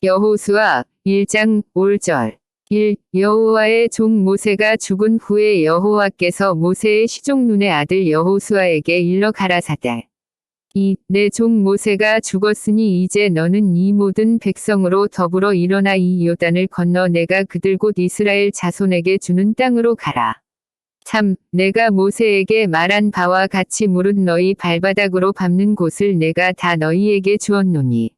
여호수아 1장 5절 1. 여호와의 종 모세가 죽은 후에 여호와께서 모세의 시종 눈의 아들 여호수아에게 일러 가라사대 2. 내 종 모세가 죽었으니 이제 너는 이 모든 백성으로 더불어 일어나 이 요단을 건너 내가 그들 곧 이스라엘 자손에게 주는 땅으로 가라. 3. 내가 모세에게 말한 바와 같이 무릇 너희 발바닥으로 밟는 곳을 내가 다 너희에게 주었노니.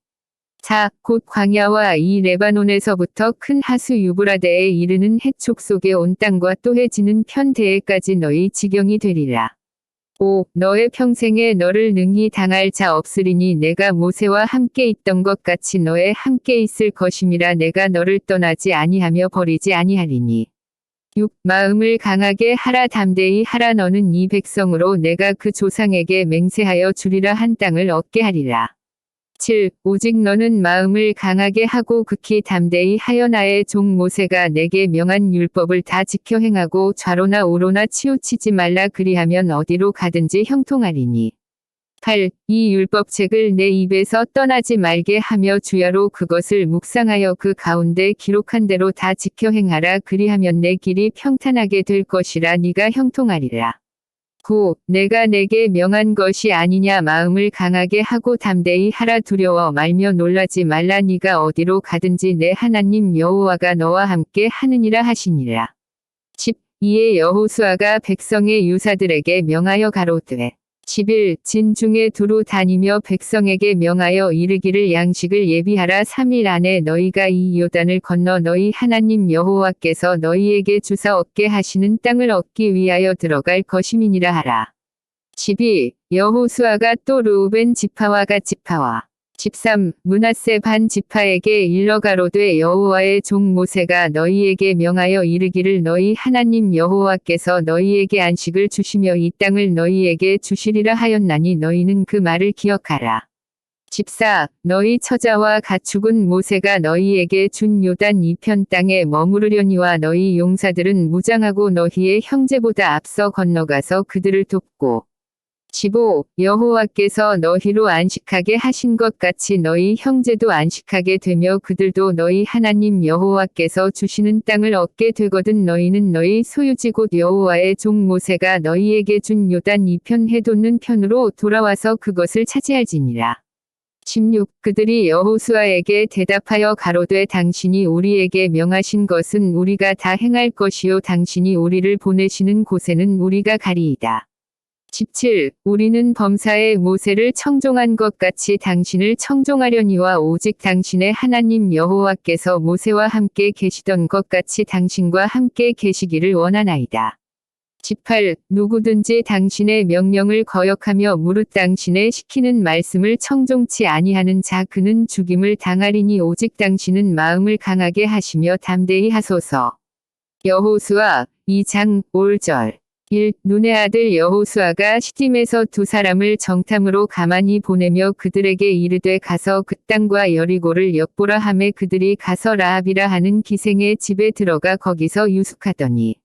4. 곧 광야와 이 레바논에서부터 큰 하수 유브라데에 이르는 해촉 속에 온 땅과 또 해지는 편대에까지 너희 지경이 되리라. 5. 너의 평생에 너를 능히 당할 자 없으리니 내가 모세와 함께 있던 것 같이 너의 함께 있을 것임이라. 내가 너를 떠나지 아니하며 버리지 아니하리니. 6. 마음을 강하게 하라 담대히 하라. 너는 이 백성으로 내가 그 조상에게 맹세하여 주리라 한 땅을 얻게 하리라. 7. 오직 너는 마음을 강하게 하고 극히 담대히 하여 나의 종 모세가 내게 명한 율법을 다 지켜 행하고 좌로나 우로나 치우치지 말라. 그리하면 어디로 가든지 형통하리니. 8. 이 율법책을 내 입에서 떠나지 말게 하며 주야로 그것을 묵상하여 그 가운데 기록한 대로 다 지켜 행하라. 그리하면 내 길이 평탄하게 될 것이라. 네가 형통하리라. 9. 내가 내게 명한 것이 아니냐. 마음을 강하게 하고 담대히 하라. 두려워 말며 놀라지 말라. 네가 어디로 가든지 내 하나님 여호와가 너와 함께 하느니라 하시니라. 10. 이에 여호수아가 백성의 유사들에게 명하여 가로되 11. 진 중에 두루 다니며 백성에게 명하여 이르기를 양식을 예비하라. 3일 안에 너희가 이 요단을 건너 너희 하나님 여호와께서 너희에게 주사 얻게 하시는 땅을 얻기 위하여 들어갈 것임이니라 하라. 12. 여호수아가 또 르우벤 지파와 갓 지파와 13. 므낫세 반 지파에게 일러 가로되 여호와의 종 모세가 너희에게 명하여 이르기를 너희 하나님 여호와께서 너희에게 안식을 주시며 이 땅을 너희에게 주시리라 하였나니 너희는 그 말을 기억하라. 14. 너희 처자와 가축은 모세가 너희에게 준 요단 이편 땅에 머무르려니와 너희 용사들은 무장하고 너희의 형제보다 앞서 건너가서 그들을 돕고 15. 여호와께서 너희로 안식하게 하신 것 같이 너희 형제도 안식하게 되며 그들도 너희 하나님 여호와께서 주시는 땅을 얻게 되거든. 너희는 너희 소유지 곧 여호와의 종 모세가 너희에게 준 요단 이편 해돋는 편으로 돌아와서 그것을 차지할지니라. 16. 그들이 여호수아에게 대답하여 가로되 당신이 우리에게 명하신 것은 우리가 다 행할 것이요 당신이 우리를 보내시는 곳에는 우리가 가리이다. 17. 우리는 범사에 모세를 청종한 것 같이 당신을 청종하려니와 오직 당신의 하나님 여호와께서 모세와 함께 계시던 것 같이 당신과 함께 계시기를 원하나이다. 18. 누구든지 당신의 명령을 거역하며 무릇 당신의 시키는 말씀을 청종치 아니하는 자 그는 죽임을 당하리니 오직 당신은 마음을 강하게 하시며 담대히 하소서. 여호수아 2장 5절 1. 눈의 아들 여호수아가 시딤에서 두 사람을 정탐으로 가만히 보내며 그들에게 이르되 가서 그 땅과 여리고를 엿보라 하매 그들이 가서 라합이라 하는 기생의 집에 들어가 거기서 유숙하더니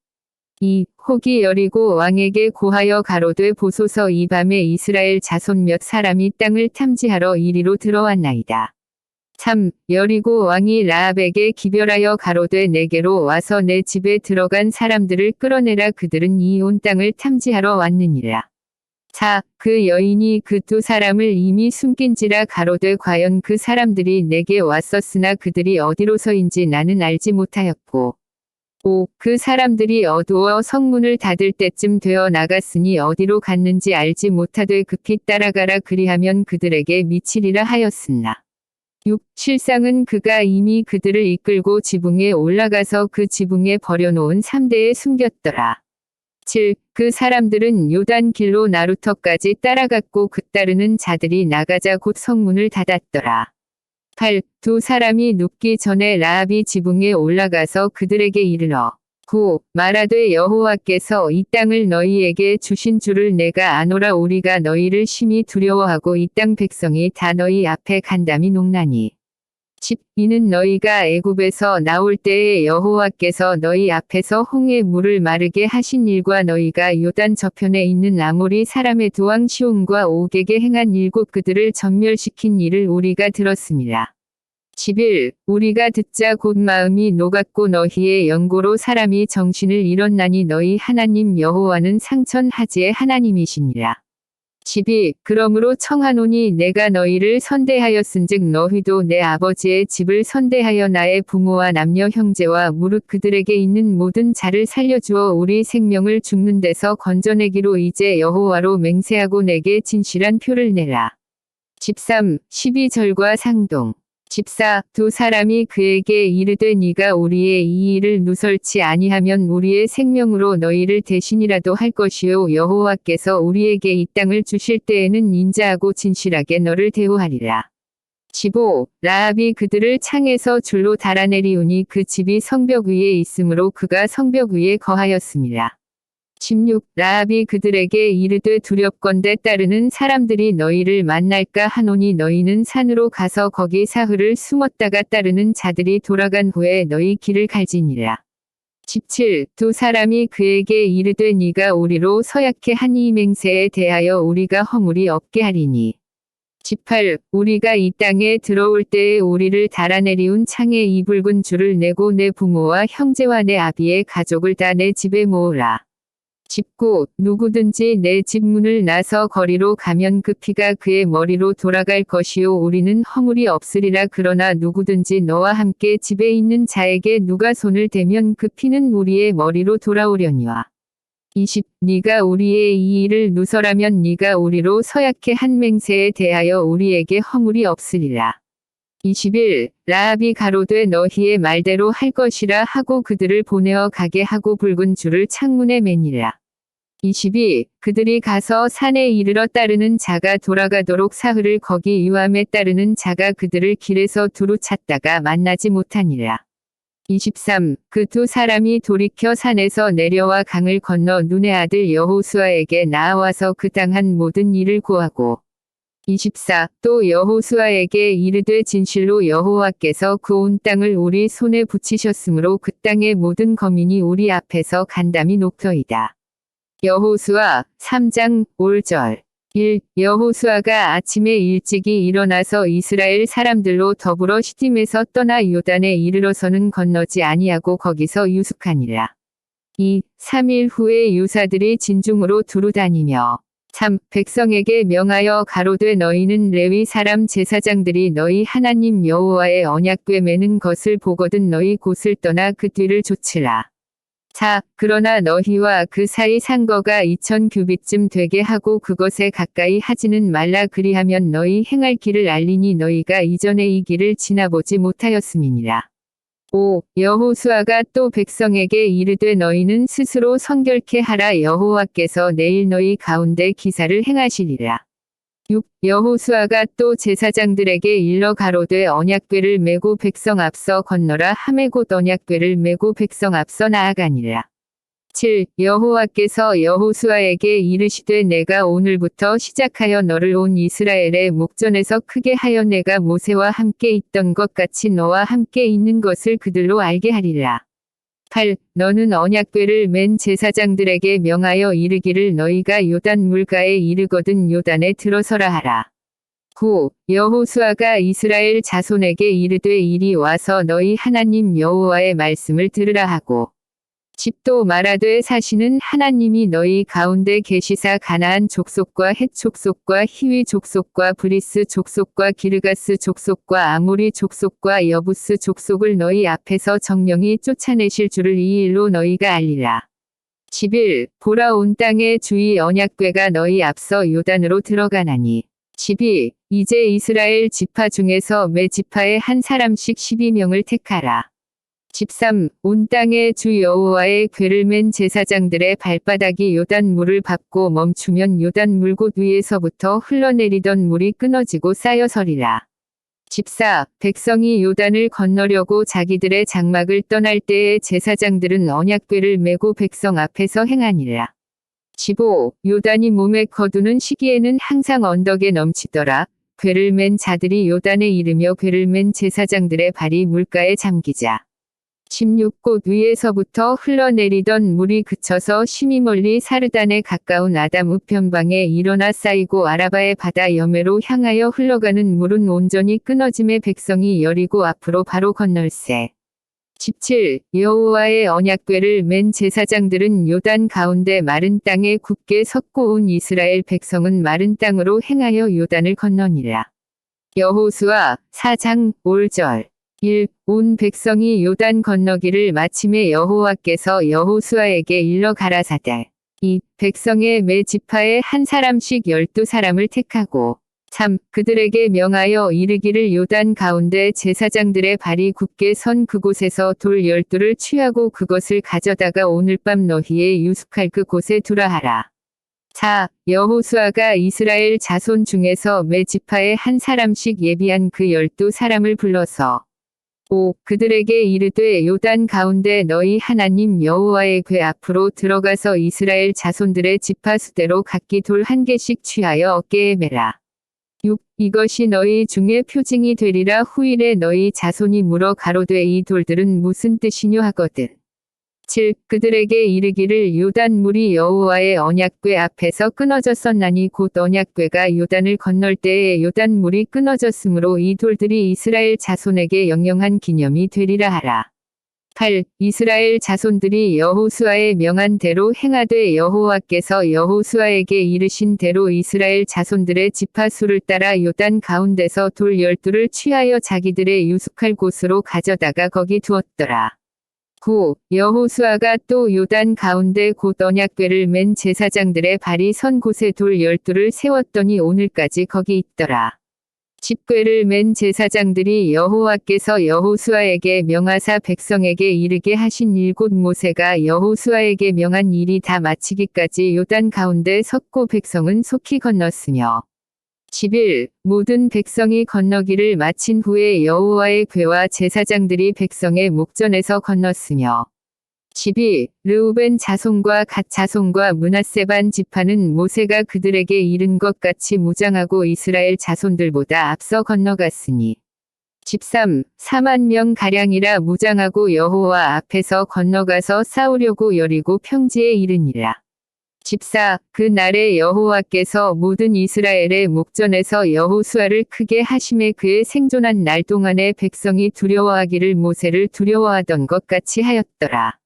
2. 혹이 여리고 왕에게 고하여 가로되 보소서 이 밤에 이스라엘 자손 몇 사람이 땅을 탐지하러 이리로 들어왔나이다. 3. 여리고 왕이 라합에게 기별하여 가로되 내게로 와서 내 집에 들어간 사람들을 끌어내라. 그들은 이 온 땅을 탐지하러 왔느니라. 4. 그 여인이 그 두 사람을 이미 숨긴지라 가로되 과연 그 사람들이 내게 왔었으나 그들이 어디로서인지 나는 알지 못하였고 5. 그 사람들이 어두워 성문을 닫을 때쯤 되어 나갔으니 어디로 갔는지 알지 못하되 급히 따라가라. 그리하면 그들에게 미치리라 하였으나 6. 실상은 그가 이미 그들을 이끌고 지붕에 올라가서 그 지붕에 버려놓은 3대에 숨겼더라. 7. 그 사람들은 요단 길로 나루터까지 따라갔고 그 따르는 자들이 나가자 곧 성문을 닫았더라. 8. 두 사람이 눕기 전에 라합이 지붕에 올라가서 그들에게 이르러 9. 말하되 여호와께서 이 땅을 너희에게 주신 줄을 내가 아노라. 우리가 너희를 심히 두려워하고 이 땅 백성이 다 너희 앞에 간담이 농나니 10. 이는 너희가 애굽에서 나올 때에 여호와께서 너희 앞에서 홍해 물을 마르게 하신 일과 너희가 요단 저편에 있는 아모리 사람의 두 왕 시온과 옥에게 행한 일곱 그들을 전멸시킨 일을 우리가 들었음이라. 11. 우리가 듣자 곧 마음이 녹았고 너희의 연고로 사람이 정신을 잃었나니 너희 하나님 여호와는 상천하지의 하나님이시니라. 12. 그러므로 청하노니 내가 너희를 선대하였은즉 너희도 내 아버지의 집을 선대하여 나의 부모와 남녀 형제와 무릇 그들에게 있는 모든 자를 살려주어 우리 생명을 죽는 데서 건져내기로 이제 여호와로 맹세하고 내게 진실한 표를 내라. 13. 12절과 상동. 14. 두 사람이 그에게 이르되 네가 우리의 이 일을 누설치 아니하면 우리의 생명으로 너희를 대신이라도 할 것이요 여호와께서 우리에게 이 땅을 주실 때에는 인자하고 진실하게 너를 대우하리라. 15. 라합이 그들을 창에서 줄로 달아내리우니 그 집이 성벽 위에 있으므로 그가 성벽 위에 거하였습니다. 16. 라합이 그들에게 이르되 두렵건대 따르는 사람들이 너희를 만날까 하노니 너희는 산으로 가서 거기 사흘을 숨었다가 따르는 자들이 돌아간 후에 너희 길을 갈지니라. 17. 두 사람이 그에게 이르되 네가 우리로 서약해 한 이 맹세에 대하여 우리가 허물이 없게 하리니. 18. 우리가 이 땅에 들어올 때에 우리를 달아내리운 창에 이 붉은 줄을 내고 내 부모와 형제와 내 아비의 가족을 다 내 집에 모으라. 19. 누구든지 내 집 문을 나서 거리로 가면 그 피가 그의 머리로 돌아갈 것이요 우리는 허물이 없으리라. 그러나 누구든지 너와 함께 집에 있는 자에게 누가 손을 대면 그 피는 우리의 머리로 돌아오려니와. 20. 네가 우리의 이 일을 누설하면 네가 우리로 서약해 한 맹세에 대하여 우리에게 허물이 없으리라. 21. 라합이 가로되 너희의 말대로 할 것이라 하고 그들을 보내어 가게 하고 붉은 줄을 창문에 매니라. 22. 그들이 가서 산에 이르러 따르는 자가 돌아가도록 사흘을 거기 유함에 따르는 자가 그들을 길에서 두루 찾다가 만나지 못하니라. 23. 그 두 사람이 돌이켜 산에서 내려와 강을 건너 눈의 아들 여호수아에게 나아와서 그 당한 모든 일을 고하고. 24. 또 여호수아에게 이르되 진실로 여호와께서 그 온 땅을 우리 손에 붙이셨으므로 그 땅의 모든 거민이 우리 앞에서 간담이 녹더이다. 여호수아 3장 5절. 1. 여호수아가 아침에 일찍이 일어나서 이스라엘 사람들로 더불어 시딤에서 떠나 요단에 이르러서는 건너지 아니하고 거기서 유숙하니라. 2. 3일 후에 유사들이 진중으로 두루 다니며 3. 백성에게 명하여 가로되 너희는 레위 사람 제사장들이 너희 하나님 여호와의 언약궤 매는 것을 보거든 너희 곳을 떠나 그 뒤를 좇으라. 4. 그러나 너희와 그 사이 상거가 2000규빗쯤 되게 하고 그것에 가까이 하지는 말라 그리하면 너희 행할 길을 알리니 너희가 이전에 이 길을 지나보지 못하였음이니라. 5. 여호수아가 또 백성에게 이르되 너희는 스스로 성결케 하라 여호와께서 내일 너희 가운데 기사를 행하시리라. 6. 여호수아가 또 제사장들에게 일러 가로되 언약궤를 메고 백성 앞서 건너라 하매 곧 언약궤를 메고 백성 앞서 나아가니라. 7. 여호와께서 여호수아에게 이르시되 내가 오늘부터 시작하여 너를 온 이스라엘의 목전에서 크게 하여 내가 모세와 함께 있던 것 같이 너와 함께 있는 것을 그들로 알게 하리라. 8. 너는 언약궤를 맨 제사장들에게 명하여 이르기를 너희가 요단 물가에 이르거든 요단에 들어서라 하라. 9. 여호수아가 이스라엘 자손에게 이르되 이리 와서 너희 하나님 여호와의 말씀을 들으라 하고 10. 또 말하되 사시는 하나님이 너희 가운데 계시사 가나안 족속과 헷 족속과 히위 족속과 브리스 족속과 기르가스 족속과 아모리 족속과 여부스 족속을 너희 앞에서 정령이 쫓아내실 줄을 이 일로 너희가 알리라. 11. 보라 온 땅의 주의 언약궤가 너희 앞서 요단으로 들어가나니. 12. 이제 이스라엘 지파 중에서 매 지파에 한 사람씩 12명을 택하라. 13. 온 땅의 주 여호와의 궤를 맨 제사장들의 발바닥이 요단 물을 밟고 멈추면 요단 물곳 위에서부터 흘러내리던 물이 끊어지고 쌓여서리라. 14. 백성이 요단을 건너려고 자기들의 장막을 떠날 때에 제사장들은 언약궤를 메고 백성 앞에서 행하니라. 15. 요단이 몸에 거두는 시기에는 항상 언덕에 넘치더라. 궤를 맨 자들이 요단에 이르며 궤를 맨 제사장들의 발이 물가에 잠기자. 16곳 위에서부터 흘러내리던 물이 그쳐서 심히 멀리 사르단에 가까운 아담 우편방에 일어나 쌓이고 아라바의 바다 여매로 향하여 흘러가는 물은 온전히 끊어짐에 백성이 여리고 앞으로 바로 건널세. 17. 여호와의 언약궤를 맨 제사장들은 요단 가운데 마른 땅에 굳게 섰고 온 이스라엘 백성은 마른 땅으로 행하여 요단을 건너니라. 여호수아 4장 5절 1. 온 백성이 요단 건너기를 마침에 여호와께서 여호수아에게 일러 가라사대. 2. 백성의 매 지파에 한 사람씩 12사람을 택하고 3. 그들에게 명하여 이르기를 요단 가운데 제사장들의 발이 굳게 선 그곳에서 돌 12를 취하고 그것을 가져다가 오늘 밤 너희의 유숙할 그곳에 두라 하라. 4. 여호수아가 이스라엘 자손 중에서 매 지파에 한 사람씩 예비한 그 12사람을 불러서 5. 그들에게 이르되 요단 가운데 너희 하나님 여호와의 궤 앞으로 들어가서 이스라엘 자손들의 지파 수대로 각기 돌 한 개씩 취하여 어깨에 매라. 6. 이것이 너희 중에 표징이 되리라. 후일에 너희 자손이 물어 가로되 이 돌들은 무슨 뜻이뇨 하거든. 7. 그들에게 이르기를 요단 물이 여호와의 언약궤 앞에서 끊어졌었나니 곧 언약궤가 요단을 건널 때에 요단 물이 끊어졌으므로 이 돌들이 이스라엘 자손에게 영영한 기념이 되리라 하라. 8. 이스라엘 자손들이 여호수아의 명한 대로 행하되 여호와께서 여호수아에게 이르신 대로 이스라엘 자손들의 지파 수를 따라 요단 가운데서 돌 12를 취하여 자기들의 유숙할 곳으로 가져다가 거기 두었더라. 9. 여호수아가 또 요단 가운데 곧 언약궤를 맨 제사장들의 발이 선 곳에 돌 12를 세웠더니 오늘까지 거기 있더라. 10. 궤를 맨 제사장들이 여호와께서 여호수아에게 명하사 백성에게 이르게 하신 7 모세가 여호수아에게 명한 일이 다 마치기까지 요단 가운데 섰고 백성은 속히 건넜으며 11. 모든 백성이 건너기를 마친 후에 여호와의 궤와 제사장들이 백성의 목전에서 건넜으며 12. 르우벤 자손과 갓 자손과 므낫세 반 지파는 모세가 그들에게 이른 것 같이 무장하고 이스라엘 자손들보다 앞서 건너갔으니 13. 4만 명 가량이라 무장하고 여호와 앞에서 건너가서 싸우려고 여리고 평지에 이르니라. 14. 그 날에 여호와께서 모든 이스라엘의 목전에서 여호수아를 크게 하심에 그의 생존한 날 동안에 백성이 두려워하기를 모세를 두려워하던 것 같이 하였더라.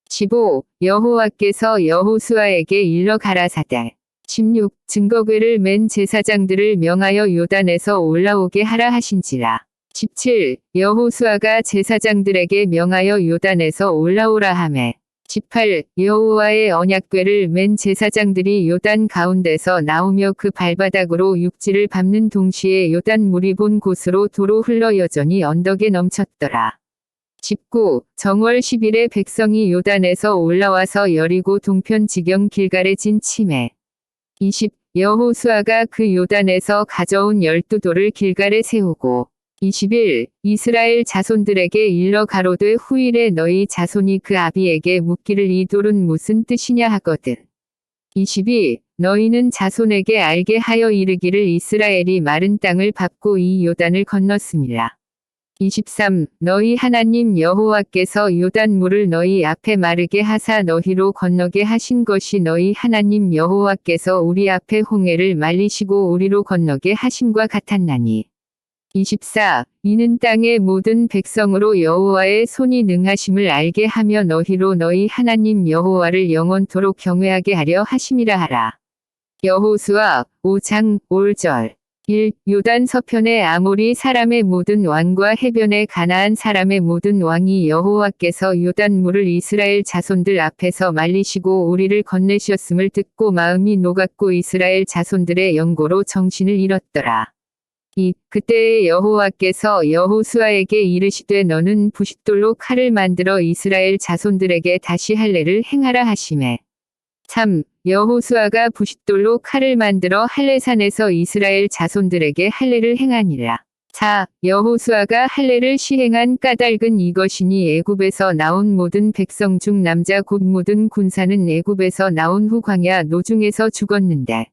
15. 여호와께서 여호수아에게 일러 가라사대. 16. 증거궤를 맨 제사장들을 명하여 요단에서 올라오게 하라 하신지라. 17. 여호수아가 제사장들에게 명하여 요단에서 올라오라 하매 18. 여호와의 언약궤를 맨 제사장들이 요단 가운데서 나오며 그 발바닥으로 육지를 밟는 동시에 요단 물이 본 곳으로 도로 흘러 여전히 언덕에 넘쳤더라. 19. 정월 10일에 백성이 요단에서 올라와서 여리고 동편 지경 길갈에 진 침에 20. 여호수아가 그 요단에서 가져온 12돌을 길갈에 세우고 21. 이스라엘 자손들에게 일러 가로되 후일에 너희 자손이 그 아비에게 묻기를 이 돌은 무슨 뜻이냐 하거든. 22. 너희는 자손에게 알게 하여 이르기를 이스라엘이 마른 땅을 밟고 이 요단을 건넜음이라. 23. 너희 하나님 여호와께서 요단 물을 너희 앞에 마르게 하사 너희로 건너게 하신 것이 너희 하나님 여호와께서 우리 앞에 홍해를 말리시고 우리로 건너게 하심과 같았나니. 24. 이는 땅의 모든 백성으로 여호와의 손이 능하심을 알게 하며 너희로 너희 하나님 여호와를 영원토록 경외하게 하려 하심이라 하라. 여호수아 5장 5절 1. 요단 서편의 아모리 사람의 모든 왕과 해변의 가나안 사람의 모든 왕이 여호와께서 요단 물을 이스라엘 자손들 앞에서 말리시고 우리를 건네셨음을 듣고 마음이 녹았고 이스라엘 자손들의 영고로 정신을 잃었더라. 2. 그때에 여호와께서 여호수아에게 이르시되 너는 부싯돌로 칼을 만들어 이스라엘 자손들에게 다시 할례를 행하라 하시매 3. 여호수아가 부싯돌로 칼을 만들어 할례산에서 이스라엘 자손들에게 할례를 행하니라. 4. 여호수아가 할례를 시행한 까닭은 이것이니 애굽에서 나온 모든 백성 중 남자 곧 모든 군사는 애굽에서 나온 후 광야 노중에서 죽었는데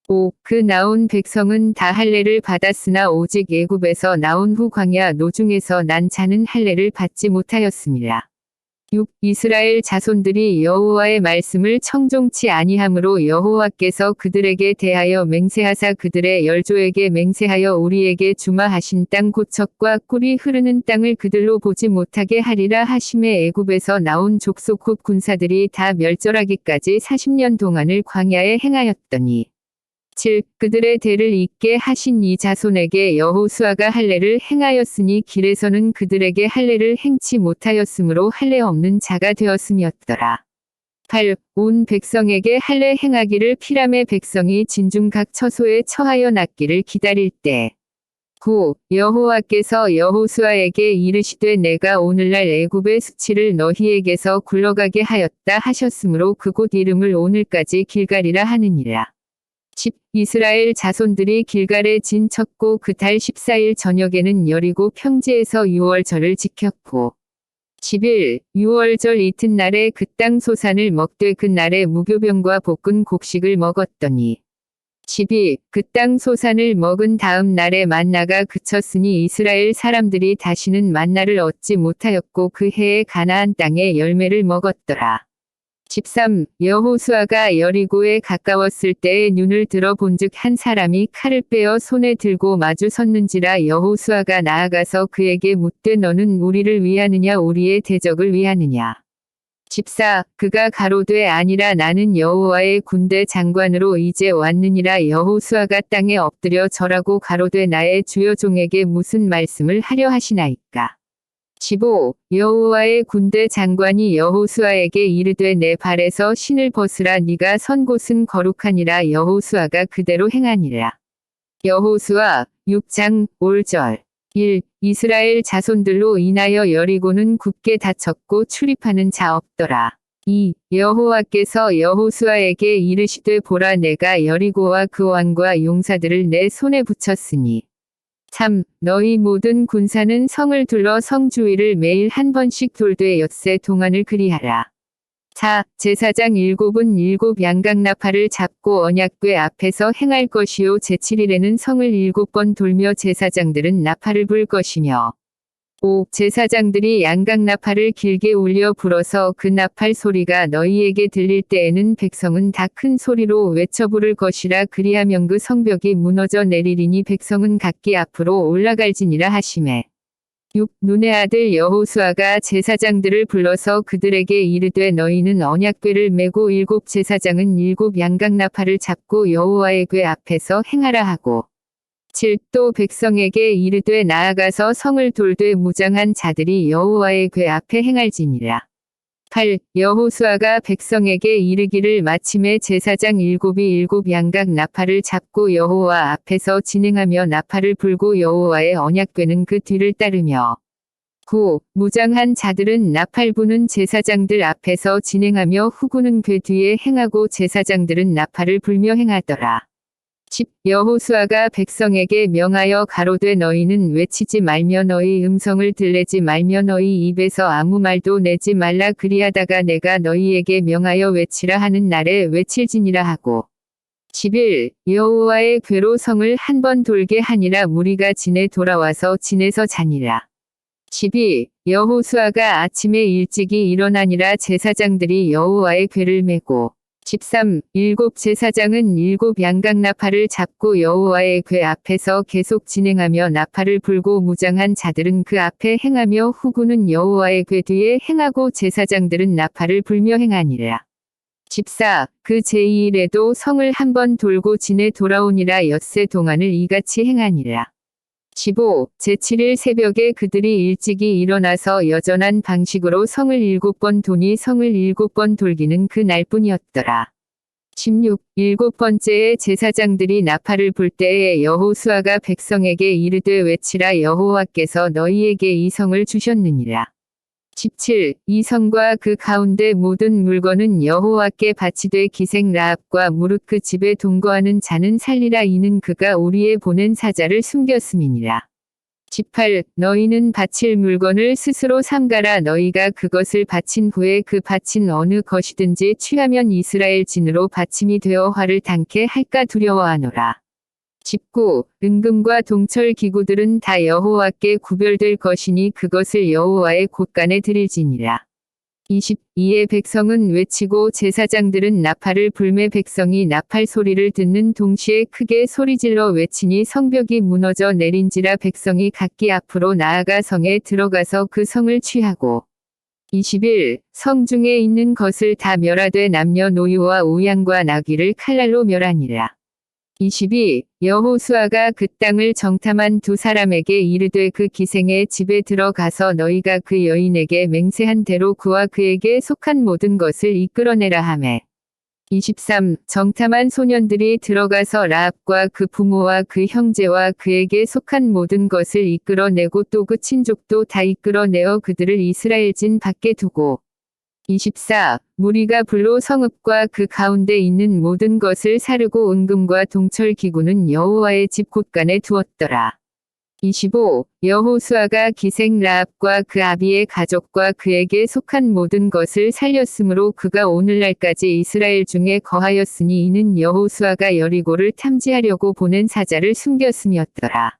5. 그 나온 백성은 다 할례를 받았으나 오직 애굽에서 나온 후 광야 노중에서 난 자는 할례를 받지 못하였습니다. 6. 이스라엘 자손들이 여호와의 말씀을 청종치 아니함으로 여호와께서 그들에게 대하여 맹세하사 그들의 열조에게 맹세하여 우리에게 주마하신 땅 고척과 꿀이 흐르는 땅을 그들로 보지 못하게 하리라 하심에 애굽에서 나온 족속 곧 군사들이 다 멸절하기까지 40년 동안을 광야에 행하였더니 7. 그들의 대를 잇게 하신 이 자손에게 여호수아가 할례를 행하였으니 길에서는 그들에게 할례를 행치 못하였으므로 할례 없는 자가 되었음이었더라. 8. 온 백성에게 할례 행하기를 피람의 백성이 진중 각 처소에 처하여 낫기를 기다릴 때 9. 여호와께서 여호수아에게 이르시되 내가 오늘날 애굽의 수치를 너희에게서 굴러가게 하였다 하셨으므로 그곳 이름을 오늘까지 길갈이라 하느니라. 10. 이스라엘 자손들이 길갈에 진쳤고 그 달 14일 저녁에는 여리고 평지에서 유월절을 지켰고 11. 유월절 이튿날에 그 땅 소산을 먹되 그 날에 무교병과 볶은 곡식을 먹었더니 12. 그 땅 소산을 먹은 다음 날에 만나가 그쳤으니 이스라엘 사람들이 다시는 만나를 얻지 못하였고 그 해에 가나안 땅의 열매를 먹었더라. 13. 여호수아가 여리고에 가까웠을 때에 눈을 들어 본즉 한 사람이 칼을 빼어 손에 들고 마주 섰는지라 여호수아가 나아가서 그에게 묻되 너는 우리를 위하느냐 우리의 대적을 위하느냐. 14. 그가 가로되 아니라 나는 여호와의 군대 장관으로 이제 왔느니라. 여호수아가 땅에 엎드려 절하고 가로되 나의 주여 종에게 무슨 말씀을 하려 하시나이까. 15. 여호와의 군대 장관이 여호수아에게 이르되 내 발에서 신을 벗으라 네가 선 곳은 거룩하니라. 여호수아가 그대로 행하니라. 여호수아 6장 5절 1. 이스라엘 자손들로 인하여 여리고는 굳게 닫혔고 출입하는 자 없더라. 2. 여호와께서 여호수아에게 이르시되 보라 내가 여리고와 그 왕과 용사들을 내 손에 붙였으니 3. 너희 모든 군사는 성을 둘러 성 주위를 매일 한 번씩 돌되 엿새 동안을 그리하라. 4. 제사장 7은 7 양각나팔을 잡고 언약궤 앞에서 행할 것이요 제7일에는 성을 7번 돌며 제사장들은 나팔을 불 것이며 5. 제사장들이 양각나팔을 길게 울려 불어서 그 나팔 소리가 너희에게 들릴 때에는 백성은 다 큰 소리로 외쳐 부를 것이라. 그리하면 그 성벽이 무너져 내리리니 백성은 각기 앞으로 올라갈지니라 하시매 6. 눈의 아들 여호수아가 제사장들을 불러서 그들에게 이르되 너희는 언약궤를 메고 7 제사장은 7 양각나팔을 잡고 여호와의 궤 앞에서 행하라 하고 7. 또 백성에게 이르되 나아가서 성을 돌되 무장한 자들이 여호와의 궤 앞에 행할지니라. 8. 여호수아가 백성에게 이르기를 마침에 제사장 7이 7 양각 나팔을 잡고 여호와 앞에서 진행하며 나팔을 불고 여호와의 언약궤는 그 뒤를 따르며 9. 무장한 자들은 나팔 부는 제사장들 앞에서 진행하며 후구는 궤 뒤에 행하고 제사장들은 나팔을 불며 행하더라. 10. 여호수아가 백성에게 명하여 가로되 너희는 외치지 말며 너희 음성을 들내지 말며 너희 입에서 아무 말도 내지 말라. 그리하다가 내가 너희에게 명하여 외치라 하는 날에 외칠지니라 하고 11. 여호와의 궤로 성을 한 번 돌게 하니라. 무리가 진에 돌아와서 진에서 자니라. 12. 여호수아가 아침에 일찍이 일어나니라. 제사장들이 여호와의 궤를 메고 13. 7 제사장은 7 양각나팔을 잡고 여호와의 궤 앞에서 계속 진행하며 나팔을 불고 무장한 자들은 그 앞에 행하며 후구는 여호와의 궤 뒤에 행하고 제사장들은 나팔을 불며 행하니라. 14. 그 제2일에도 성을 한 번 돌고 진에 돌아오니라. 엿새 동안을 이같이 행하니라. 15. 제7일 새벽에 그들이 일찍이 일어나서 여전한 방식으로 성을 7번 도니 성을 7번 돌기는 그 날뿐이었더라. 16. 7번째에 제사장들이 나팔을 불 때에 여호수아가 백성에게 이르되 외치라. 여호와께서 너희에게 이 성을 주셨느니라. 17. 이 성과 그 가운데 모든 물건은 여호와께 바치되 기생 라합과 무릇 그 집에 동거하는 자는 살리라. 이는 그가 우리의 보낸 사자를 숨겼음이니라. 18. 너희는 바칠 물건을 스스로 삼가라. 너희가 그것을 바친 후에 그 바친 어느 것이든지 취하면 이스라엘 진으로 바침이 되어 화를 당케 할까 두려워하노라. 19. 은금과 동철 기구들은 다 여호와께 구별될 것이니 그것을 여호와의 곳간에 드릴지니라. 20. 이에 백성은 외치고 제사장들은 나팔을 불매. 백성이 나팔 소리를 듣는 동시에 크게 소리질러 외치니 성벽이 무너져 내린지라. 백성이 각기 앞으로 나아가 성에 들어가서 그 성을 취하고 21. 성 중에 있는 것을 다 멸하되 남녀노유와 우양과 나귀를 칼날로 멸하니라. 22. 여호수아가 그 땅을 정탐한 두 사람에게 이르되 그 기생의 집에 들어가서 너희가 그 여인에게 맹세한 대로 그와 그에게 속한 모든 것을 이끌어내라 하매. 23. 정탐한 소년들이 들어가서 라합과 그 부모와 그 형제와 그에게 속한 모든 것을 이끌어내고 또 그 친족도 다 이끌어내어 그들을 이스라엘 진 밖에 두고 24. 무리가 불로 성읍과 그 가운데 있는 모든 것을 사르고 은금과 동철 기구는 여호와의 집 곳간에 두었더라. 25. 여호수아가 기생 라합과 그 아비의 가족과 그에게 속한 모든 것을 살렸으므로 그가 오늘날까지 이스라엘 중에 거하였으니 이는 여호수아가 여리고를 탐지하려고 보낸 사자를 숨겼음이었더라.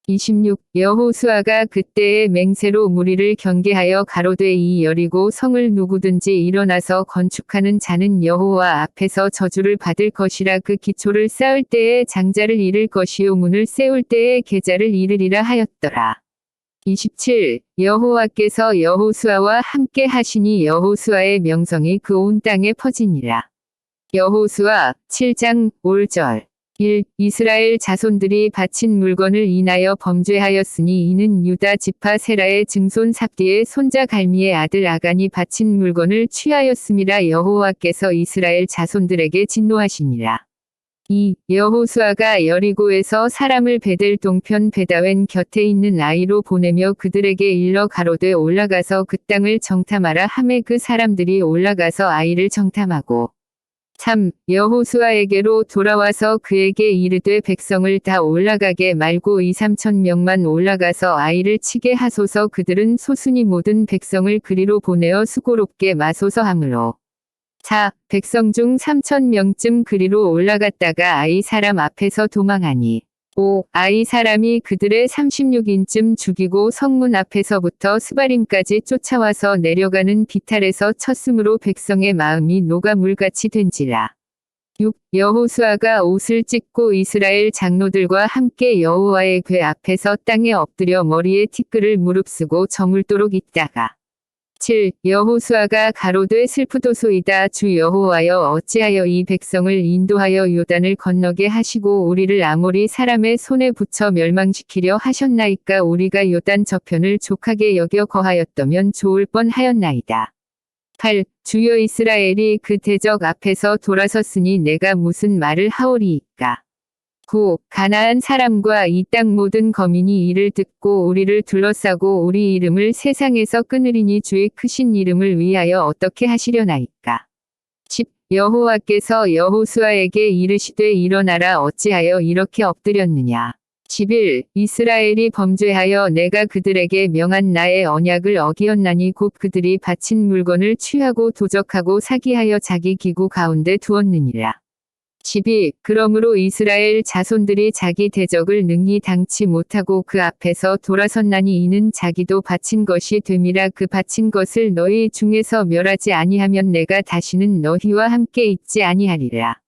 26. 여호수아가 그때의 맹세로 무리를 경계하여 가로되 이 여리고 성을 누구든지 일어나서 건축하는 자는 여호와 앞에서 저주를 받을 것이라. 그 기초를 쌓을 때에 장자를 잃을 것이요 문을 세울 때에 계자를 잃으리라 하였더라. 27. 여호와께서 여호수아와 함께 하시니 여호수아의 명성이 그 온 땅에 퍼지니라. 여호수아 7장 5절 1. 이스라엘 자손들이 바친 물건을 인하여 범죄하였으니 이는 유다 지파 세라의 증손 삽디의 손자 갈미의 아들 아간이 바친 물건을 취하였음이라. 여호와께서 이스라엘 자손들에게 진노하시니라. 2. 여호수아가 여리고에서 사람을 베델 동편 베다웬 곁에 있는 아이로 보내며 그들에게 일러 가로되 올라가서 그 땅을 정탐하라 하매 그 사람들이 올라가서 아이를 정탐하고 3. 여호수아에게로 돌아와서 그에게 이르되 백성을 다 올라가게 말고 2~3천 명만 올라가서 아이를 치게 하소서. 그들은 소순이 모든 백성을 그리로 보내어 수고롭게 마소서 하므로 4. 백성 중 3,000명쯤 그리로 올라갔다가 아이 사람 앞에서 도망하니 5. 아이 사람이 그들의 36인쯤 죽이고 성문 앞에서부터 스바림까지 쫓아와서 내려가는 비탈에서 쳤으므로 백성의 마음이 녹아 물같이 된지라. 6. 여호수아가 옷을 찢고 이스라엘 장로들과 함께 여호와의 궤 앞에서 땅에 엎드려 머리에 티끌을 무릅쓰고 저물도록 있다가 7. 여호수아가 가로되 슬프도소이다. 주 여호와여 어찌하여 이 백성을 인도하여 요단을 건너게 하시고 우리를 아모리 사람의 손에 붙여 멸망시키려 하셨나이까. 우리가 요단 저편을 족하게 여겨 거하였더면 좋을 뻔하였나이다. 8. 주여 이스라엘이 그 대적 앞에서 돌아섰으니 내가 무슨 말을 하오리이까. 9. 가나안 사람과 이 땅 모든 거민이 이를 듣고 우리를 둘러싸고 우리 이름을 세상에서 끊으리니 주의 크신 이름을 위하여 어떻게 하시려나이까. 10. 여호와께서 여호수아에게 이르시되 일어나라. 어찌하여 이렇게 엎드렸느냐. 11. 이스라엘이 범죄하여 내가 그들에게 명한 나의 언약을 어기었나니 곧 그들이 바친 물건을 취하고 도적하고 사기하여 자기 기구 가운데 두었느니라. 12. 그러므로 이스라엘 자손들이 자기 대적을 능히 당치 못하고 그 앞에서 돌아섰나니 이는 자기도 바친 것이 됨이라. 그 바친 것을 너희 중에서 멸하지 아니하면 내가 다시는 너희와 함께 있지 아니하리라.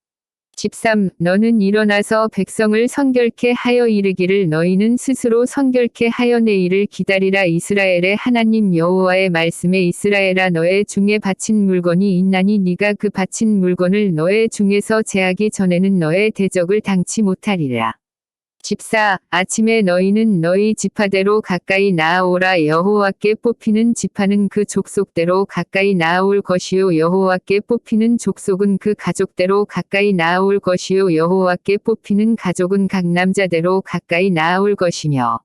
13. 너는 일어나서 백성을 성결케 하여 이르기를 너희는 스스로 성결케 하여 내 일을 기다리라. 이스라엘의 하나님 여호와의 말씀에 이스라엘아 너의 중에 바친 물건이 있나니 네가 그 바친 물건을 너의 중에서 제하기 전에는 너의 대적을 당치 못하리라. 14. 아침에 너희는 너희 지파대로 가까이 나아오라. 여호와께 뽑히는 지파는 그 족속대로 가까이 나아올 것이요 여호와께 뽑히는 족속은 그 가족대로 가까이 나아올 것이요 여호와께 뽑히는 가족은 각 남자대로 가까이 나아올 것이며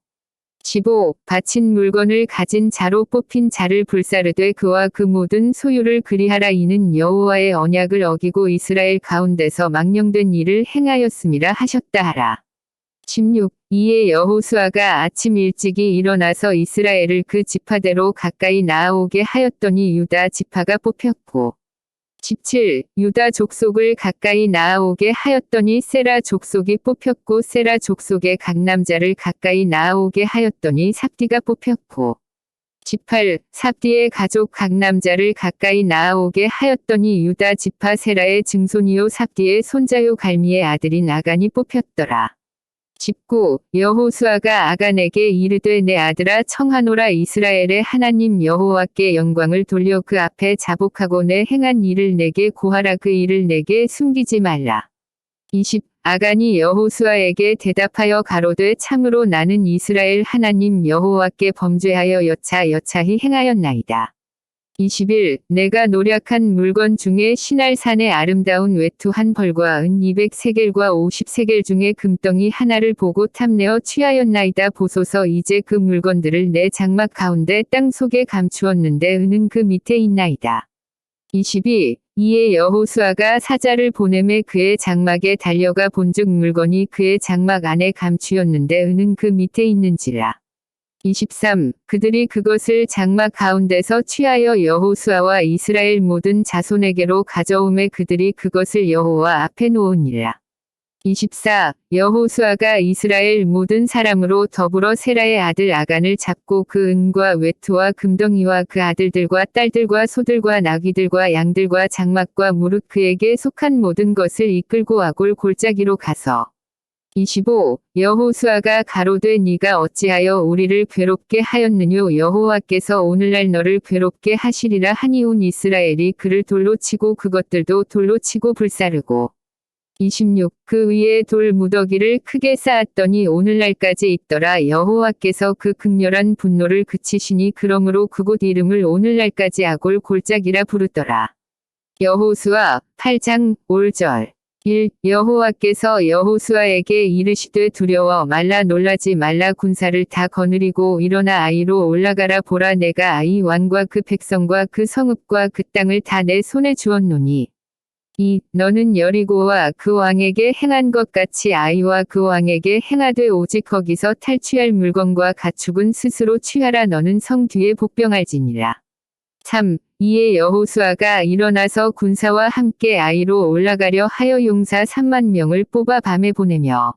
15. 바친 물건을 가진 자로 뽑힌 자를 불사르되 그와 그 모든 소유를 그리하라. 이는 여호와의 언약을 어기고 이스라엘 가운데서 망령된 일을 행하였음이라 하셨다 하라. 16. 이에 여호수아가 아침 일찍이 일어나서 이스라엘을 그 지파대로 가까이 나아오게 하였더니 유다 지파가 뽑혔고 17. 유다 족속을 가까이 나아오게 하였더니 세라 족속이 뽑혔고 세라 족속의 각 남자를 가까이 나아오게 하였더니 삽디가 뽑혔고 18. 삽디의 가족 각 남자를 가까이 나아오게 하였더니 유다 지파 세라의 증손이요 삽디의 손자요 갈미의 아들인 아간이 뽑혔더라. 19. 여호수아가 아간에게 이르되 내 아들아 청하노라 이스라엘의 하나님 여호와께 영광을 돌려 그 앞에 자복하고 내 행한 일을 내게 고하라 그 일을 내게 숨기지 말라. 20. 아간이 여호수아에게 대답하여 가로되 참으로 나는 이스라엘 하나님 여호와께 범죄하여 여차히 행하였나이다. 21. 내가 노력한 물건 중에 시날산의 아름다운 외투 한 벌과 은 200세겔과 50세겔 중에 금덩이 하나를 보고 탐내어 취하였나이다. 보소서 이제 그 물건들을 내 장막 가운데 땅 속에 감추었는데 은은 그 밑에 있나이다. 22. 이에 여호수아가 사자를 보내매 그의 장막에 달려가 본즉 물건이 그의 장막 안에 감추었는데 은은 그 밑에 있는지라. 23. 그들이 그것을 장막 가운데서 취하여 여호수아와 이스라엘 모든 자손에게로 가져오매 그들이 그것을 여호와 앞에 놓으니라. 24. 여호수아가 이스라엘 모든 사람으로 더불어 세라의 아들 아간을 잡고 그 은과 외투와 금덩이와 그 아들들과 딸들과 소들과 나귀들과 양들과 장막과 무릇 그에게 속한 모든 것을 이끌고 아골 골짜기로 가서 25. 여호수아가 가로되 네가 어찌하여 우리를 괴롭게 하였느뇨 여호와께서 오늘날 너를 괴롭게 하시리라 하니 온 이스라엘이 그를 돌로 치고 그것들도 돌로 치고 불사르고 26. 그 위에 돌 무더기를 크게 쌓았더니 오늘날까지 있더라. 여호와께서 그 극렬한 분노를 그치시니 그러므로 그곳 이름을 오늘날까지 아골 골짜기라 부르더라. 여호수아 8장 5절 1. 여호와께서 여호수아에게 이르시되 두려워 말라 놀라지 말라 군사를 다 거느리고 일어나 아이로 올라가라 보라 내가 아이 왕과 그 백성과 그 성읍과 그 땅을 다 내 손에 주었노니 2. 너는 여리고와 그 왕에게 행한 것 같이 아이와 그 왕에게 행하되 오직 거기서 탈취할 물건과 가축은 스스로 취하라 너는 성 뒤에 복병할지니라. 3. 이에 여호수아가 일어나서 군사와 함께 아이로 올라가려 하여 용사 3만 명을 뽑아 밤에 보내며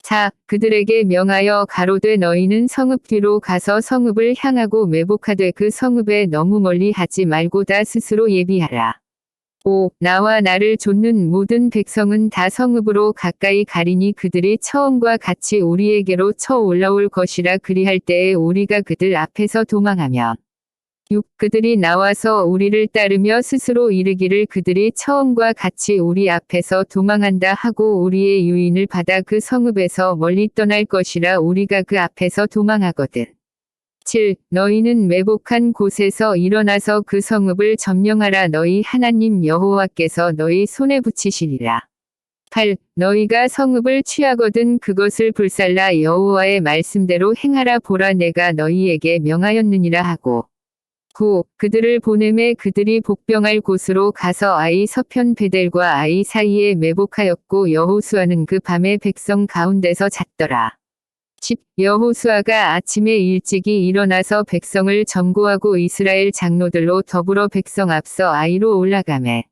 4. 그들에게 명하여 가로되 너희는 성읍 뒤로 가서 성읍을 향하고 매복하되 그 성읍에 너무 멀리 하지 말고 다 스스로 예비하라. 5. 나와 나를 좇는 모든 백성은 다 성읍으로 가까이 가리니 그들이 처음과 같이 우리에게로 쳐 올라올 것이라 그리할 때에 우리가 그들 앞에서 도망하면 6. 그들이 나와서 우리를 따르며 스스로 이르기를 그들이 처음과 같이 우리 앞에서 도망한다 하고 우리의 유인을 받아 그 성읍에서 멀리 떠날 것이라 우리가 그 앞에서 도망하거든. 7. 너희는 매복한 곳에서 일어나서 그 성읍을 점령하라 너희 하나님 여호와께서 너희 손에 붙이시리라. 8. 너희가 성읍을 취하거든 그것을 불살라 여호와의 말씀대로 행하라 보라 내가 너희에게 명하였느니라 하고 9. 그들을 보내매 그들이 복병할 곳으로 가서 아이 서편 베델과 아이 사이에 매복하였고 여호수아는 그 밤에 백성 가운데서 잤더라. 10. 여호수아가 아침에 일찍이 일어나서 백성을 점거하고 이스라엘 장로들로 더불어 백성 앞서 아이로 올라가매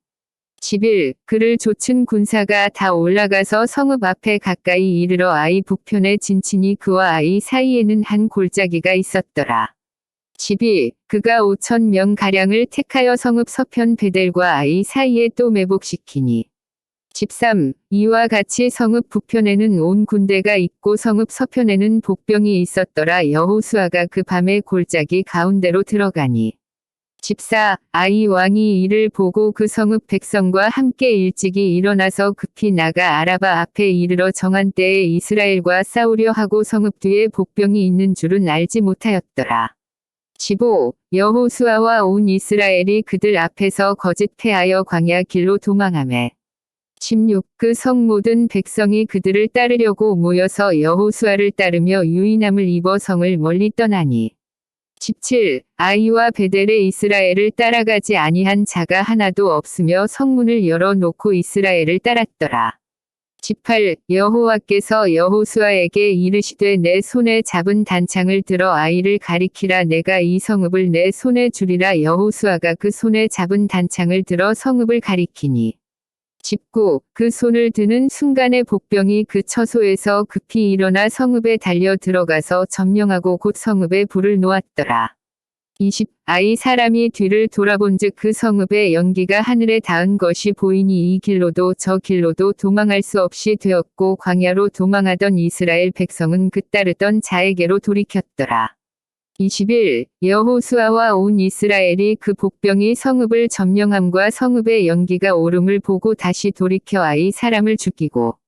11. 그를 좇은 군사가 다 올라가서 성읍 앞에 가까이 이르러 아이 북편에 진치니 그와 아이 사이에는 한 골짜기가 있었더라. 12. 그가 5,000명가량을 택하여 성읍 서편 베델과 아이 사이에 또 매복시키니 13. 이와 같이 성읍 북편에는 온 군대가 있고 성읍 서편에는 복병이 있었더라. 여호수아가 그 밤에 골짜기 가운데로 들어가니 14. 아이 왕이 이를 보고 그 성읍 백성과 함께 일찍이 일어나서 급히 나가 아라바 앞에 이르러 정한 때에 이스라엘과 싸우려 하고 성읍 뒤에 복병이 있는 줄은 알지 못하였더라. 15. 여호수아와 온 이스라엘이 그들 앞에서 거짓 패하여 광야 길로 도망하매 16. 그 성 모든 백성이 그들을 따르려고 모여서 여호수아를 따르며 유인함을 입어 성을 멀리 떠나니 17. 아이와 베델에 이스라엘을 따라가지 아니한 자가 하나도 없으며 성문을 열어 놓고 이스라엘을 따랐더라. 18. 여호와께서 여호수아에게 이르시되 내 손에 잡은 단창을 들어 아이를 가리키라. 내가 이 성읍을 내 손에 주리라. 여호수아가 그 손에 잡은 단창을 들어 성읍을 가리키니 19. 그 손을 드는 순간에 복병이 그 처소에서 급히 일어나 성읍에 달려 들어가서 점령하고 곧 성읍에 불을 놓았더라. 20. 아이 사람이 뒤를 돌아본즉 그 성읍의 연기가 하늘에 닿은 것이 보이니 이 길로도 저 길로도 도망할 수 없이 되었고 광야로 도망하던 이스라엘 백성은 그 따르던 자에게로 돌이켰더라. 21. 여호수아와 온 이스라엘이 그 복병이 성읍을 점령함과 성읍의 연기가 오름을 보고 다시 돌이켜 아이 사람을 죽이고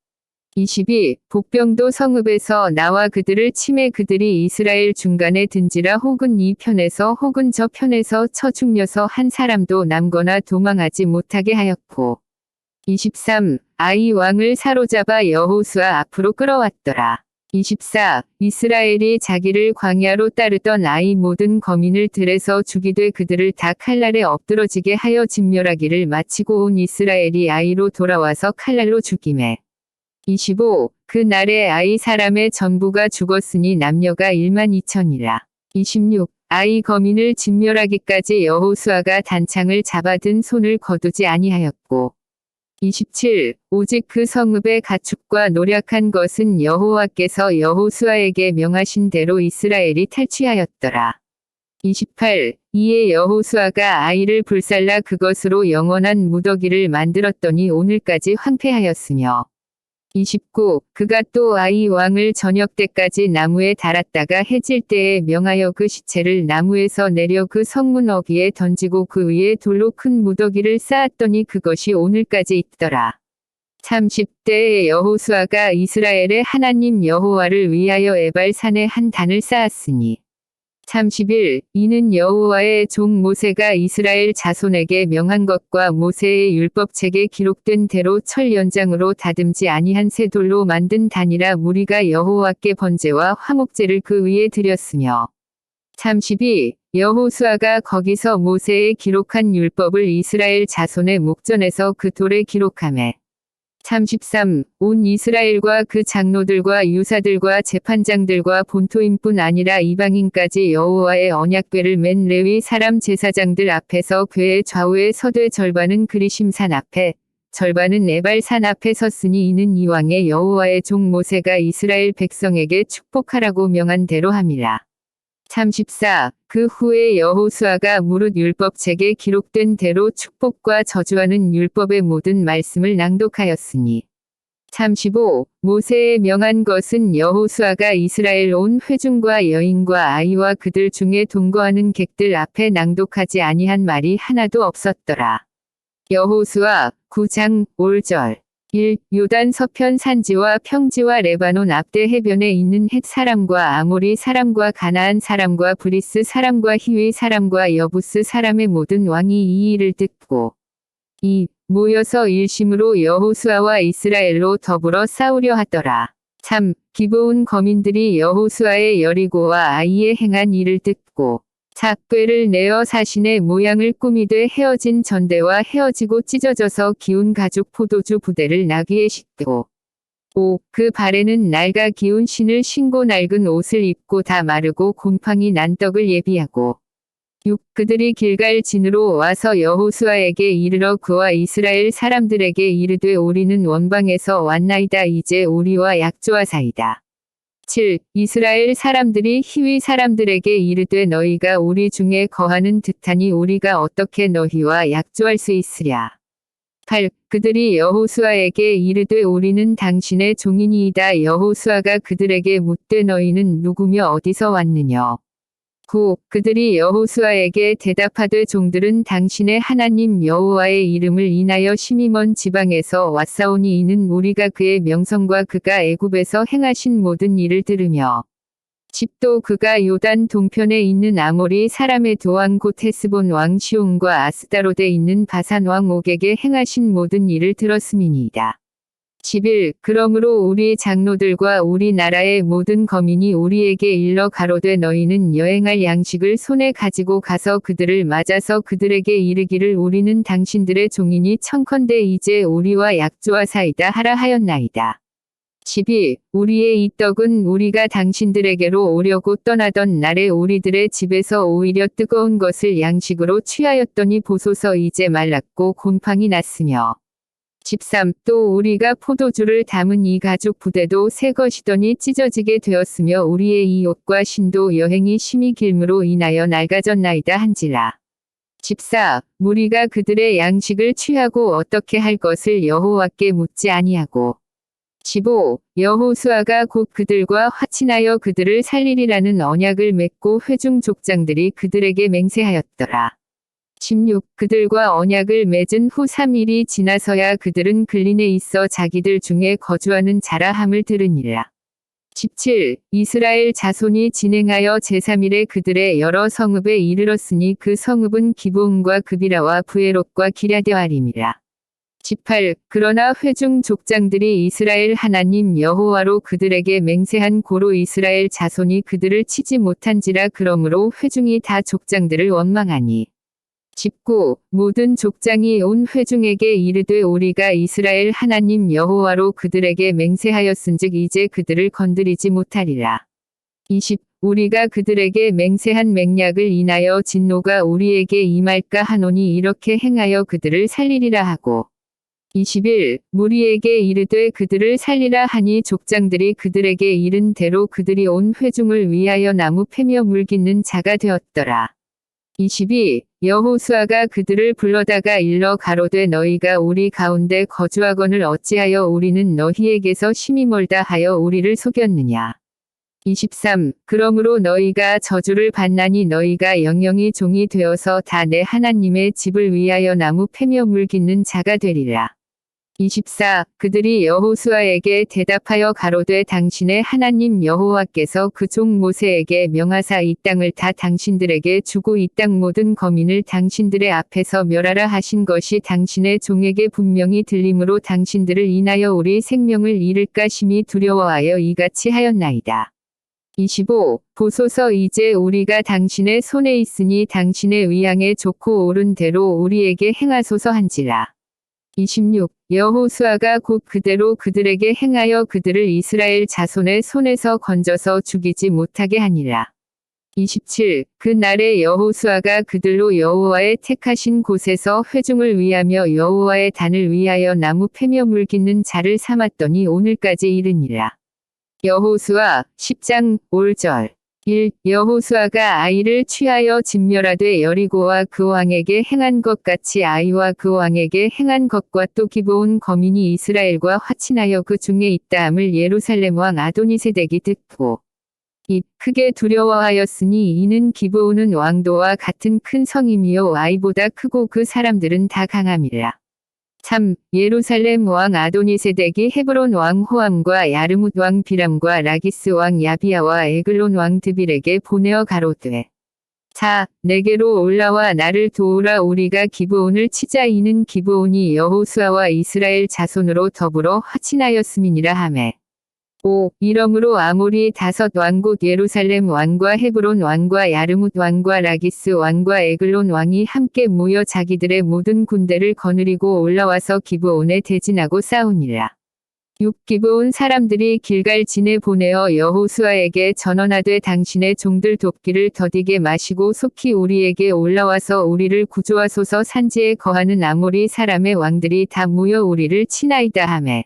22. 복병도 성읍에서 나와 그들을 치매 그들이 이스라엘 중간에 든지라 혹은 이 편에서 혹은 저 편에서 쳐 죽려서 한 사람도 남거나 도망하지 못하게 하였고 23. 아이 왕을 사로잡아 여호수아 앞으로 끌어왔더라. 24. 이스라엘이 자기를 광야로 따르던 아이 모든 거민을 들에서 죽이되 그들을 다 칼날에 엎드러지게 하여 진멸하기를 마치고 온 이스라엘이 아이로 돌아와서 칼날로 죽이매. 25. 그 날에 아이 사람의 전부가 죽었으니 남녀가 12,000이라. 26. 아이 거민을 진멸하기까지 여호수아가 단창을 잡아 든 손을 거두지 아니하였고 27. 오직 그 성읍의 가축과 노력한 것은 여호와께서 여호수아에게 명하신 대로 이스라엘이 탈취하였더라. 28. 이에 여호수아가 아이를 불살라 그것으로 영원한 무더기를 만들었더니 오늘까지 황폐하였으며 29. 그가 또 아이 왕을 저녁 때까지 나무에 달았다가 해질 때에 명하여 그 시체를 나무에서 내려 그 성문 어귀에 던지고 그 위에 돌로 큰 무더기를 쌓았더니 그것이 오늘까지 있더라. 30대에 여호수아가 이스라엘의 하나님 여호와를 위하여 에발산에 한 단을 쌓았으니 31. 이는 여호와의 종 모세가 이스라엘 자손에게 명한 것과 모세의 율법책에 기록된 대로 철 연장으로 다듬지 아니한 새 돌로 만든 단이라 무리가 여호와께 번제와 화목제를 그 위에 드렸으며 32. 여호수아가 거기서 모세의 기록한 율법을 이스라엘 자손의 목전에서 그 돌에 기록하매 33. 온 이스라엘과 그 장로들과 유사들과 재판장들과 본토인뿐 아니라 이방인까지 여호와의 언약궤를 맨 레위 사람 제사장들 앞에서 궤의 좌우에 서되 절반은 그리심산 앞에 절반은 에발산 앞에 섰으니 이는 이왕의 여호와의 종 모세가 이스라엘 백성에게 축복하라고 명한 대로 함이라. 34. 그 후에 여호수아가 무릇 율법책에 기록된 대로 축복과 저주하는 율법의 모든 말씀을 낭독하였으니 35. 모세의 명한 것은 여호수아가 이스라엘 온 회중과 여인과 아이와 그들 중에 동거하는 객들 앞에 낭독하지 아니한 말이 하나도 없었더라. 여호수아 9장 5절 1. 요단 서편 산지와 평지와 레바논 앞대 해변에 있는 헷 사람과 아모리 사람과 가나안 사람과 브리스 사람과 히위 사람과 여부스 사람의 모든 왕이 이 일을 듣고 2. 모여서 일심으로 여호수아와 이스라엘로 더불어 싸우려 하더라. 3. 기브온 거민들이 여호수아의 여리고와 아이에 행한 일을 듣고 4. 꾀를 내어 사신의 모양을 꾸미되 헤어진 전대와 헤어지고 찢어져서 기운 가죽 포도주 부대를 나귀에 싣고 5. 그 발에는 낡아 기운 신을 신고 낡은 옷을 입고 다 마르고 곰팡이 난 떡을 예비하고 6. 그들이 길갈 진으로 와서 여호수아에게 이르러 그와 이스라엘 사람들에게 이르되 우리는 원방에서 왔나이다. 이제 우리와 약조하사이다. 7. 이스라엘 사람들이 히위 사람들에게 이르되 너희가 우리 중에 거하는 듯하니 우리가 어떻게 너희와 약조할 수 있으랴. 8. 그들이 여호수아에게 이르되 우리는 당신의 종이니이다. 여호수아가 그들에게 묻되 너희는 누구며 어디서 왔느냐. 9. 그들이 여호수아에게 대답하되 종들은 당신의 하나님 여호와의 이름을 인하여 심히 먼 지방에서 왔사오니 이는 우리가 그의 명성과 그가 애굽에서 행하신 모든 일을 들으며 10도 그가 요단 동편에 있는 아모리 사람의 도왕 곧 헤스본 왕 시온과 아스다롯에 있는 바산 왕 옥에게 행하신 모든 일을 들었음이니이다. 11. 그러므로 우리 장로들과 우리 나라의 모든 거민이 우리에게 일러 가로되 너희는 여행할 양식을 손에 가지고 가서 그들을 맞아서 그들에게 이르기를 우리는 당신들의 종이니 청컨대 이제 우리와 약조하사이다 하라 하였나이다. 12. 우리의 이 떡은 우리가 당신들에게로 오려고 떠나던 날에 우리들의 집에서 오히려 뜨거운 것을 양식으로 취하였더니 보소서 이제 말랐고 곰팡이 났으며 13. 또 우리가 포도주를 담은 이 가죽 부대도 새 것이더니 찢어지게 되었으며 우리의 이 옷과 신도 여행이 심히 길므로 인하여 낡아졌나이다 한지라. 14. 무리가 그들의 양식을 취하고 어떻게 할 것을 여호와께 묻지 아니하고 15. 여호수아가 곧 그들과 화친하여 그들을 살리리라는 언약을 맺고 회중 족장들이 그들에게 맹세하였더라. 16. 그들과 언약을 맺은 후 3일이 지나서야 그들은 글린에 있어 자기들 중에 거주하는 자라 함을 들으니라. 17. 이스라엘 자손이 진행하여 제3일에 그들의 여러 성읍에 이르렀으니 그 성읍은 기브온과 그비라와 브에롯과 기랴데아림이라. 18. 그러나 회중 족장들이 이스라엘 하나님 여호와로 그들에게 맹세한 고로 이스라엘 자손이 그들을 치지 못한지라 그러므로 회중이 다 족장들을 원망하니. 19. 모든 족장이 온 회중에게 이르되 우리가 이스라엘 하나님 여호와로 그들에게 맹세하였은즉 이제 그들을 건드리지 못하리라. 20. 우리가 그들에게 맹세한 맹약을 인하여 진노가 우리에게 임할까 하노니 이렇게 행하여 그들을 살리리라 하고 21. 무리에게 이르되 그들을 살리라 하니 족장들이 그들에게 이른 대로 그들이 온 회중을 위하여 나무 패며 물깃는 자가 되었더라. 22. 여호수아가 그들을 불러다가 일러 가로되 너희가 우리 가운데 거주하거늘 어찌하여 우리는 너희에게서 심히 멀다 하여 우리를 속였느냐. 23. 그러므로 너희가 저주를 받나니 너희가 영영이 종이 되어서 다 내 하나님의 집을 위하여 나무 패며 물깃는 자가 되리라. 24. 그들이 여호수아에게 대답하여 가로되 당신의 하나님 여호와께서 그 종 모세에게 명하사 이 땅을 다 당신들에게 주고 이 땅 모든 거민을 당신들의 앞에서 멸하라 하신 것이 당신의 종에게 분명히 들림으로 당신들을 인하여 우리 생명을 잃을까 심히 두려워하여 이같이 하였나이다. 25. 보소서 이제 우리가 당신의 손에 있으니 당신의 위양에 좋고 옳은 대로 우리에게 행하소서 한지라. 26. 여호수아가 곧 그대로 그들에게 행하여 그들을 이스라엘 자손의 손에서 건져서 죽이지 못하게 하니라. 27. 그 날에 여호수아가 그들로 여호와의 택하신 곳에서 회중을 위하며 여호와의 단을 위하여 나무 패며 물깃는 자를 삼았더니 오늘까지 이르니라. 여호수아 10장 5절 1. 여호수아가 아이를 취하여 진멸하되 여리고와 그 왕에게 행한 것 같이 아이와 그 왕에게 행한 것과 또 기브온 거민이 이스라엘과 화친하여 그 중에 있다함을 예루살렘 왕 아도니세덱이 듣고 2. 크게 두려워하였으니 이는 기브온은 왕도와 같은 큰 성임이요 아이보다 크고 그 사람들은 다 강함이라. 3. 예루살렘 왕 아도니세덱이 헤브론 왕 호암과 야르뭇 왕 비람과 라기스 왕 야비야와 에글론 왕 드빌에게 보내어 가로되 4. 내게로 올라와 나를 도우라 우리가 기브온을 치자 이는 기브온이 여호수아와 이스라엘 자손으로 더불어 화친하였음이니라 하매 5. 이러므로 아모리 5 왕 곧 예루살렘 왕과 헤브론 왕과 야르뭇 왕과 라기스 왕과 에글론 왕이 함께 모여 자기들의 모든 군대를 거느리고 올라와서 기브온에 대진하고 싸우니라. 6. 기브온 사람들이 길갈진에 보내어 여호수아에게 전언하되 당신의 종들 돕기를 더디게 마시고 속히 우리에게 올라와서 우리를 구조하소서 산지에 거하는 아모리 사람의 왕들이 다 모여 우리를 치나이다 하매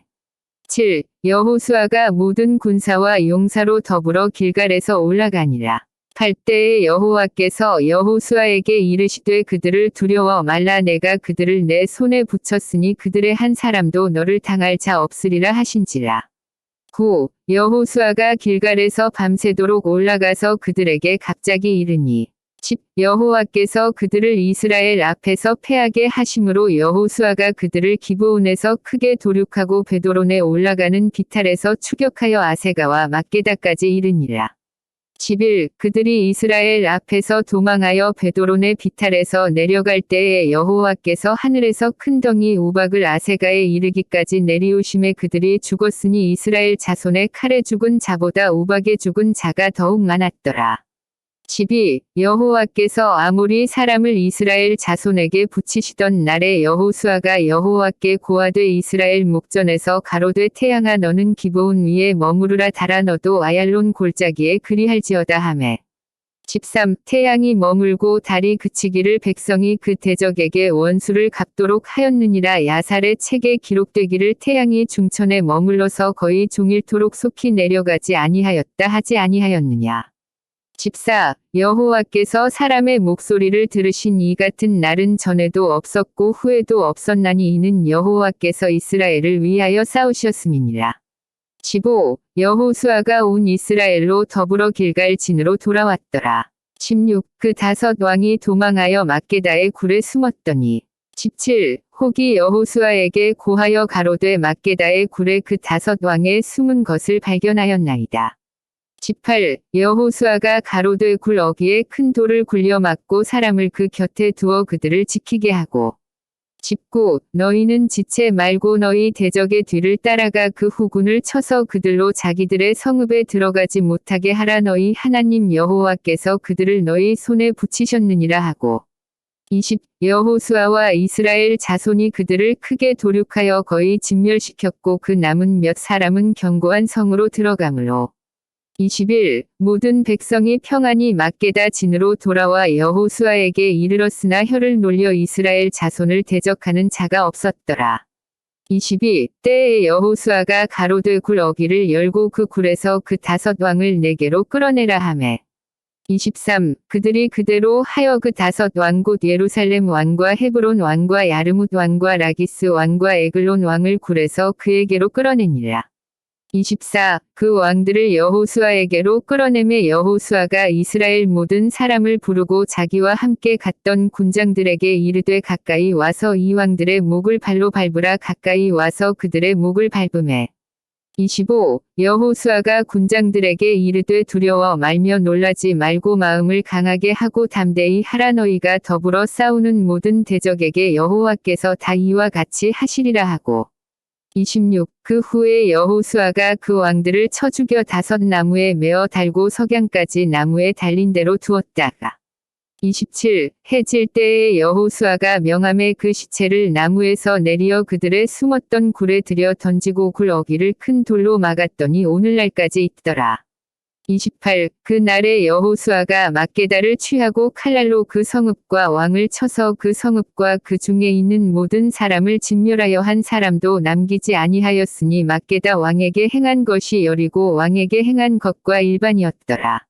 7. 여호수아가 모든 군사와 용사로 더불어 길갈에서 올라가니라. 8때에 여호와께서 여호수아에게 이르시되 그들을 두려워 말라 내가 그들을 내 손에 붙였으니 그들의 한 사람도 너를 당할 자 없으리라 하신지라. 9. 여호수아가 길갈에서 밤새도록 올라가서 그들에게 갑자기 이르니 10. 여호와께서 그들을 이스라엘 앞에서 패하게 하심으로 여호수아가 그들을 기브온에서 크게 도륙하고 베도론에 올라가는 비탈에서 추격하여 아세가와 막게다까지 이르니라. 11. 그들이 이스라엘 앞에서 도망하여 베도론의 비탈에서 내려갈 때에 여호와께서 하늘에서 큰 덩이 우박을 아세가에 이르기까지 내리우심에 그들이 죽었으니 이스라엘 자손의 칼에 죽은 자보다 우박에 죽은 자가 더욱 많았더라. 12. 여호와께서 아모리 사람을 이스라엘 자손에게 붙이시던 날에 여호수아가 여호와께 고하되 이스라엘 목전에서 가로되 태양아 너는 기브온 위에 머무르라 달아 너도 아얄론 골짜기에 그리할지어다 하매. 13. 태양이 머물고 달이 그치기를 백성이 그 대적에게 원수를 갚도록 하였느니라. 야살의 책에 기록되기를 태양이 중천에 머물러서 거의 종일토록 속히 내려가지 아니하였다 하지 아니하였느냐. 14. 여호와께서 사람의 목소리를 들으신 이 같은 날은 전에도 없었고 후에도 없었나니 이는 여호와께서 이스라엘을 위하여 싸우셨음이니라. 15. 여호수아가 온 이스라엘로 더불어 길갈 진으로 돌아왔더라. 16. 그 5 왕이 도망하여 막게다의 굴에 숨었더니. 17. 혹이 여호수아에게 고하여 가로되 막게다의 굴에 그 5 왕의 숨은 것을 발견하였나이다. 18. 여호수아가 가로되 굴 어귀에 큰 돌을 굴려 막고 사람을 그 곁에 두어 그들을 지키게 하고. 19. 너희는 지체 말고 너희 대적의 뒤를 따라가 그 후군을 쳐서 그들로 자기들의 성읍에 들어가지 못하게 하라. 너희 하나님 여호와께서 그들을 너희 손에 붙이셨느니라 하고. 20. 여호수아와 이스라엘 자손이 그들을 크게 도륙하여 거의 진멸시켰고 그 남은 몇 사람은 견고한 성으로 들어가므로. 21. 모든 백성이 평안히 막게다 진으로 돌아와 여호수아에게 이르렀으나 혀를 놀려 이스라엘 자손을 대적하는 자가 없었더라. 22. 때에 여호수아가 가로되 굴 어귀를 열고 그 굴에서 그 5 왕을 내게로 끌어내라 하매. 23. 그들이 그대로 하여 그 5 왕 곧 예루살렘 왕과 헤브론 왕과 야르뭇 왕과 라기스 왕과 에글론 왕을 굴에서 그에게로 끌어내니라. 24. 그 왕들을 여호수아에게로 끌어내매 여호수아가 이스라엘 모든 사람을 부르고 자기와 함께 갔던 군장들에게 이르되 가까이 와서 이 왕들의 목을 발로 밟으라. 가까이 와서 그들의 목을 밟으매. 25. 여호수아가 군장들에게 이르되 두려워 말며 놀라지 말고 마음을 강하게 하고 담대히 하라. 너희가 더불어 싸우는 모든 대적에게 여호와께서 다 이와 같이 하시리라 하고. 26. 그 후에 여호수아가 그 왕들을 쳐 죽여 5 나무에 메어 달고 석양까지 나무에 달린 대로 두었다가. 27. 해질 때에 여호수아가 명함에 그 시체를 나무에서 내리어 그들의 숨었던 굴에 들여 던지고 굴 어귀를 큰 돌로 막았더니 오늘날까지 있더라. 28. 그 날에 여호수아가 막게다를 취하고 칼날로 그 성읍과 왕을 쳐서 그 성읍과 그 중에 있는 모든 사람을 진멸하여 한 사람도 남기지 아니하였으니 막게다 왕에게 행한 것이 여리고 왕에게 행한 것과 일반이었더라.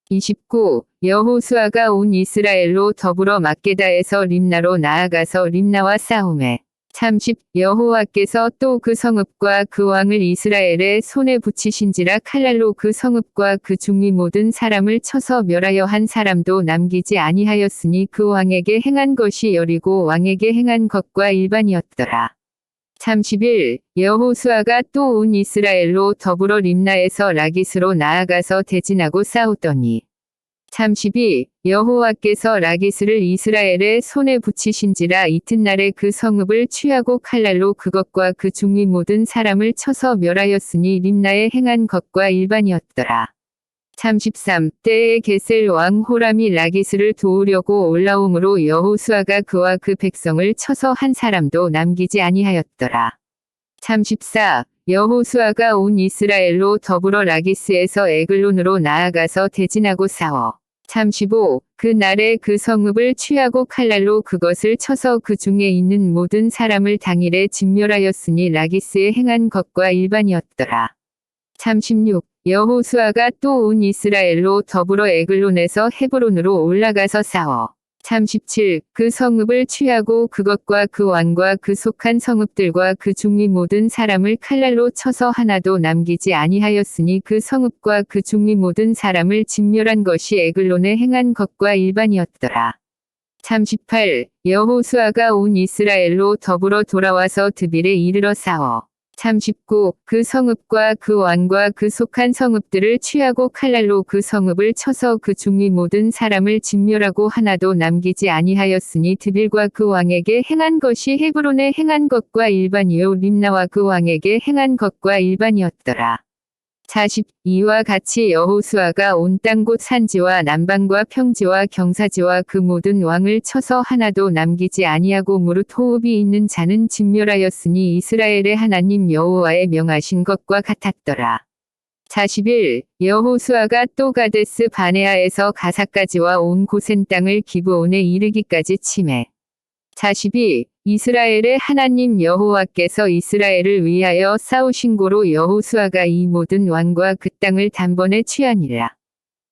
29. 여호수아가 온 이스라엘로 더불어 막게다에서 림나로 나아가서 림나와 싸우매. 30. 여호와께서 또 그 성읍과 그 왕을 이스라엘의 손에 붙이신지라 칼날로 그 성읍과 그 중리 모든 사람을 쳐서 멸하여 한 사람도 남기지 아니하였으니 그 왕에게 행한 것이 여리고 왕에게 행한 것과 일반이었더라. 31. 여호수아가 또 온 이스라엘로 더불어 림나에서 라기스로 나아가서 대진하고 싸우더니. 32. 여호와께서 라기스를 이스라엘의 손에 붙이신지라 이튿날에 그 성읍을 취하고 칼날로 그것과 그 중리 모든 사람을 쳐서 멸하였으니 림나에 행한 것과 일반이었더라. 33. 때에 게셀 왕 호람이 라기스를 도우려고 올라오므로 여호수아가 그와 그 백성을 쳐서 한 사람도 남기지 아니하였더라. 34. 여호수아가 온 이스라엘로 더불어 라기스에서 에글론으로 나아가서 대진하고 싸워. 35. 그 날에 그 성읍을 취하고 칼날로 그것을 쳐서 그 중에 있는 모든 사람을 당일에 진멸하였으니 라기스에 행한 것과 일반이었더라. 36. 여호수아가 또 온 이스라엘로 더불어 에글론에서 헤브론으로 올라가서 싸워. 37. 그 성읍을 취하고 그것과 그 왕과 그 속한 성읍들과 그 중리 모든 사람을 칼날로 쳐서 하나도 남기지 아니하였으니 그 성읍과 그 중리 모든 사람을 진멸한 것이 에글론에 행한 것과 일반이었더라. 38. 여호수아가 온 이스라엘로 더불어 돌아와서 드빌에 이르러 싸워. 39. 그 성읍과 그 왕과 그 속한 성읍들을 취하고 칼날로 그 성읍을 쳐서 그 중위 모든 사람을 진멸하고 하나도 남기지 아니하였으니 드빌과 그 왕에게 행한 것이 헤브론에 행한 것과 일반이요 림나와 그 왕에게 행한 것과 일반이었더라. 40. 이와 같이 여호수아가 온 땅 곧 산지와 남방과 평지와 경사지와 그 모든 왕을 쳐서 하나도 남기지 아니하고 무릇 호흡이 있는 자는 진멸하였으니 이스라엘의 하나님 여호와의 명하신 것과 같았더라. 41. 여호수아가 또 가데스 바네아에서 가사까지와 온 고센 땅을 기브온에 이르기까지 치매. 42. 이스라엘의 하나님 여호와께서 이스라엘을 위하여 싸우신 고로 여호수아가 이 모든 왕과 그 땅을 단번에 취하니라.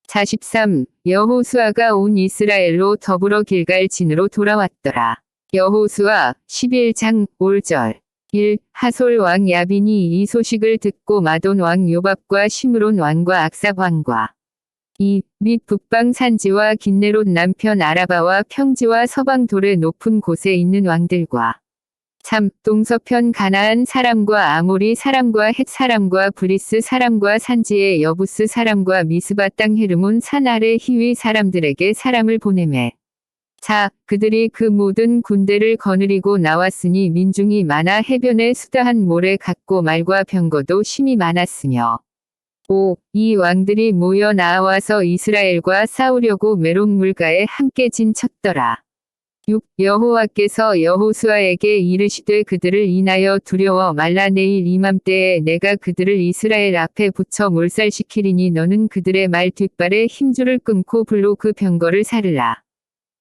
43. 여호수아가 온 이스라엘로 더불어 길갈 진으로 돌아왔더라. 여호수아 11장 5절 1. 하솔 왕 야빈이 이 소식을 듣고 마돈 왕 요밥과 시므론 왕과 악삽 왕과 2. 및 북방 산지와 긴네롯 남편 아라바와 평지와 서방 돌의 높은 곳에 있는 왕들과 3. 동서편 가나안 사람과 아모리 사람과 헷 사람과 브리스 사람과 산지의 여부스 사람과 미스바 땅 헤르몬 산 아래 히위 사람들에게 사람을 보내매 4. 그들이 그 모든 군대를 거느리고 나왔으니 민중이 많아 해변에 수다한 모래 같고 말과 병거도 심히 많았으며 5. 이 왕들이 모여 나와서 이스라엘과 싸우려고 메론 물가에 함께 진쳤더라. 6. 여호와께서 여호수아에게 이르시되 그들을 인하여 두려워 말라 내일 이맘때에 내가 그들을 이스라엘 앞에 붙여 몰살시키리니 너는 그들의 말 뒷발에 힘줄을 끊고 불로 그 병거를 사르라.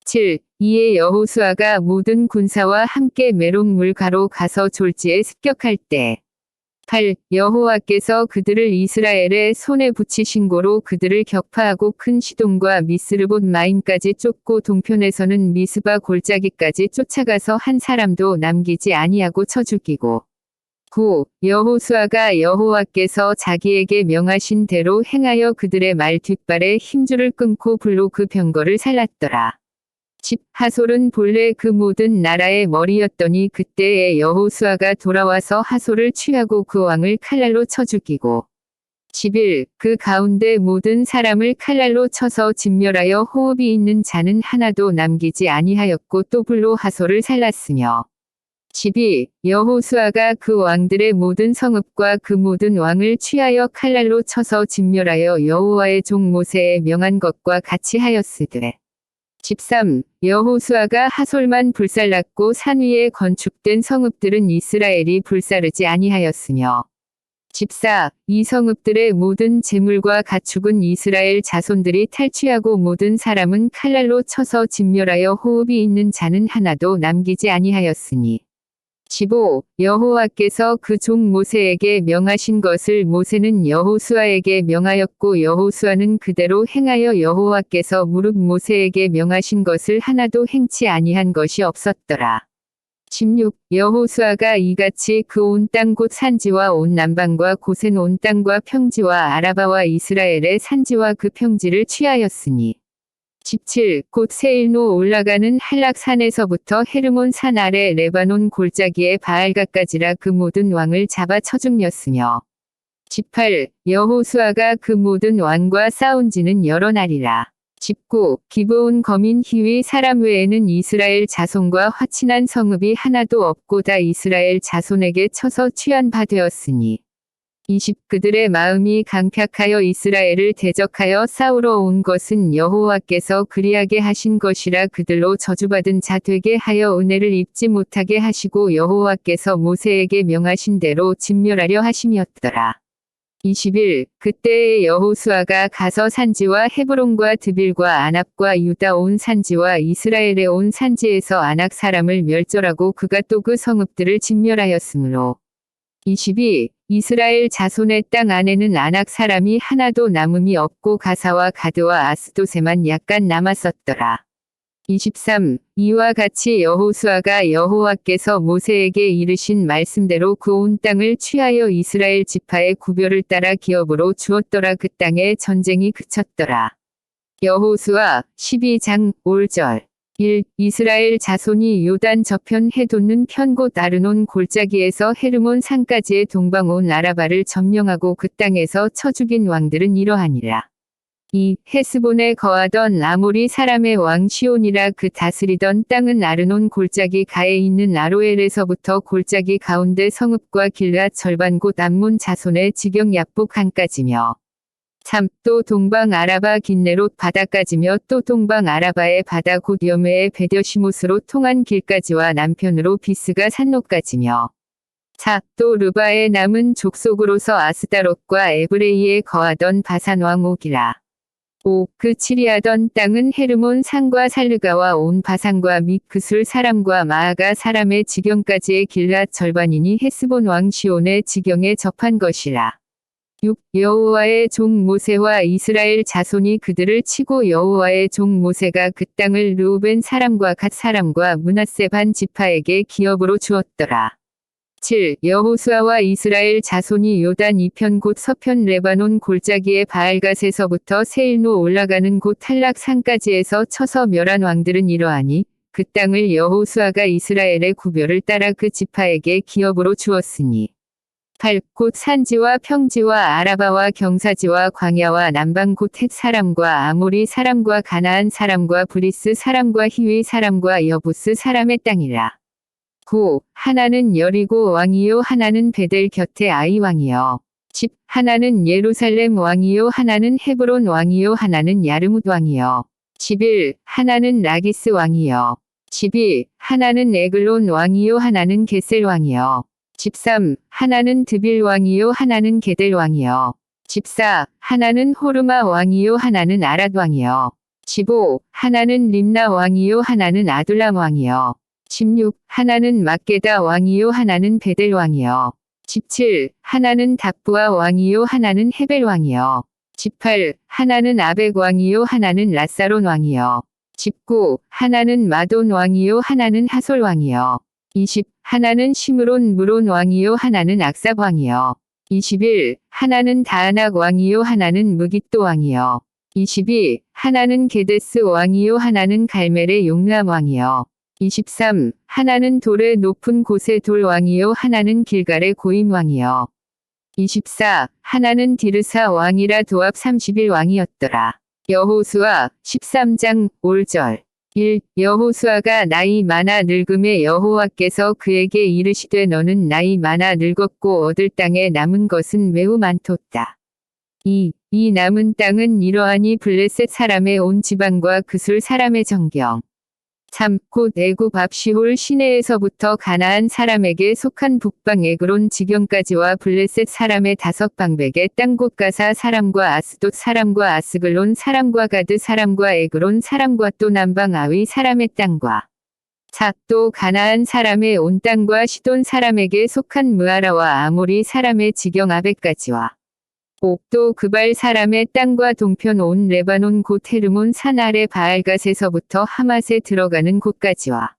7. 이에 여호수아가 모든 군사와 함께 메론 물가로 가서 졸지에 습격할 때 8. 여호와께서 그들을 이스라엘의 손에 붙이신 고로 그들을 격파하고 큰 시돈과 미스르봇 마임까지 쫓고 동편에서는 미스바 골짜기까지 쫓아가서 한 사람도 남기지 아니하고 쳐 죽이고 9. 여호수아가 여호와께서 자기에게 명하신 대로 행하여 그들의 말 뒷발에 힘줄을 끊고 불로 그 병거를 살랐더라. 10. 하솔은 본래 그 모든 나라의 머리였더니 그때에 여호수아가 돌아와서 하솔을 취하고 그 왕을 칼날로 쳐 죽이고 11. 그 가운데 모든 사람을 칼날로 쳐서 진멸하여 호흡이 있는 자는 하나도 남기지 아니하였고 또 불로 하솔을 살랐으며 12. 여호수아가 그 왕들의 모든 성읍과 그 모든 왕을 취하여 칼날로 쳐서 진멸하여 여호와의 종 모세에 명한 것과 같이 하였으되 13. 여호수아가 하솔만 불살랐고 산 위에 건축된 성읍들은 이스라엘이 불사르지 아니하였으며 14. 이 성읍들의 모든 재물과 가축은 이스라엘 자손들이 탈취하고 모든 사람은 칼날로 쳐서 진멸하여 호흡이 있는 자는 하나도 남기지 아니하였으니 15. 여호와께서 그 종 모세에게 명하신 것을 모세는 여호수아에게 명하였고 여호수아는 그대로 행하여 여호와께서 무릇 모세에게 명하신 것을 하나도 행치 아니한 것이 없었더라. 16. 여호수아가 이같이 그 온 땅 곧 산지와 온 남방과 고센 온 땅과 평지와 아라바와 이스라엘의 산지와 그 평지를 취하였으니 17. 곧 세일노 올라가는 한락산에서부터 헤르몬 산 아래 레바논 골짜기의 바알가까지라 그 모든 왕을 잡아 쳐 죽였으며 18. 여호수아가 그 모든 왕과 싸운 지는 여러 날이라. 19. 기브온 거민 히위 사람 외에는 이스라엘 자손과 화친한 성읍이 하나도 없고 다 이스라엘 자손에게 쳐서 취한 바 되었으니 20. 그들의 마음이 강팍하여 이스라엘을 대적하여 싸우러 온 것은 여호와께서 그리하게 하신 것이라 그들로 저주받은 자 되게 하여 은혜를 입지 못하게 하시고 여호와께서 모세에게 명하신 대로 진멸하려 하심이었더라. 21. 그때에 여호수아가 가서 산지와 헤브론과 드빌과 아납과 유다 온 산지와 이스라엘의 온 산지에서 아낙 사람을 멸절하고 그가 또 그 성읍들을 진멸하였으므로 22. 이스라엘 자손의 땅 안에는 아낙 사람이 하나도 남음이 없고 가사와 가드와 아스도세만 약간 남았었더라. 23. 이와 같이 여호수아가 여호와께서 모세에게 이르신 말씀대로 그 온 땅을 취하여 이스라엘 지파의 구별을 따라 기업으로 주었더라. 그 땅에 전쟁이 그쳤더라. 여호수아 12장 5절 1. 이스라엘 자손이 요단 저편 해돋는 편 곧 아르논 골짜기에서 헤르몬 산까지의 동방 온 아라바를 점령하고 그 땅에서 쳐 죽인 왕들은 이러하니라. 2. 헤스본에 거하던 아모리 사람의 왕 시온이라 그 다스리던 땅은 아르논 골짜기 가에 있는 아로엘에서부터 골짜기 가운데 성읍과 길앗 절반 곧 암몬 자손의 지경 약복 한까지며 3. 또 동방 아라바 긴네롯 바다까지며 또 동방 아라바의 바다 곧 여메의 베뎌시못으로 통한 길까지와 남편으로 비스가 산로까지며 4. 또 르바의 남은 족속으로서 아스다롯과 에브레이에 거하던 바산 왕 옥이라. 5. 그 치리하던 땅은 헤르몬 산과 살르가와 온 바산과 및 그술 사람과 마아가 사람의 지경까지의 길앗 절반이니 헤스본 왕 시온의 지경에 접한 것이라. 6. 여호와의 종 모세와 이스라엘 자손이 그들을 치고 여호와의 종 모세가 그 땅을 르우벤 사람과 갓 사람과 므낫세 반 지파에게 기업으로 주었더라. 7. 여호수아와 이스라엘 자손이 요단 이편 곧 서편 레바논 골짜기의 바알갓에서부터 세일로 올라가는 곳 탈락 산까지에서 쳐서 멸한 왕들은 이러하니 그 땅을 여호수아가 이스라엘의 구별을 따라 그 지파에게 기업으로 주었으니 8. 곧 산지와 평지와 아라바와 경사지와 광야와 남방 곧 헷 사람과 아모리 사람과 가나안 사람과 브리스 사람과 히위 사람과 여부스 사람의 땅이라. 9. 하나는 여리고 왕이요 하나는 베델 곁에 아이 왕이요. 10. 하나는 예루살렘 왕이요 하나는 헤브론 왕이요 하나는 야르뭇 왕이요. 11. 하나는 라기스 왕이요. 12. 하나는 에글론 왕이요 하나는 게셀 왕이요. 13. 하나는 드빌 왕이요 하나는 게델 왕이요. 14. 하나는 호르마 왕이요 하나는 아랏 왕이요. 15. 하나는 림나 왕이요 하나는 아둘람 왕이요. 16. 하나는 막게다 왕이요 하나는 베델 왕이요. 17. 하나는 답부아 왕이요 하나는 헤벨 왕이요. 18. 하나는 아벡 왕이요 하나는 라사론 왕이요. 19. 하나는 마돈 왕이요 하나는 하솔 왕이요. 20. 하나는 시므론 무론 왕이요 하나는 악삽 왕이요. 21. 하나는 다아낙 왕이요 하나는 무깃도 왕이요. 22. 하나는 게데스 왕이요 하나는 갈멜의 용람 왕이요. 23. 하나는 돌의 높은 곳의 돌 왕이요 하나는 길갈의 고임 왕이요. 24. 하나는 디르사 왕이라 도합 30일 왕이었더라. 여호수아 13장 5절 1. 여호수아가 나이 많아 늙음에 여호와께서 그에게 이르시되 너는 나이 많아 늙었고 얻을 땅에 남은 것은 매우 많도다. 2. 이 남은 땅은 이러하니 블레셋 사람의 온 지방과 그술 사람의 정경. 3. 곧 애굽 압시홀 시내에서부터 가나안 사람에게 속한 북방 에그론 지경까지와 블레셋 사람의 5방백의 땅 곧 가사 사람과 아스돗 사람과 아스글론 사람과 가드 사람과 에그론 사람과 또 남방 아위 사람의 땅과 4. 또 가나안 사람의 온 땅과 시돈 사람에게 속한 무아라와 아모리 사람의 지경 아벡까지와 5. 또 그발 사람의 땅과 동편 온 레바논 곧 헤르몬 산 아래 바알갓에서부터 하맛에 들어가는 곳까지와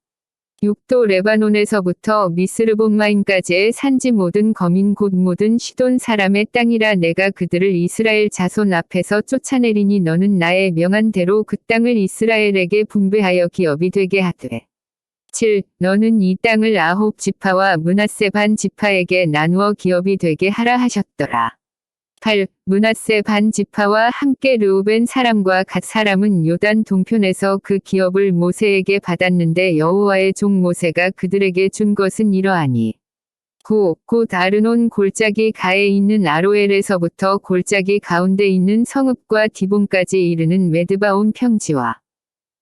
6. 또 레바논에서부터 미스르본마임까지의 산지 모든 거민 곧 모든 시돈 사람의 땅이라 내가 그들을 이스라엘 자손 앞에서 쫓아내리니 너는 나의 명한 대로 그 땅을 이스라엘에게 분배하여 기업이 되게 하되 7. 너는 이 땅을 아홉 지파와 므낫세 반 지파에게 나누어 기업이 되게 하라 하셨더라. 8. 므낫세 반 지파와 함께 르우벤 사람과 갓 사람은 요단 동편에서 그 기업을 모세에게 받았는데 여호와의 종 모세가 그들에게 준 것은 이러하니 9. 곧 아르논 골짜기 가에 있는 아로엘에서부터 골짜기 가운데 있는 성읍과 디본까지 이르는 메드바온 평지와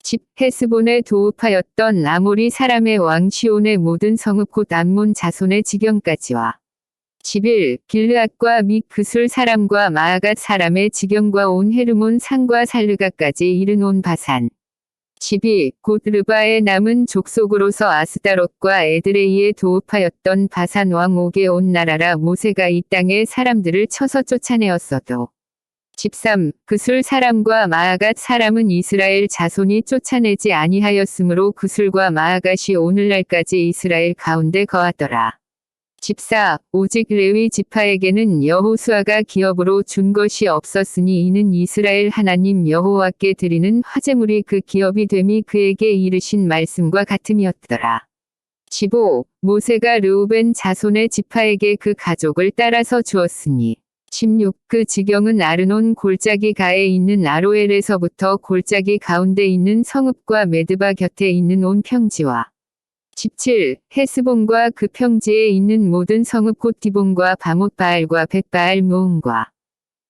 10. 헤스본에 도읍하였던 아모리 사람의 왕 시온의 모든 성읍 곧 암몬 자손의 지경까지와 11. 길르앗과 및 그술 사람과 마아갓 사람의 지경과 온 헤르몬 산과 살르가까지 이른 온 바산. 12. 곧 르바의 남은 족속으로서 아스다롯과 에드레이에 도읍하였던 바산 왕 옥의 온 나라라 모세가 이 땅의 사람들을 쳐서 쫓아내었어도. 13. 그술 사람과 마아갓 사람은 이스라엘 자손이 쫓아내지 아니하였으므로 그술과 마아갓이 오늘날까지 이스라엘 가운데 거하더라. 14. 오직 레위 지파에게는 여호수아가 기업으로 준 것이 없었으니 이는 이스라엘 하나님 여호와께 드리는 화제물이 그 기업이 됨이 그에게 이르신 말씀과 같음이었더라. 15. 모세가 르우벤 자손의 지파에게 그 가족을 따라서 주었으니 16. 그 지경은 아르논 골짜기 가에 있는 아로엘에서부터 골짜기 가운데 있는 성읍과 메드바 곁에 있는 온 평지와 17. 헤스본과 그 평지에 있는 모든 성읍 곧 디본과 바못바알과 벳바알 모음과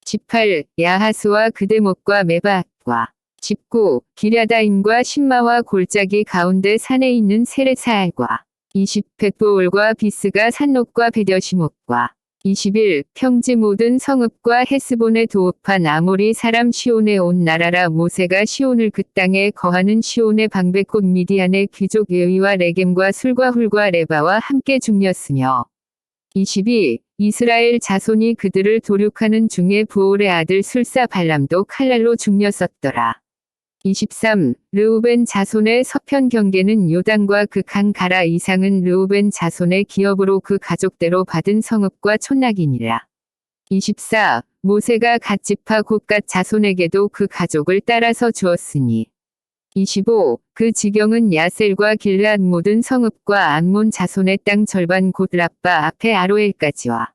18. 야하스와 그대못과 메바앗과 19. 기랴다임과 신마와 골짜기 가운데 산에 있는 세레사알과 20. 벳보올과 비스가 산롯과 베뎌시못과 21. 평지 모든 성읍과 헤스본의 도읍한 아모리 사람 시온에 온 나라라. 모세가 시온을 그 땅에 거하는 시온의 방백 곧 미디안의 귀족 예위와 레겜과 술과 훌과 레바와 함께 죽였으며 22. 이스라엘 자손이 그들을 도륙하는 중에 부올의 아들 술사 발람도 칼날로 죽였었더라. 23. 르우벤 자손의 서편 경계는 요단과 그 강 가라 이상은 르우벤 자손의 기업으로 그 가족대로 받은 성읍과 촌락이니라. 24. 모세가 갓 지파 곧 갓 자손에게도 그 가족을 따라서 주었으니 25. 그 지경은 야셀과 길르앗 모든 성읍과 암몬 자손의 땅 절반 곧 라빠 앞에 아로엘까지와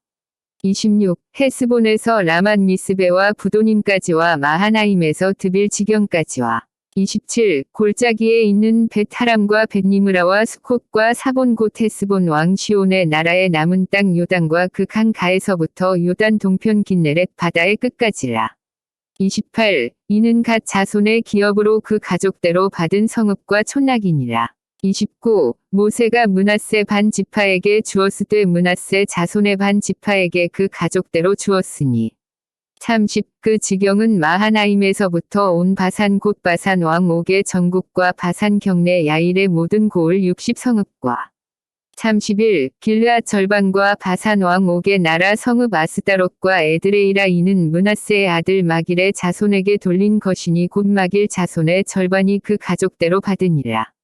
26. 헤스본에서 라맛 미스베와 부도님까지와 마하나임에서 드빌 지경까지와 27. 골짜기에 있는 벳하람과 벳니므라와 스콧과 사본 곧 헤스본 왕 시온의 나라의 남은 땅 요단과 그 강 가에서부터 요단 동편 긴네렛 바다의 끝까지라. 28. 이는 갓 자손의 기업으로 그 가족대로 받은 성읍과 촌락이니라. 29. 모세가 므낫세 반 지파에게 주었으되 므낫세 자손의 반 지파에게 그 가족대로 주었으니 30. 그 지경은 마하나임에서부터 온 바산 곧 바산 왕 옥의 전국과 바산 경내 야일의 모든 고을 60성읍과 31. 길르앗 절반과 바산 왕 옥의 나라 성읍 아스다롯과 에드레이라. 이는 므낫세의 아들 마길의 자손에게 돌린 것이니 곧 마길 자손의 절반이 그 가족대로 받으니라.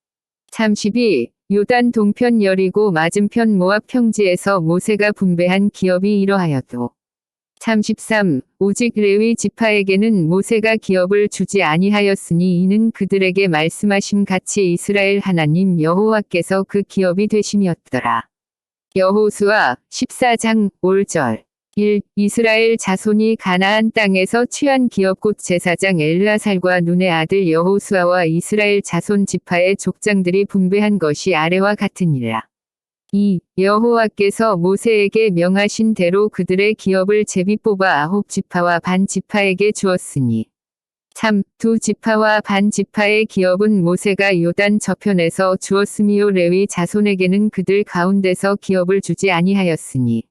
32. 요단 동편 여리고 맞은편 모압 평지에서 모세가 분배한 기업이 이러하여도 33. 오직 레위 지파에게는 모세가 기업을 주지 아니하였으니 이는 그들에게 말씀하심 같이 이스라엘 하나님 여호와께서 그 기업이 되심이었더라. 여호수아 14장 5절 1. 이스라엘 자손이 가나안 땅에서 취한 기업 곧 제사장 엘르아살과 눈의 아들 여호수아와 이스라엘 자손 지파의 족장들이 분배한 것이 아래와 같으니라. 2. 여호와께서 모세에게 명하신 대로 그들의 기업을 제비 뽑아 9지파와 반 지파에게 주었으니 3. 2지파와 반 지파의 기업은 모세가 요단 저편에서 주었으며 레위 자손에게는 그들 가운데서 기업을 주지 아니하였으니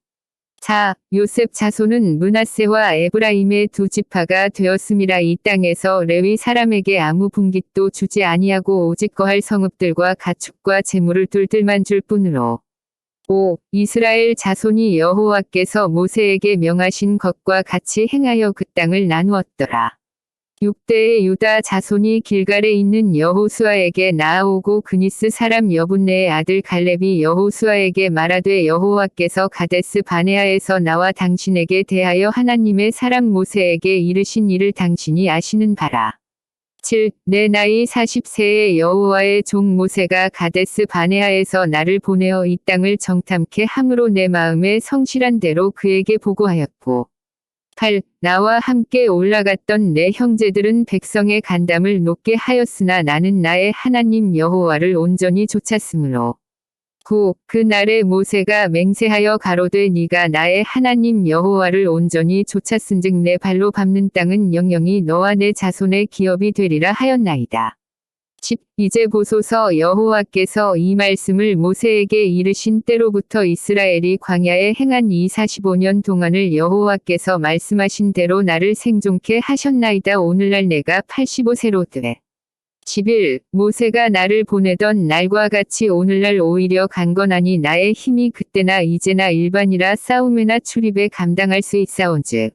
4. 요셉 자손은 므낫세와 에브라임의 2지파가 되었음이라. 이 땅에서 레위 사람에게 아무 분깃도 주지 아니하고 오직 거할 성읍들과 가축과 재물을 둘들만 줄 뿐으로 5. 이스라엘 자손이 여호와께서 모세에게 명하신 것과 같이 행하여 그 땅을 나누었더라. 6대의 유다 자손이 길갈에 있는 여호수아에게 나아오고 그니스 사람 여분네의 아들 갈렙이 여호수아에게 말하되 여호와께서 가데스 바네아에서 나와 당신에게 대하여 하나님의 사람 모세에게 이르신 일을 당신이 아시는 바라. 7. 내 나이 40세의 여호와의 종 모세가 가데스 바네아에서 나를 보내어 이 땅을 정탐케 함으로 내 마음에 성실한 대로 그에게 보고하였고 8. 나와 함께 올라갔던 내 형제들은 백성의 간담을 높게 하였으나 나는 나의 하나님 여호와를 온전히 좇았으므로 9. 그날에 모세가 맹세하여 가로되 네가 나의 하나님 여호와를 온전히 좇았은즉 내 발로 밟는 땅은 영영이 너와 내 자손의 기업이 되리라 하였나이다. 10. 이제 보소서 여호와께서 이 말씀을 모세에게 이르신 때로부터 이스라엘이 광야에 행한 이 45년 동안을 여호와께서 말씀하신 대로 나를 생존케 하셨나이다. 오늘날 내가 85세로 돼. 11. 모세가 나를 보내던 날과 같이 오늘날 오히려 강건하니 나의 힘이 그때나 이제나 일반이라 싸움에나 출입에 감당할 수 있사온즉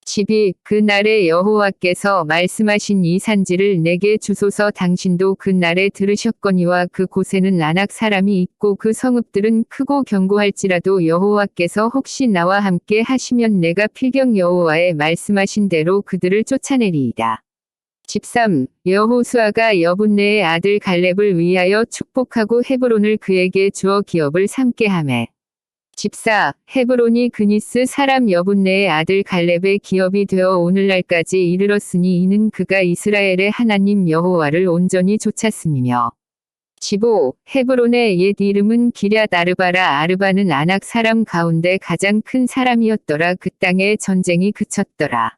12. 그날에 여호와께서 말씀하신 이 산지를 내게 주소서. 당신도 그날에 들으셨거니와 그곳에는 아낙 사람이 있고 그 성읍들은 크고 견고할지라도 여호와께서 혹시 나와 함께 하시면 내가 필경 여호와의 말씀하신 대로 그들을 쫓아내리이다. 13. 여호수아가 여분네의 아들 갈렙을 위하여 축복하고 헤브론을 그에게 주어 기업을 삼게 하매. 14. 헤브론이 그니스 사람 여분네의 아들 갈렙의 기업이 되어 오늘날까지 이르렀으니 이는 그가 이스라엘의 하나님 여호와를 온전히 좇았음이며. 15. 헤브론의 옛 이름은 기럇 아르바라. 아르바는 아낙 사람 가운데 가장 큰 사람이었더라. 그 땅에 전쟁이 그쳤더라.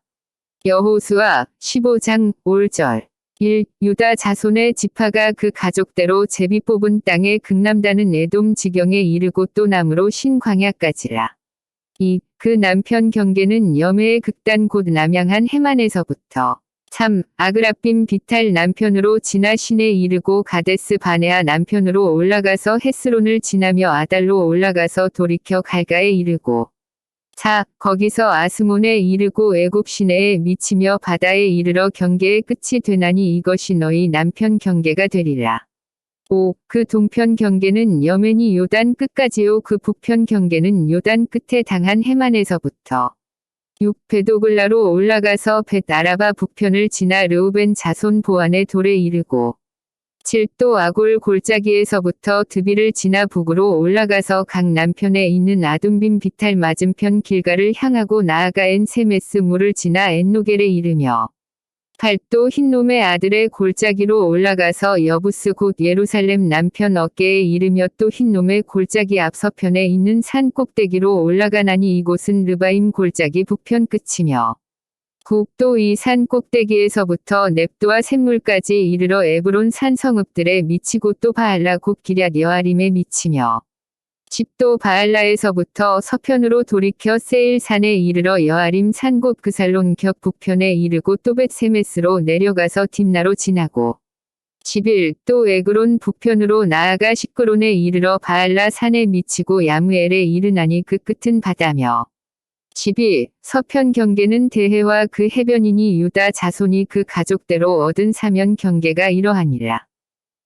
여호수아 15장 5절 1. 유다 자손의 지파가 그 가족대로 제비 뽑은 땅에 극남다는 에돔 지경에 이르고 또 남으로 신광야까지라. 2. 그 남편 경계는 여매의 극단 곧 남양한 해만에서부터. 3. 아그라빔 비탈 남편으로 지나 신에 이르고 가데스 바네아 남편으로 올라가서 헤스론을 지나며 아달로 올라가서 돌이켜 갈가에 이르고. 4. 거기서 아스몬에 이르고 애굽 시내에 미치며 바다에 이르러 경계의 끝이 되나니 이것이 너희 남편 경계가 되리라. 5. 그 동편 경계는 여맨이 요단 끝까지요. 그 북편 경계는 요단 끝에 당한 해만에서부터. 6. 베도글라로 올라가서 벳 아라바 북편을 지나 르우벤 자손 보안의 돌에 이르고. 7. 또 아골 골짜기에서부터 드비를 지나 북으로 올라가서 강 남편에 있는 아둠빔 비탈 맞은편 길가를 향하고 나아가 엔세메스 물을 지나 엔노겔에 이르며. 8. 또 흰놈의 아들의 골짜기로 올라가서 여부스 곧 예루살렘 남편 어깨에 이르며 또 흰놈의 골짜기 앞서편에 있는 산 꼭대기로 올라가나니 이곳은 르바임 골짜기 북편 끝이며. 9. 또 이 산 꼭대기에서부터 넵도와 샘물까지 이르러 에브론 산 성읍들에 미치고 또 바알라 곧 기럇 여아림에 미치며. 10. 또 바알라에서부터 서편으로 돌이켜 세일산에 이르러 여아림 산 곧 그살론 격 북편에 이르고 또 벳세메스로 내려가서 딥나로 지나고. 11. 또 에그론 북편으로 나아가 시끄론에 이르러 바알라 산에 미치고 야무엘에 이르나니 그 끝은 바다며. 12. 서편 경계는 대해와 그 해변이니 유다 자손이 그 가족대로 얻은 사면 경계가 이러하니라.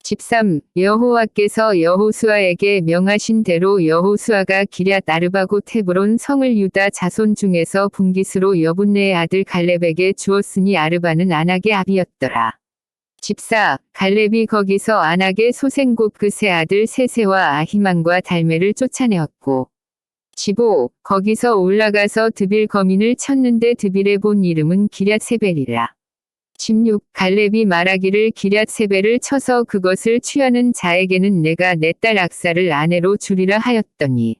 13. 여호와께서 여호수아에게 명하신 대로 여호수아가 기럇 아르바 곧 헤브론 성을 유다 자손 중에서 분깃으로 여분네의 아들 갈렙에게 주었으니 아르바는 아낙의 아비였더라. 14. 갈렙이 거기서 아낙의 소생 곧 그 세 아들 세세와 아히만과 달메를 쫓아내었고. 15. 거기서 올라가서 드빌 거민을 쳤는데 드빌의 본 이름은 기럇세벨이라. 16. 갈렙이 말하기를 기럇세벨을 쳐서 그것을 취하는 자에게는 내가 내 딸 악사를 아내로 주리라 하였더니.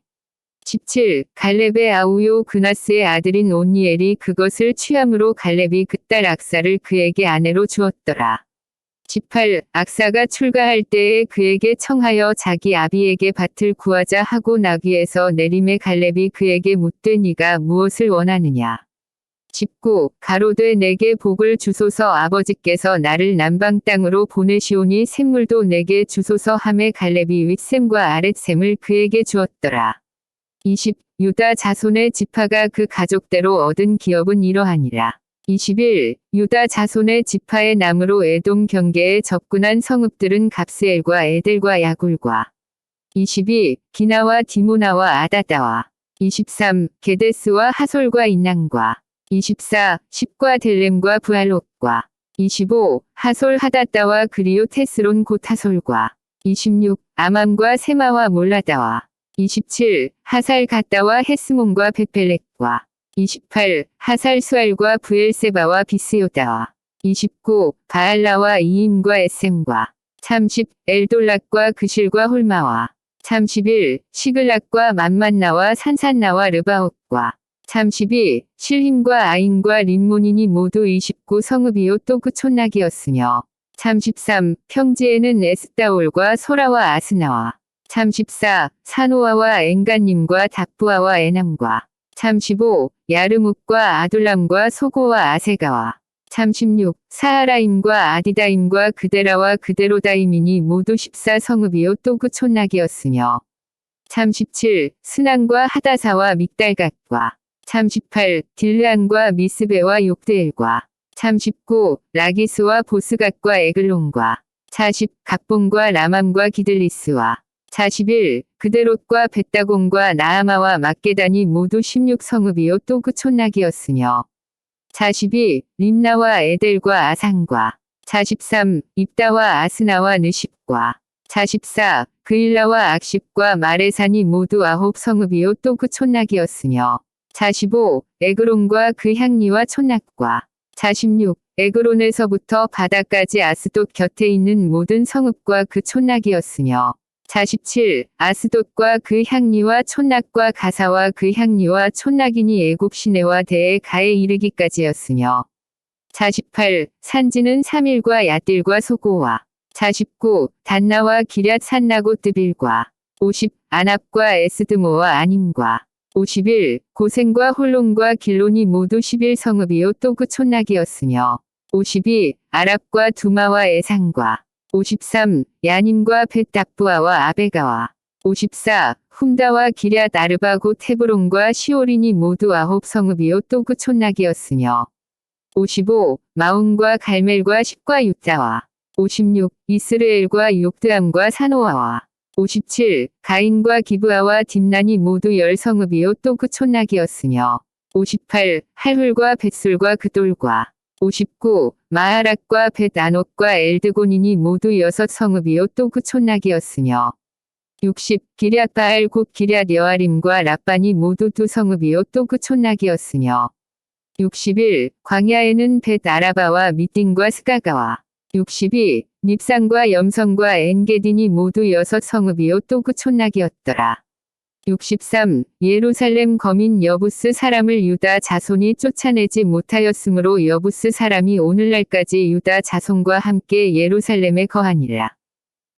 17. 갈렙의 아우요 그나스의 아들인 온니엘이 그것을 취함으로 갈렙이 그 딸 악사를 그에게 아내로 주었더라. 18. 악사가 출가할 때에 그에게 청하여 자기 아비에게 밭을 구하자 하고 나귀에서 내림에 갈렙이 그에게 묻되 네가 무엇을 원하느냐. 19. 가로되 내게 복을 주소서. 아버지께서 나를 남방 땅으로 보내시오니 샘물도 내게 주소서 하매 갈렙이 윗샘과 아랫샘을 그에게 주었더라. 20. 유다 자손의 지파가 그 가족대로 얻은 기업은 이러하니라. 21. 유다 자손의 지파의 남으로 에돔 경계에 접근한 성읍들은 갑스엘과 에델과 야굴과. 22. 기나와 디모나와 아다다와. 23. 게데스와 하솔과 인난과. 24. 십과 델렘과 부알롯과. 25. 하솔 하다다와 그리오 테스론 곧 하솔과. 26. 아맘과 세마와 몰라다와. 27. 하살 갓다와 헤스몬과 베펠렉과. 28. 하살 수알과 부엘세바와 비스요다와. 29. 바알라와 이임과 에셈과. 30. 엘돌락과 그실과 홀마와. 31. 시글락과 맘만나와 산산나와 르바옥과. 32. 실힘과 아인과 림몬이니 모두 29 성읍이요 또 그 촌락이었으며. 33. 평지에는 에스다올과 소라와 아스나와. 34. 사노아와 엔간님과 답부아와 에남과. 35. 야르묵과 아둘람과 소고와 아세가와. 36. 사하라임과 아디다임과 그데라와 그데로다임이니 모두 14성읍이요 또 그 촌락이었으며. 37. 스난과 하다사와 믹달갓과. 38. 딜란과 미스베와 욕드엘과 39. 라기스와 보스갓과 에글론과 40. 각본과 라맘과 기들리스와 41. 그데롯과 벳다곤과 나아마와 막게단이 모두 16성읍이요 또 그 촌락이었으며 42. 림나와 에델과 아산과 43. 입다와 아스나와 느십과 44. 그일라와 악십과 마레산이 모두 9성읍이요 또 그 촌락이었으며 45. 에그론과 그 향리와 촌락과 46. 에그론에서부터 바다까지 아스돗 곁에 있는 모든 성읍과 그 촌락이었으며 47. 아스돗과 그 향리와 촌락과 가사와 그 향리와 촌락이니 애굽 시내와 대에 가에 이르기까지였으며 48. 산지는 3일과 야딜과 소고와 49. 단나와 기럇 산나고 뜨빌과 50. 아납과 에스드모와 아님과 51. 고센과 홀론과 길론이 모두 11성읍이요 또 그 촌락이었으며 52. 아랍과 두마와 에상과 53. 야님과 벳답부아와 아베가와 54. 훔다와 기럇 아르바 곧 헤브론과 시오린이 모두 9성읍이요 또 그 촌락이었으며 55. 마온과 갈멜과 십과 육자와 56. 이스르엘과 욕드암과 사노아와 57. 가인과 기브아와 딥난이 모두 10성읍이요 또 그 촌락이었으며 58. 할훌과 벳술과 그돌과 59. 마하락과 벳아녹과 엘드곤이니 모두 6성읍이요 또 그 촌락이었으며 60. 기럇바알 곧 기럇 여아림과 랍반이 모두 2성읍이요 또 그 촌락이었으며 61. 광야에는 벳아라바와 미딘과 스가가와 62. 닙산과 염성과 엔게딘이 모두 6성읍이요 또 그 촌락이었더라. 63. 예루살렘 거민 여부스 사람을 유다 자손이 쫓아내지 못하였으므로 여부스 사람이 오늘날까지 유다 자손과 함께 예루살렘에 거하니라.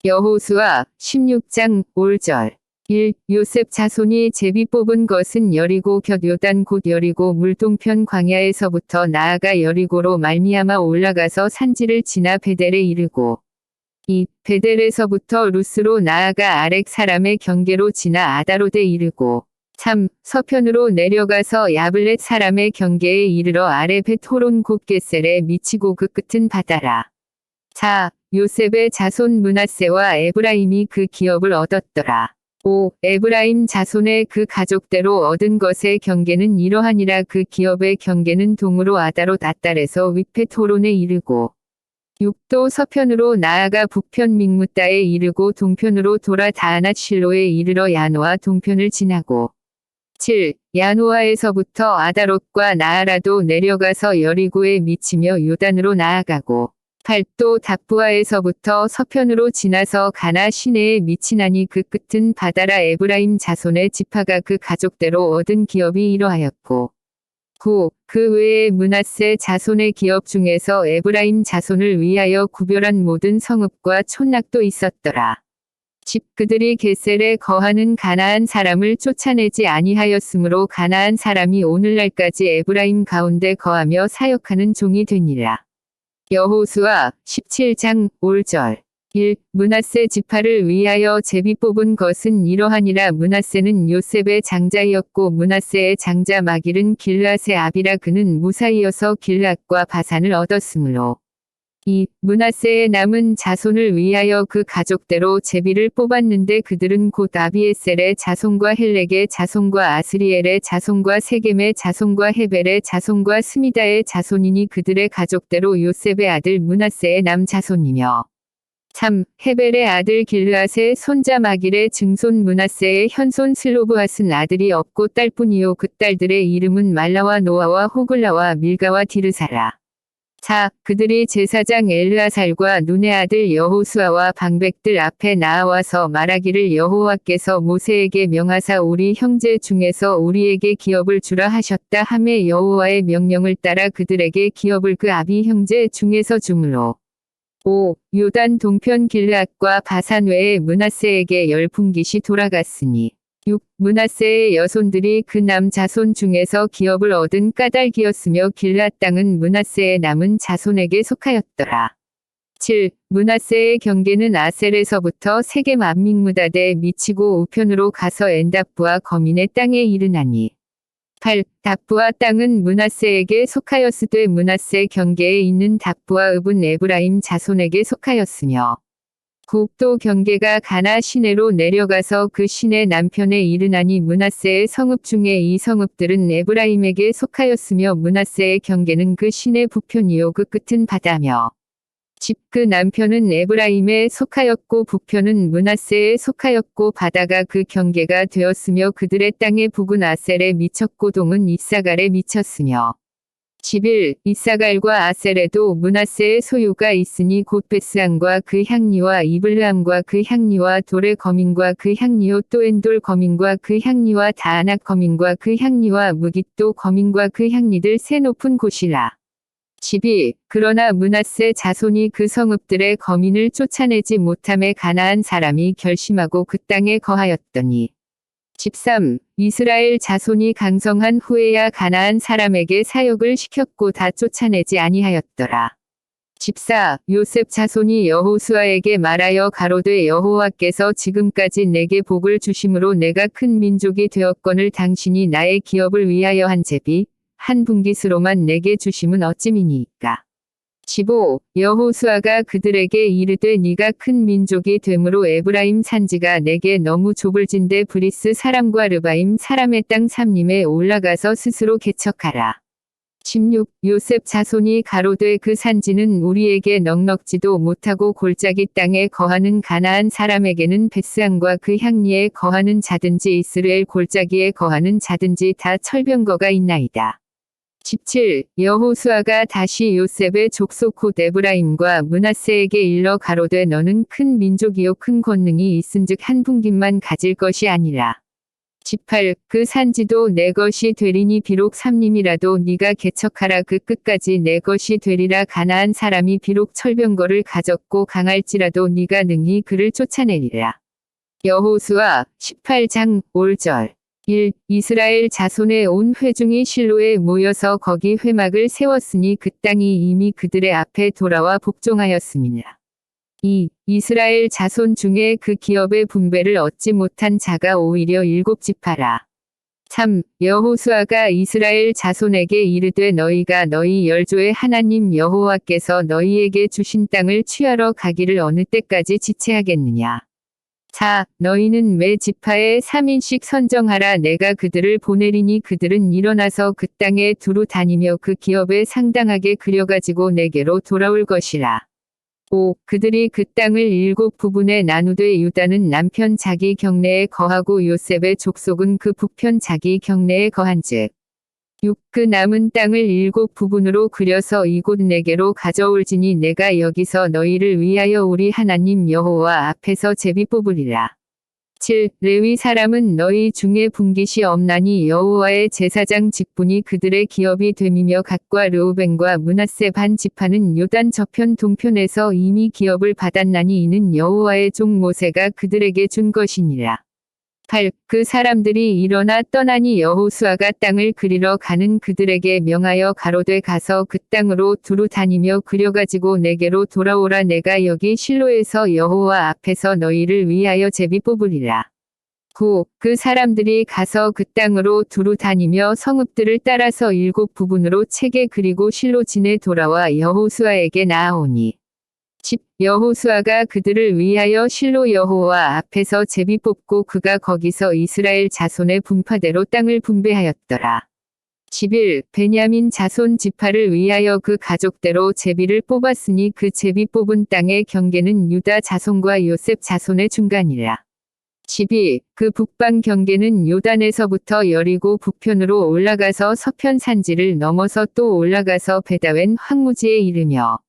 여호수아 16장 5절 1. 요셉 자손이 제비 뽑은 것은 여리고 곁 요단 곧 여리고 물동편 광야에서부터 나아가 여리고로 말미암아 올라가서 산지를 지나 베델에 이르고 2. 베델에서부터 루스로 나아가 아렉 사람의 경계로 지나 아다롯에 이르고 3. 서편으로 내려가서 야블렛 사람의 경계에 이르러 아레 벳호론 곧 게셀에 미치고 그 끝은 바다라. 4. 요셉의 자손 므낫세와 에브라임이 그 기업을 얻었더라. 5. 에브라임 자손의 그 가족대로 얻은 것의 경계는 이러하니라. 그 기업의 경계는 동으로 아다롯 아달에서 윗벳호론에 이르고 6. 또 서편으로 나아가 북편 믹무다에 이르고 동편으로 돌아 다하낫 실로에 이르러 야노아 동편을 지나고 7. 야노아에서부터 아다롯과 나아라도 내려가서 여리고에 미치며 요단으로 나아가고 8. 또 답부아에서부터 서편으로 지나서 가나 시내에 미치나니 그 끝은 바다라. 에브라임 자손의 지파가 그 가족대로 얻은 기업이 이러하였고 9. 그 외에 므낫세 자손의 기업 중에서 에브라임 자손을 위하여 구별한 모든 성읍과 촌락도 있었더라. 10. 그들이 게셀에 거하는 가나안 사람을 쫓아내지 아니하였으므로 가나안 사람이 오늘날까지 에브라임 가운데 거하며 사역하는 종이 되니라. 여호수아 17장 5절 1. 므낫세 지파를 위하여 제비 뽑은 것은 이러하니라. 므낫세는 요셉의 장자이었고 므낫세의 장자 마길은 길앗의 아비라. 그는 무사이어서 길앗과 바산을 얻었으므로 2. 므낫세의 남은 자손을 위하여 그 가족대로 제비를 뽑았는데 그들은 곧 아비에셀의 자손과 헬렉의 자손과 아스리엘의 자손과 세겜의 자손과 헤벨의 자손과 스미다의 자손이니 그들의 가족대로 요셉의 아들 므낫세의 남 자손이며 3. 헤벨의 아들 길르앗의 손자 마길의 증손 므낫세의 현손 슬로브앗은 아들이 없고 딸뿐이요 그 딸들의 이름은 말라와 노아와 호글라와 밀가와 디르사라. 4. 그들이 제사장 엘르아살과 눈의 아들 여호수아와 방백들 앞에 나아와서 말하기를 여호와께서 모세에게 명하사 우리 형제 중에서 우리에게 기업을 주라 하셨다 하매 여호와의 명령을 따라 그들에게 기업을 그 아비 형제 중에서 주므로 5. 요단 동편 길르앗과 바산 외에 므낫세에게 열풍깃이 돌아갔으니 6. 므낫세의 여손들이 그 남 자손 중에서 기업을 얻은 까닭이었으며 길앗 땅은 므낫세의 남은 자손에게 속하였더라. 7. 므낫세의 경계는 아셀에서부터 세겜 암믹무다대에 미치고 우편으로 가서 엔답부와 거민의 땅에 이르나니 8. 답부와 땅은 므낫세에게 속하였으되 므낫세 경계에 있는 답부와 읍은 에브라임 자손에게 속하였으며 9. 또 경계가 가나 시내로 내려가서 그 시내 남편에 이르나니 므낫세의 성읍 중에 이 성읍들은 에브라임에게 속하였으며 므낫세의 경계는 그 시내 북편이요 그 끝은 바다며 집 그 남편은 에브라임에 속하였고 북편은 므낫세에 속하였고 바다가 그 경계가 되었으며 그들의 땅의 북은 아셀에 미쳤고 동은 이사갈에 미쳤으며 11. 이사갈과 아셀에도 므낫세의 소유가 있으니 곧 베스안과 그 향리와 이블르함과 그 향리와 돌의 거민과 그 향리요 또 엔돌 거민과 그 향리와 다아낙 거민과 그 향리와 무깃도 거민과 그 향리들 새 높은 곳이라. 12. 그러나 므낫세 자손이 그 성읍들의 거민을 쫓아내지 못함에 가나안 사람이 결심하고 그 땅에 거하였더니 13. 이스라엘 자손이 강성한 후에야 가나안 사람에게 사역을 시켰고 다 쫓아내지 아니하였더라. 14. 요셉 자손이 여호수아에게 말하여 가로되 여호와께서 지금까지 내게 복을 주심으로 내가 큰 민족이 되었거늘 당신이 나의 기업을 위하여 한 제비 한 분깃으로만 내게 주심은 어찌미니이까. 15. 여호수아가 그들에게 이르되 네가 큰 민족이 되므로 에브라임 산지가 내게 너무 좁을진대 브리스 사람과 르바임 사람의 땅 삼림에 올라가서 스스로 개척하라. 16. 요셉 자손이 가로되 그 산지는 우리에게 넉넉지도 못하고 골짜기 땅에 거하는 가나안 사람에게는 베스안과 그 향리에 거하는 자든지 이스라엘 골짜기에 거하는 자든지 다 철병거가 있나이다. 17. 여호수아가 다시 요셉의 족속 곧 에브라임과 므낫세에게 일러 가로되 너는 큰 민족이요 큰 권능이 있은즉 한 분깃만 가질 것이 아니라. 18. 그 산지도 내 것이 되리니 비록 삼림이라도 네가 개척하라 그 끝까지 내 것이 되리라 가나안 사람이 비록 철병거를 가졌고 강할지라도 네가 능히 그를 쫓아내리라. 여호수아 18장 5절 1. 이스라엘 자손의 온 회중이 실로에 모여서 거기 회막을 세웠으니 그 땅이 이미 그들의 앞에 돌아와 복종하였음이니라. 2. 이스라엘 자손 중에 그 기업의 분배를 얻지 못한 자가 오히려 7지파라. 3. 여호수아가 이스라엘 자손에게 이르되 너희가 너희 열조의 하나님 여호와께서 너희에게 주신 땅을 취하러 가기를 어느 때까지 지체하겠느냐. 4. 너희는 매 지파에 3인씩 선정하라 내가 그들을 보내리니 그들은 일어나서 그 땅에 두루 다니며 그 기업에 상당하게 그려가지고 내게로 돌아올 것이라. 5. 그들이 그 땅을 7부분에 나누되 유다는 남편 자기 경내에 거하고 요셉의 족속은 그 북편 자기 경내에 거한즉 6. 그 남은 땅을 7부분으로 그려서 이곳 내게로 가져올지니 내가 여기서 너희를 위하여 우리 하나님 여호와 앞에서 제비 뽑으리라. 7. 레위 사람은 너희 중에 분깃이 없나니 여호와의 제사장 직분이 그들의 기업이 됨이며 갓과 르우벤과 므낫세 반 지파는 요단 저편 동편에서 이미 기업을 받았나니 이는 여호와의 종 모세가 그들에게 준 것이니라. 8. 그 사람들이 일어나 떠나니 여호수아가 땅을 그리러 가는 그들에게 명하여 가로되 가서 그 땅으로 두루 다니며 그려가지고 내게로 돌아오라 내가 여기 실로에서 여호와 앞에서 너희를 위하여 제비 뽑으리라. 9. 그 사람들이 가서 그 땅으로 두루 다니며 성읍들을 따라서 7부분으로 채게 그리고 실로 진에 돌아와 여호수아에게 나아오니 10. 여호수아가 그들을 위하여 실로 여호와 앞에서 제비 뽑고 그가 거기서 이스라엘 자손의 분파대로 땅을 분배하였더라. 11. 베냐민 자손 지파를 위하여 그 가족대로 제비를 뽑았으니 그 제비 뽑은 땅의 경계는 유다 자손과 요셉 자손의 중간이라. 12. 그 북방 경계는 요단에서부터 여리고 북편으로 올라가서 서편 산지를 넘어서 또 올라가서 베다웬 황무지에 이르며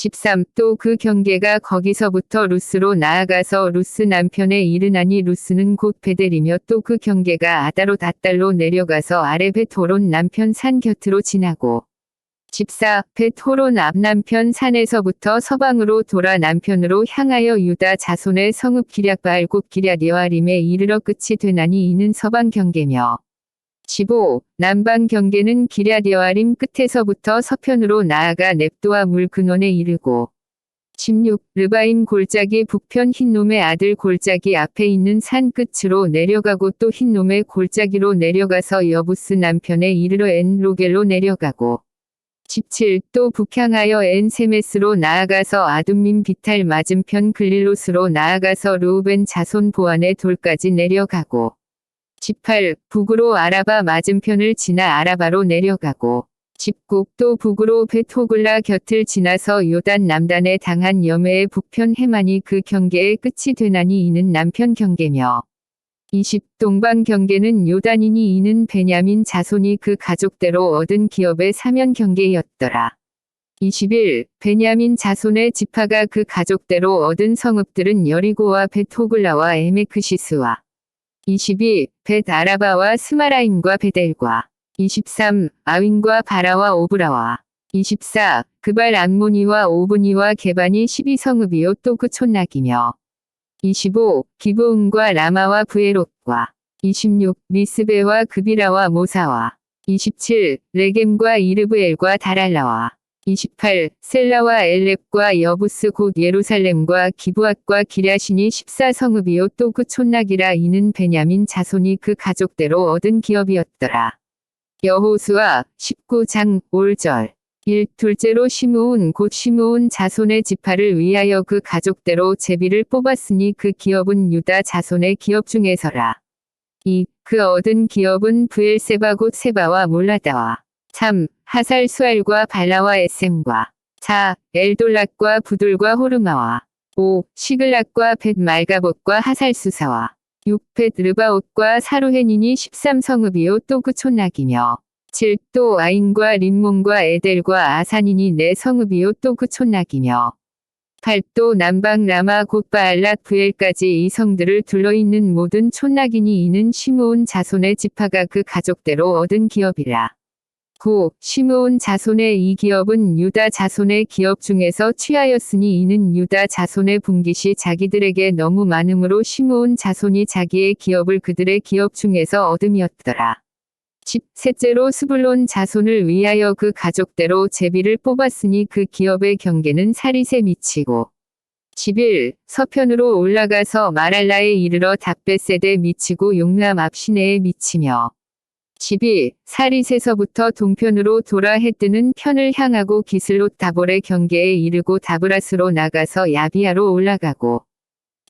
13. 또 그 경계가 거기서부터 루스로 나아가서 루스 남편에 이르나니 루스는 곧 베델이며 또 그 경계가 아다롯 앗달로 내려가서 아래 벳호론 남편 산 곁으로 지나고 14. 벳호론 앞남편 산에서부터 서방으로 돌아 남편으로 향하여 유다 자손의 성읍 기럇바알 곧 기럇여아림에 이르러 끝이 되나니 이는 서방 경계며 15. 남방 경계는 기럇여아림 끝에서부터 서편으로 나아가 넵도와 물 근원에 이르고 16. 르바임 골짜기 북편 흰놈의 아들 골짜기 앞에 있는 산 끝으로 내려가고 또 흰놈의 골짜기로 내려가서 여부스 남편에 이르러 엔 로겔로 내려가고 17. 또 북향하여 엔 세메스로 나아가서 아둠민 비탈 맞은편 글릴롯으로 나아가서 르우벤 자손 보안의 돌까지 내려가고 18. 북으로 아라바 맞은편을 지나 아라바로 내려가고 19. 또 북으로 벳호글라 곁을 지나서 요단 남단에 당한 여매의 북편 해만이 그 경계의 끝이 되나니 이는 남편 경계며 20. 동방 경계는 요단이니 이는 베냐민 자손이 그 가족대로 얻은 기업의 사면 경계였더라. 21. 베냐민 자손의 지파가 그 가족대로 얻은 성읍들은 여리고와 벳호글라와 에메크시스와 22. 벳 아라바와 스마라임과 베델과 23. 아윈과 바라와 오브라와 24. 그발 암모니와 오브니와 게반이 12성읍이요 또 그 촌락이며 25. 기브온과 라마와 브에롯과 26. 미스베와 그비라와 모사와 27. 레겜과 이르브엘과 다랄라와 28. 셀라와 엘렙과 여부스 곧 예루살렘과 기브앗과 기랴신이 14성읍이요 또 그 촌락이라 이는 베냐민 자손이 그 가족대로 얻은 기업이었더라. 여호수아 19장 5절 1. 둘째로 시므온 곧 시므온 자손의 지파를 위하여 그 가족대로 제비를 뽑았으니 그 기업은 유다 자손의 기업 중에서라. 2. 그 얻은 기업은 브엘세바 곧 세바와 몰라다와 3. 하살 수알과 발라와 에셈과 4. 엘돌락과 부둘과 호르마와 5. 시글락과 벳 말가봇과 하살 수사와 6. 벳 르바옷과 사루헤닌이 13성읍이요 또 그 촌락이며 7. 또 아인과 림몬과 에델과 아산인이 4성읍이요 또 그 촌락이며 8. 또 남방 라마 곧 바알랏 브엘까지 이 성들을 둘러있는 모든 촌락이니 이는 시므온 자손의 지파가 그 가족대로 얻은 기업이라. 9. 시므온 자손의 이 기업은 유다 자손의 기업 중에서 취하였으니 이는 유다 자손의 분깃이 자기들에게 너무 많음으로 시므온 자손이 자기의 기업을 그들의 기업 중에서 얻음이었더라. 10. 셋째로 스불론 자손을 위하여 그 가족대로 제비를 뽑았으니 그 기업의 경계는 사릿에 미치고 11. 서편으로 올라가서 마랄라에 이르러 답베셋에 미치고 용람 앞시내에 미치며 12. 사릿에서부터 동편으로 돌아 해뜨는 편을 향하고 기슬롯 다볼의 경계에 이르고 다브라스로 나가서 야비아로 올라가고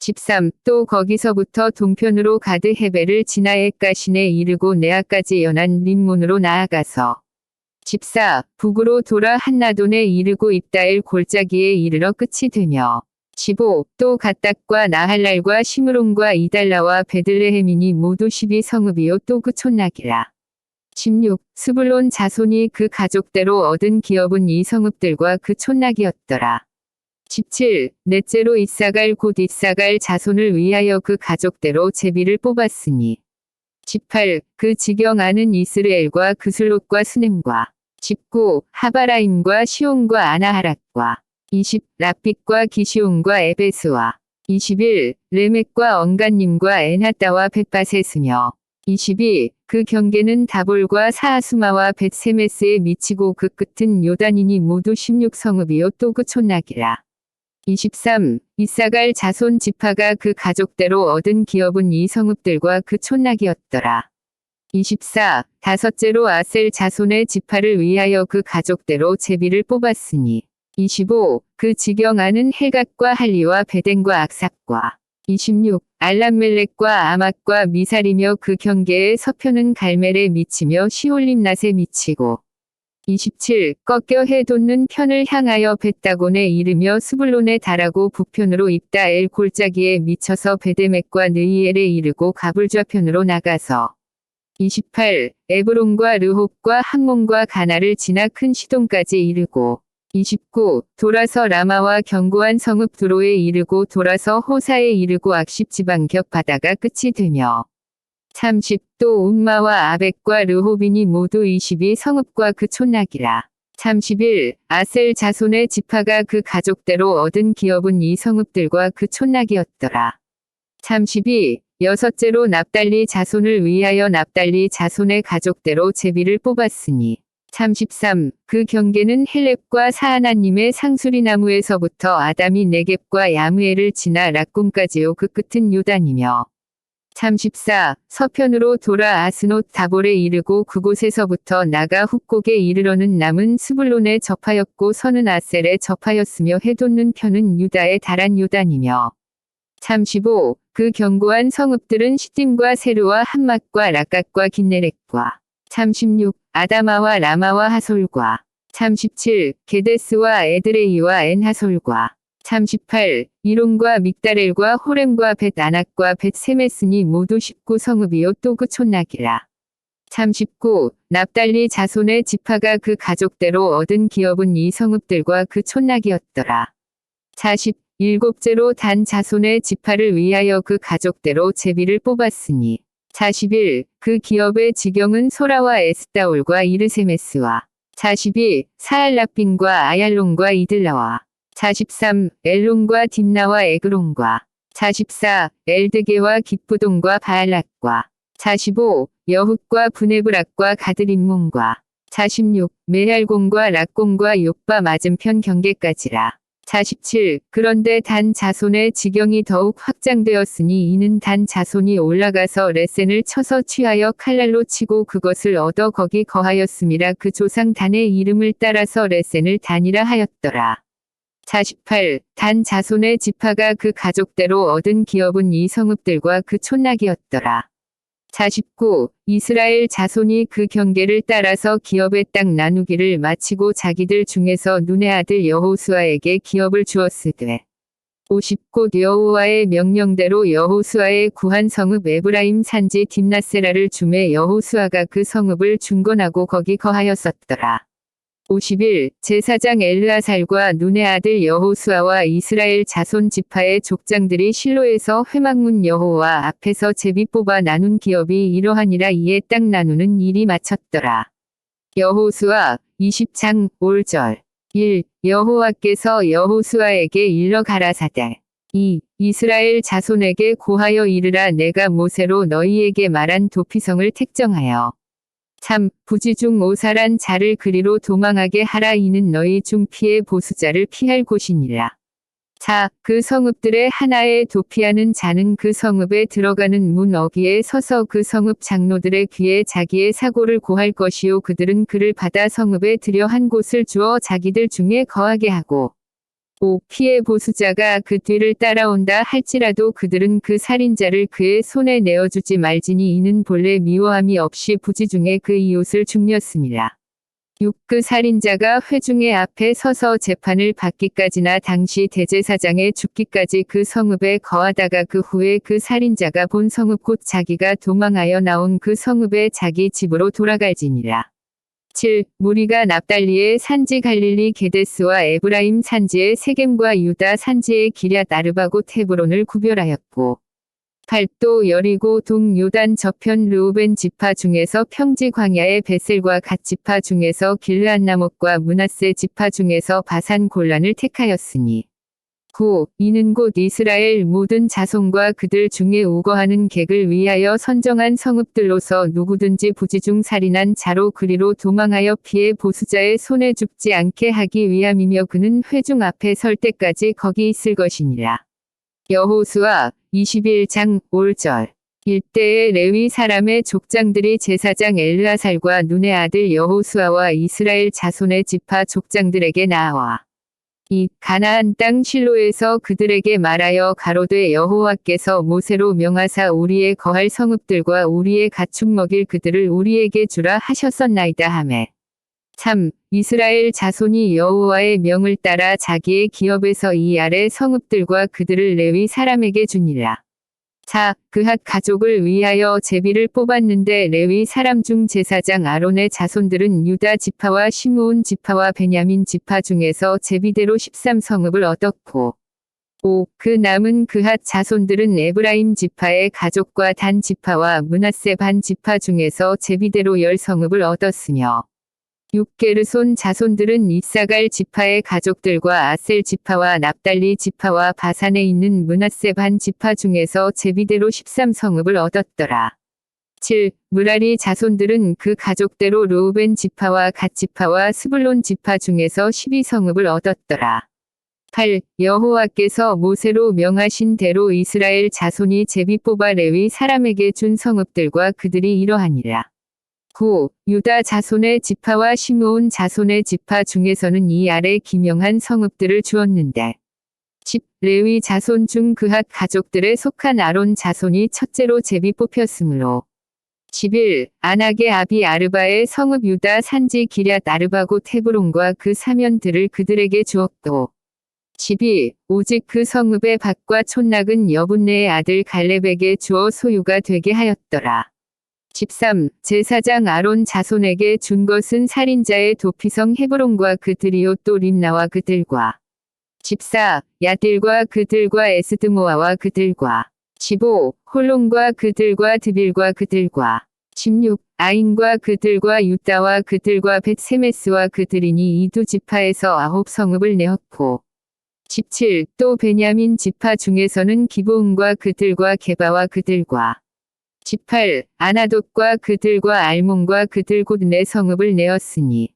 13. 또 거기서부터 동편으로 가드 헤벨을 지나 에까신에 이르고 네아까지 연한 림몬으로 나아가서 14. 북으로 돌아 한나돈에 이르고 입다엘 골짜기에 이르러 끝이 되며 15. 또 갓닥과 나할랄과 시므론과 이달라와 베들레헴이니 모두 12성읍이요 또 그 촌락이라. 16. 스불론 자손이 그 가족대로 얻은 기업은 이 성읍들과 그 촌락이었더라. 17. 넷째로 이사갈 곧 이사갈 자손을 위하여 그 가족대로 제비를 뽑았으니 18. 그 지경 안은 이스르엘과 그슬롯과 수넴과 19. 하바라임과 시온과 아나하락과 20. 라핏과 기시온과 에베스와 21. 레멕과 언간님과 에나따와 벳바셋으며 22. 그 경계는 다볼과 사하수마와 벳세메스에 미치고 그 끝은 요단이니 모두 16성읍이요 또 그 촌락이라. 23. 이사갈 자손 지파가 그 가족대로 얻은 기업은 이 성읍들과 그 촌락이었더라. 24. 다섯째로 아셀 자손의 지파를 위하여 그 가족대로 제비를 뽑았으니 25. 그 지경 안은 헬갓과 할리와 베덴과 악삽과 26. 알람멜렉과 아맛과 미살이며 그 경계의 서편은 갈멜에 미치며 시올림낫에 미치고 27. 꺾여 해 돋는 편을 향하여 벳다곤에 이르며 스불론에 달하고 북편으로 입다엘 골짜기에 미쳐서 베데멕과 느이엘에 이르고 가불좌편으로 나가서 28. 에브론과 르홉과 함몬과 가나를 지나 큰 시돈까지 이르고 29. 돌아서 라마와 견고한 성읍 두로에 이르고 돌아서 호사에 이르고 악십 지방 격 바다가 끝이 되며 30. 또 움마와 아벡과 르호빈이 모두 22성읍과 그 촌락이라. 31. 아셀 자손의 지파가 그 가족대로 얻은 기업은 이 성읍들과 그 촌락이었더라. 32. 여섯째로 납달리 자손을 위하여 납달리 자손의 가족대로 제비를 뽑았으니 33. 그 경계는 헬렙과 사하나님의 상수리나무에서부터 아담이 네겝과 야므엘을 지나 락꿈까지요. 그 끝은 요단이며. 34. 서편으로 돌아 아스노 다볼에 이르고 그곳에서부터 나가 훅곡에 이르러는 남은 스불론에 접하였고 서는 아셀에 접하였으며 해돋는 편은 유다에 달한 요단이며. 35. 그 견고한 성읍들은 시딤과 세르와 함맛과 락갓과 긴네렉과. 36. 아다마와 라마와 하솔과. 37. 게데스와 에드레이와 엔하솔과. 38. 이론과 믹다렐과 호렘과 벳 아낙과 벳 세메스니 모두 19성읍이요 또 그 촌락이라. 39. 납달리 자손의 지파가 그 가족대로 얻은 기업은 이 성읍들과 그 촌락이었더라. 40. 일곱째로 단 자손의 지파를 위하여 그 가족대로 제비를 뽑았으니. 41. 그 기업의 지경은 소라와 에스다올과 이르세메스와. 42. 사알락빈과 아얄론과 이들라와. 43. 엘론과 딥나와 에그론과. 44. 엘드게와 깃부동과 바알락과. 45. 여훗과 브네브락과 가드림몬과. 46. 메할공과 락공과 욕바 맞은편 경계까지라. 47. 그런데 단 자손의 지경이 더욱 확장되었으니 이는 단 자손이 올라가서 레센을 쳐서 취하여 칼날로 치고 그것을 얻어 거기 거하였음이라. 그 조상 단의 이름을 따라서 레센을 단이라 하였더라. 48. 단 자손의 지파가 그 가족대로 얻은 기업은 이 성읍들과 그 촌락이었더라. 49. 이스라엘 자손이 그 경계를 따라서 기업의 땅 나누기를 마치고 자기들 중에서 눈의 아들 여호수아에게 기업을 주었으되. 50. 곧 여호와의 명령대로 여호수아의 구한 성읍 에브라임 산지 딥나세라를 주매 여호수아가 그 성읍을 중건하고 거기 거하였었더라. 51. 제사장 엘르아살과 눈의 아들 여호수아와 이스라엘 자손 지파의 족장들이 실로에서 회막문 여호와 앞에서 제비 뽑아 나눈 기업이 이러하니라. 이에 땅 나누는 일이 마쳤더라. 여호수아 20장 5절 1. 여호와께서 여호수아에게 일러 가라사대. 2. 이스라엘 자손에게 고하여 이르라. 내가 모세로 너희에게 말한 도피성을 택정하여. 3. 부지 중 오살한 자를 그리로 도망하게 하라. 이는 너희 중 피해 보수자를 피할 곳이니라. 4. 그 성읍들의 하나에 도피하는 자는 그 성읍에 들어가는 문 어귀에 서서 그 성읍 장로들의 귀에 자기의 사고를 고할 것이요 그들은 그를 받아 성읍에 들여 한 곳을 주어 자기들 중에 거하게 하고. 5. 피해 보수자가 그 뒤를 따라온다 할지라도 그들은 그 살인자를 그의 손에 내어주지 말지니 이는 본래 미워함이 없이 부지 중에 그 이웃을 죽였음이라. 6. 그 살인자가 회중의 앞에 서서 재판을 받기까지나 당시 대제사장의 죽기까지 그 성읍에 거하다가 그 후에 그 살인자가 본 성읍 곧 자기가 도망하여 나온 그 성읍에 자기 집으로 돌아갈지니라. 7. 무리가 납달리의 산지 갈릴리 게데스와 에브라임 산지의 세겜과 유다 산지의 기럇 아르바고 헤브론을 구별하였고. 8. 또 여리고 동 요단 저편 르우벤 지파 중에서 평지 광야의 베셀과 갓 지파 중에서 길르앗나못과 므낫세 지파 중에서 바산 골란을 택하였으니. 9. 이는 곧 이스라엘 모든 자손과 그들 중에 우거하는 객을 위하여 선정한 성읍들로서 누구든지 부지 중 살인한 자로 그리로 도망하여 피해 보수자의 손에 죽지 않게 하기 위함이며 그는 회중 앞에 설 때까지 거기 있을 것이니라. 여호수아 21장 5절 일대의 레위 사람의 족장들이 제사장 엘르아살과 눈의 아들 여호수아와 이스라엘 자손의 지파 족장들에게 나와. 이 가나안 땅 실로에서 그들에게 말하여 가로되 여호와께서 모세로 명하사 우리의 거할 성읍들과 우리의 가축 먹일 그들을 우리에게 주라 하셨었나이다 하매. 3. 이스라엘 자손이 여호와의 명을 따라 자기의 기업에서 이 아래 성읍들과 그들을 레위 사람에게 주니라. 4. 그핫 가족을 위하여 제비를 뽑았는데 레위 사람 중 제사장 아론의 자손들은 유다 지파와 시므온 지파와 베냐민 지파 중에서 제비대로 13성읍을 얻었고. 5. 그 남은 그핫 자손들은 에브라임 지파의 가족과 단 지파와 므낫세 반 지파 중에서 제비대로 10성읍을 얻었으며. 6. 게르손 자손들은 이사갈 지파의 가족들과 아셀 지파와 납달리 지파와 바산에 있는 므낫세 반 지파 중에서 제비대로 13성읍을 얻었더라. 7. 무라리 자손들은 그 가족대로 르우벤 지파와 갓 지파와 스불론 지파 중에서 12성읍을 얻었더라. 8. 여호와께서 모세로 명하신 대로 이스라엘 자손이 제비 뽑아 레위 사람에게 준 성읍들과 그들이 이러하니라. 9. 유다 자손의 지파와 시므온 자손의 지파 중에서는 이 아래 기명한 성읍들을 주었는데 10. 레위 자손 중 그핫 가족들에 속한 아론 자손이 첫째로 제비 뽑혔으므로 11. 아낙의 아비 아르바의 성읍 유다 산지 기럇 아르바고 헤브론과 그 사면들을 그들에게 주었고 12. 오직 그 성읍의 밭과 촌락은 여분네의 아들 갈렙에게 주어 소유가 되게 하였더라. 13. 제사장 아론 자손에게 준 것은 살인자의 도피성 헤브론과 그들이요 또 림나와 그들과 14. 야딜과 그들과 에스드모아와 그들과 15. 홀론과 그들과 드빌과 그들과 16. 아인과 그들과 유다와 그들과 벳세메스와 그들이니 이 두 지파에서 9성읍을 내었고 17. 또 베냐민 지파 중에서는 기브온과 그들과 게바와 그들과 18. 아나돗과 그들과 알몬과 그들 곧 네 성읍을 내었으니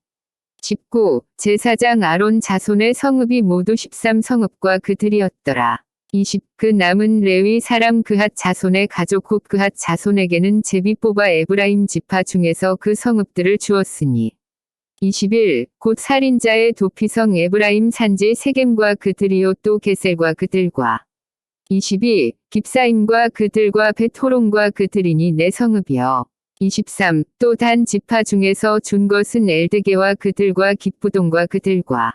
19. 제사장 아론 자손의 성읍이 모두 13성읍과 그들이었더라. 20. 그 남은 레위 사람 그핫 자손의 가족 곧 그핫 자손에게는 제비 뽑아 에브라임 지파 중에서 그 성읍들을 주었으니 21. 곧 살인자의 도피성 에브라임 산지 세겜과 그들이요 또 게셀과 그들과 22. 깁사임과 그들과 벳호론과 그들이니 네 성읍이요. 23. 또 단 지파 중에서 준 것은 엘드게와 그들과 깁부동과 그들과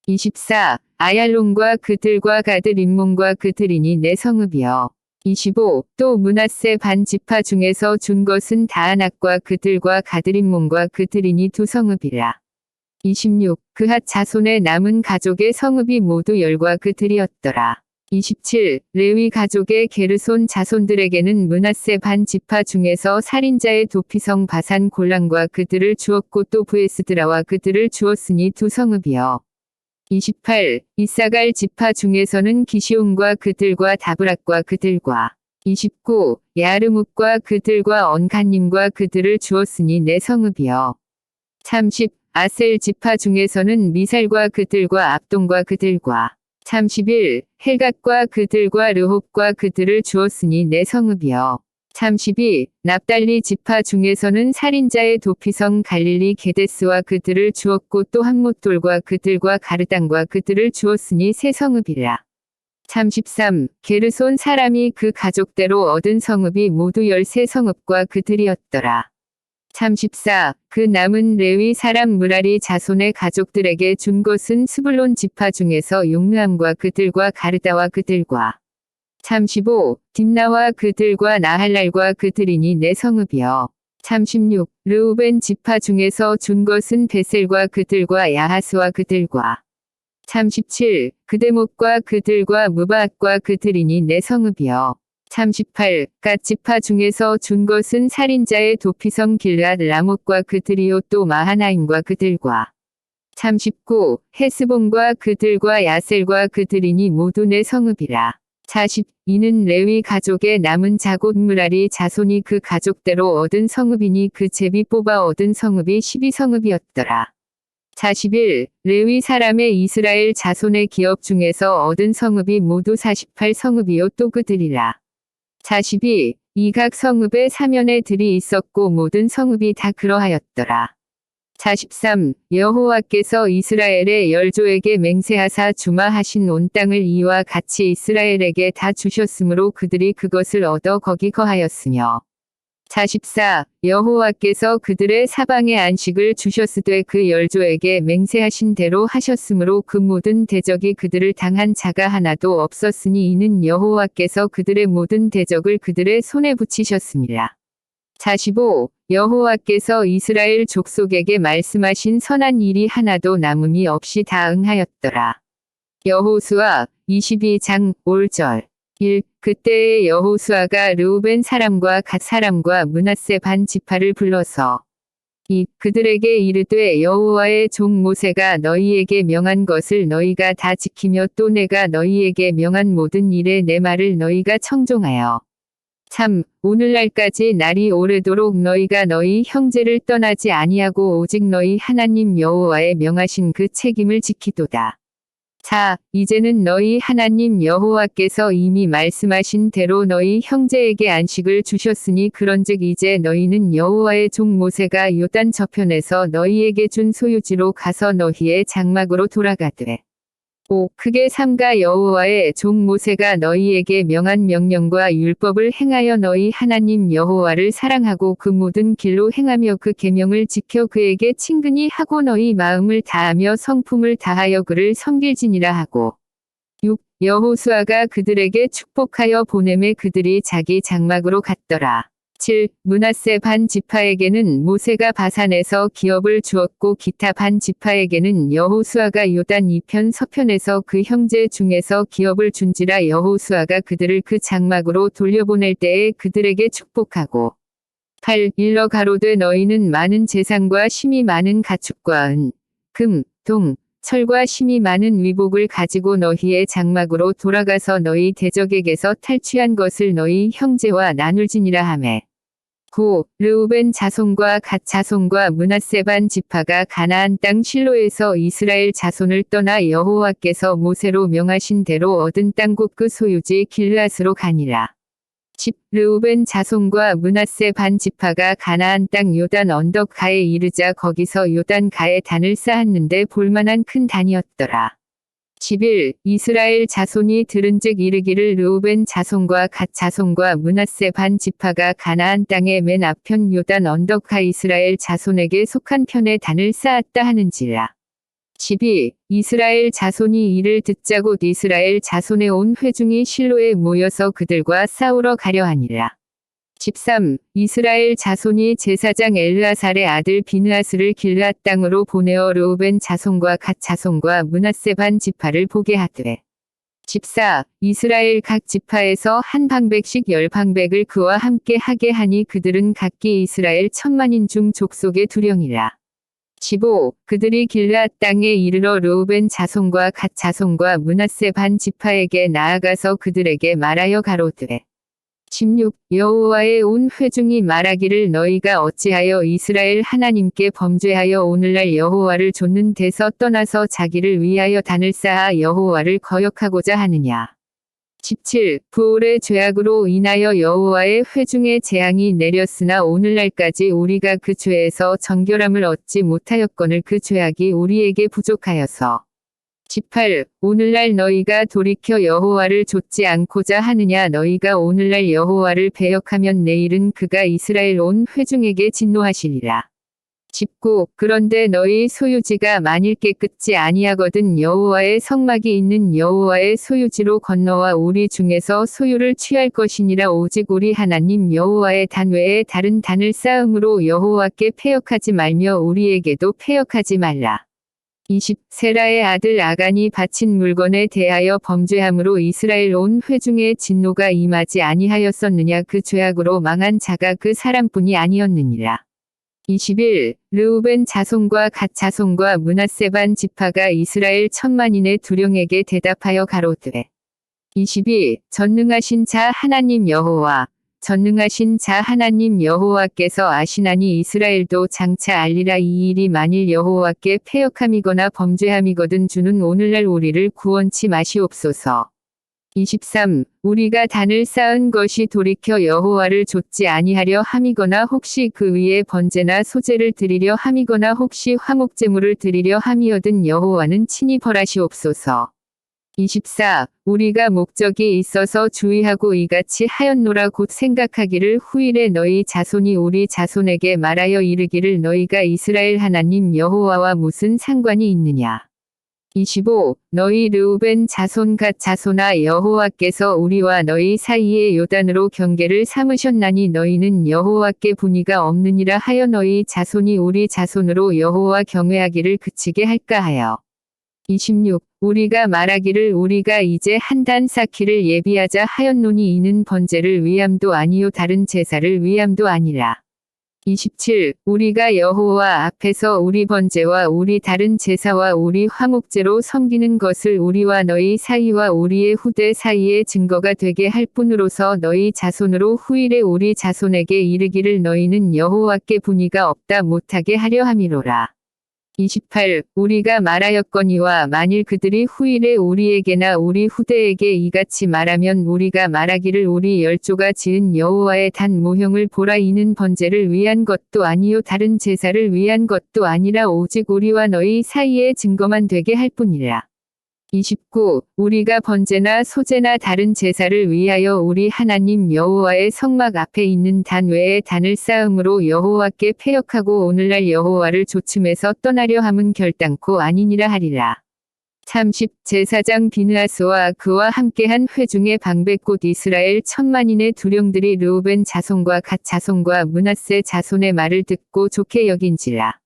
24. 아얄론과 그들과 가드 림몬과 그들이니 네 성읍이요. 25. 또 므낫세 반 지파 중에서 준 것은 다아낙과 그들과 가드림몬과 그들이니 두 성읍이라. 26. 그핫 자손의 남은 가족의 성읍이 모두 10과 그들이었더라. 27. 레위 가족의 게르손 자손들에게는 므낫세 반 지파 중에서 살인자의 도피성 바산 골란과 그들을 주었고 또 브에스드라와 그들을 주었으니 두 성읍이요. 28. 이사갈 지파 중에서는 기시온과 그들과 다브락과 그들과 29. 야르묵과 그들과 언간님과 그들을 주었으니 네 성읍이요. 30. 아셀 지파 중에서는 미살과 그들과 압동과 그들과 31. 헬갓과 그들과 르홉과 그들을 주었으니 네 성읍이요. 32. 납달리 지파 중에서는 살인자의 도피성 갈릴리 게데스와 그들을 주었고 또 한못돌과 그들과 가르단과 그들을 주었으니 세 성읍이라. 33. 게르손 사람이 그 가족대로 얻은 성읍이 모두 13성읍과 그들이었더라. 34. 그 남은 레위 사람 무라리 자손의 가족들에게 준 것은 스불론 지파 중에서 용르함과 그들과 가르다와 그들과 35. 딥나와 그들과 나할랄과 그들이니 네 성읍이요. 36. 르우벤 지파 중에서 준 것은 베셀과 그들과 야하스와 그들과 37. 그데못과 그들과 무바앗과 그들이니 네 성읍이요. 38. 갓 지파 중에서 준 것은 살인자의 도피성 길앗 라못과 그들이요 또 마하나임과 그들과 39. 헤스본과 그들과 야셀과 그들이니 모두 네 성읍이라. 40. 이는 레위 가족의 남은 자곧 무라리 자손이 그 가족대로 얻은 성읍이니 그 제비 뽑아 얻은 성읍이 12성읍이었더라. 41. 레위 사람의 이스라엘 자손의 기업 중에서 얻은 성읍이 모두 48성읍이요 또 그들이라. 42. 이 각 성읍에 사면에 들이 있었고 모든 성읍이 다 그러하였더라. 43. 여호와께서 이스라엘의 열조에게 맹세하사 주마하신 온 땅을 이와 같이 이스라엘에게 다 주셨으므로 그들이 그것을 얻어 거기 거하였으며 44. 여호와께서 그들의 사방에 안식을 주셨으되 그 열조에게 맹세하신 대로 하셨으므로 그 모든 대적이 그들을 당한 자가 하나도 없었으니 이는 여호와께서 그들의 모든 대적을 그들의 손에 붙이셨습니다. 45. 여호와께서 이스라엘 족속에게 말씀하신 선한 일이 하나도 남음이 없이 다 응하였더라. 여호수아 22장 5절 1. 그때에 여호수아가 르우벤 사람과 갓 사람과 므낫세 반 지파를 불러서 2. 그들에게 이르되 여호와의 종 모세가 너희에게 명한 것을 너희가 다 지키며 또 내가 너희에게 명한 모든 일에 내 말을 너희가 청종하여 3. 오늘날까지 날이 오래도록 너희가 너희 형제를 떠나지 아니하고 오직 너희 하나님 여호와의 명하신 그 책임을 지키도다. 4. 이제는 너희 하나님 여호와께서 이미 말씀하신 대로 너희 형제에게 안식을 주셨으니 그런즉 이제 너희는 여호와의 종 모세가 요단 저편에서 너희에게 준 소유지로 가서 너희의 장막으로 돌아가되 5. 크게 삼가 여호와의 종 모세가 너희에게 명한 명령과 율법을 행하여 너희 하나님 여호와를 사랑하고 그 모든 길로 행하며 그 계명을 지켜 그에게 친근히 하고 너희 마음을 다하며 성품을 다하여 그를 섬길지니라 하고 6. 여호수아가 그들에게 축복하여 보내매 그들이 자기 장막으로 갔더라. 7. 므낫세 반 지파에게는 모세가 바산에서 기업을 주었고 기타 반 지파에게는 여호수아가 요단 이편 서편에서 그 형제 중에서 기업을 준지라 여호수아가 그들을 그 장막으로 돌려보낼 때에 그들에게 축복하고 8. 일러 가로되 너희는 많은 재산과 심이 많은 가축과 은, 금, 동, 철과 심이 많은 위복을 가지고 너희의 장막으로 돌아가서 너희 대적에게서 탈취한 것을 너희 형제와 나눌지니라 하매 9. 르우벤 자손과 갓 자손과 므낫세 반 지파가 가나안 땅 실로에서 이스라엘 자손을 떠나 여호와께서 모세로 명하신 대로 얻은 땅 곧 그 소유지 길르앗으로 가니라. 10. 르우벤 자손과 므낫세 반 지파가 가나안 땅 요단 언덕 가에 이르자 거기서 요단 가에 단을 쌓았는데 볼만한 큰 단이었더라. 11. 이스라엘 자손이 들은즉 이르기를 르우벤 자손과 갓 자손과 므낫세 반 지파가 가나안 땅의 맨 앞편 요단 언덕가 이스라엘 자손에게 속한 편에 단을 쌓았다 하는지라. 12. 이스라엘 자손이 이를 듣자 곧 이스라엘 자손의 온 회중이 실로에 모여서 그들과 싸우러 가려 하니라. 13. 이스라엘 자손이 제사장 엘르아살의 아들 비느하스를 길르앗 땅으로 보내어 르우벤 자손과 갓 자손과 므낫세 반 지파를 보게 하되 14. 이스라엘 각 지파에서 한 방백씩 10방백을 그와 함께 하게 하니 그들은 각기 이스라엘 1000만인 중 족속의 두령이라. 15. 그들이 길르앗 땅에 이르러 르우벤 자손과 갓 자손과 므낫세 반 지파에게 나아가서 그들에게 말하여 가로되 16. 여호와의 온 회중이 말하기를 너희가 어찌하여 이스라엘 하나님께 범죄하여 오늘날 여호와를 좇는 데서 떠나서 자기를 위하여 단을 쌓아 여호와를 거역하고자 하느냐. 17. 부올의 죄악으로 인하여 여호와의 회중의 재앙이 내렸으나 오늘날까지 우리가 그 죄에서 정결함을 얻지 못하였거늘 그 죄악이 우리에게 부족하여서 18. 오늘날 너희가 돌이켜 여호와를 좇지 않고자 하느냐 너희가 오늘날 여호와를 배역하면 내일은 그가 이스라엘 온 회중에게 진노하시리라. 19. 그런데 너희 소유지가 만일 깨끗지 아니하거든 여호와의 성막이 있는 여호와의 소유지로 건너와 우리 중에서 소유를 취할 것이니라 오직 우리 하나님 여호와의 단 외에 다른 단을 쌓음으로 여호와께 패역하지 말며 우리에게도 패역하지 말라. 20. 세라의 아들 아간이 바친 물건에 대하여 범죄함으로 이스라엘 온 회중의 진노가 임하지 아니하였었느냐 그 죄악으로 망한 자가 그 사람뿐이 아니었느니라. 21. 르우벤 자손과 갓 자손과 므낫세 반 지파가 이스라엘 1000만인의 두령에게 대답하여 가로되 22. 전능하신 자 하나님 여호와 전능하신 자 하나님 여호와께서 아시나니 이스라엘도 장차 알리라 이 일이 만일 여호와께 패역함이거나 범죄함이거든 주는 오늘날 우리를 구원치 마시옵소서. 23. 우리가 단을 쌓은 것이 돌이켜 여호와를 좇지 아니하려 함이거나 혹시 그 위에 번제나 소제를 드리려 함이거나 혹시 화목제물을 드리려 함이어든 여호와는 친히 벌하시옵소서. 24. 우리가 목적이 있어서 주의하고 이같이 하였노라 곧 생각하기를 후일에 너희 자손이 우리 자손에게 말하여 이르기를 너희가 이스라엘 하나님 여호와와 무슨 상관이 있느냐. 25. 너희 르우벤 자손 갓 자손아 여호와께서 우리와 너희 사이에 요단으로 경계를 삼으셨나니 너희는 여호와께 분의가 없느니라 하여 너희 자손이 우리 자손으로 여호와 경외하기를 그치게 할까 하여. 26. 우리가 말하기를 우리가 이제 한 단 쌓기를 예비하자 하였노니 이는 번제를 위함도 아니요 다른 제사를 위함도 아니라. 27. 우리가 여호와 앞에서 우리 번제와 우리 다른 제사와 우리 화목제로 섬기는 것을 우리와 너희 사이와 우리의 후대 사이의 증거가 되게 할 뿐으로서 너희 자손으로 후일에 우리 자손에게 이르기를 너희는 여호와께 분의가 없다 못하게 하려 함이로라. 28. 우리가 말하였거니와 만일 그들이 후일에 우리에게나 우리 후대에게 이같이 말하면 우리가 말하기를 우리 열조가 지은 여호와의 단 모형을 보라. 이는 번제를 위한 것도 아니요 다른 제사를 위한 것도 아니라 오직 우리와 너희 사이의 증거만 되게 할 뿐이라. 29. 우리가 번제나 소제나 다른 제사를 위하여 우리 하나님 여호와의 성막 앞에 있는 단 외에 단을 쌓음으로 여호와께 패역하고 오늘날 여호와를 조침해서 떠나려 함은 결단코 아니니라 하리라. 30. 제사장 비느하스와 그와 함께한 회중의 방백 곧 이스라엘 10,000만인의 두령들이 르우벤 자손과 갓 자손과 므낫세 자손의 말을 듣고 좋게 여긴지라.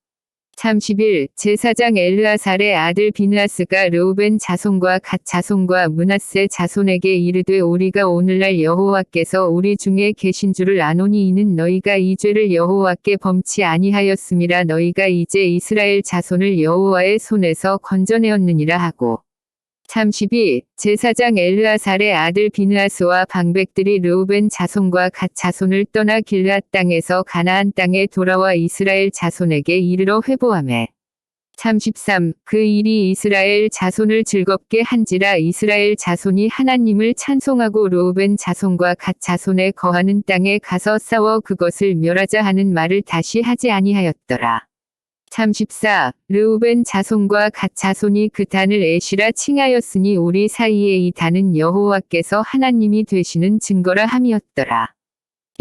31. 제사장 엘르아살의 아들 비느하스가 르우벤 자손과 갓 자손과 므낫세 자손에게 이르되 우리가 오늘날 여호와께서 우리 중에 계신 줄을 아노니 이는 너희가 이 죄를 여호와께 범치 아니하였음이라. 너희가 이제 이스라엘 자손을 여호와의 손에서 건져내었느니라 하고. 32. 제사장 엘르아살의 아들 비느하스와 방백들이 르우벤 자손과 갓 자손을 떠나 길앗 땅에서 가나안 땅에 돌아와 이스라엘 자손에게 이르러 회보하매. 33. 그 일이 이스라엘 자손을 즐겁게 한지라. 이스라엘 자손이 하나님을 찬송하고 르우벤 자손과 갓 자손에 거하는 땅에 가서 싸워 그것을 멸하자 하는 말을 다시 하지 아니하였더라. 34. 르우벤 자손과 갓 자손이 그 단을 에시라 칭하였으니 우리 사이에 이 단은 여호와께서 하나님이 되시는 증거라 함이었더라.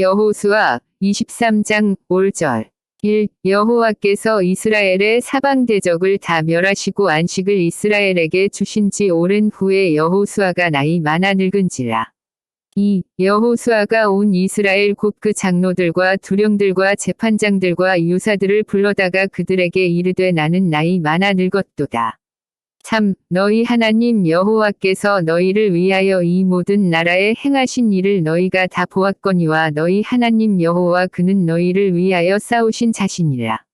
여호수아 23장 5절 1. 여호와께서 이스라엘의 사방 대적을 다 멸하시고 안식을 이스라엘에게 주신 지 오랜 후에 여호수아가 나이 많아 늙은지라. 2. 여호수아가 온 이스라엘 곧 그 장로들과 두령들과 재판장들과 유사들을 불러다가 그들에게 이르되 나는 나이 많아 늙었도다. 3. 너희 하나님 여호와께서 너희를 위하여 이 모든 나라에 행하신 일을 너희가 다 보았거니와 너희 하나님 여호와 그는 너희를 위하여 싸우신 자신이라.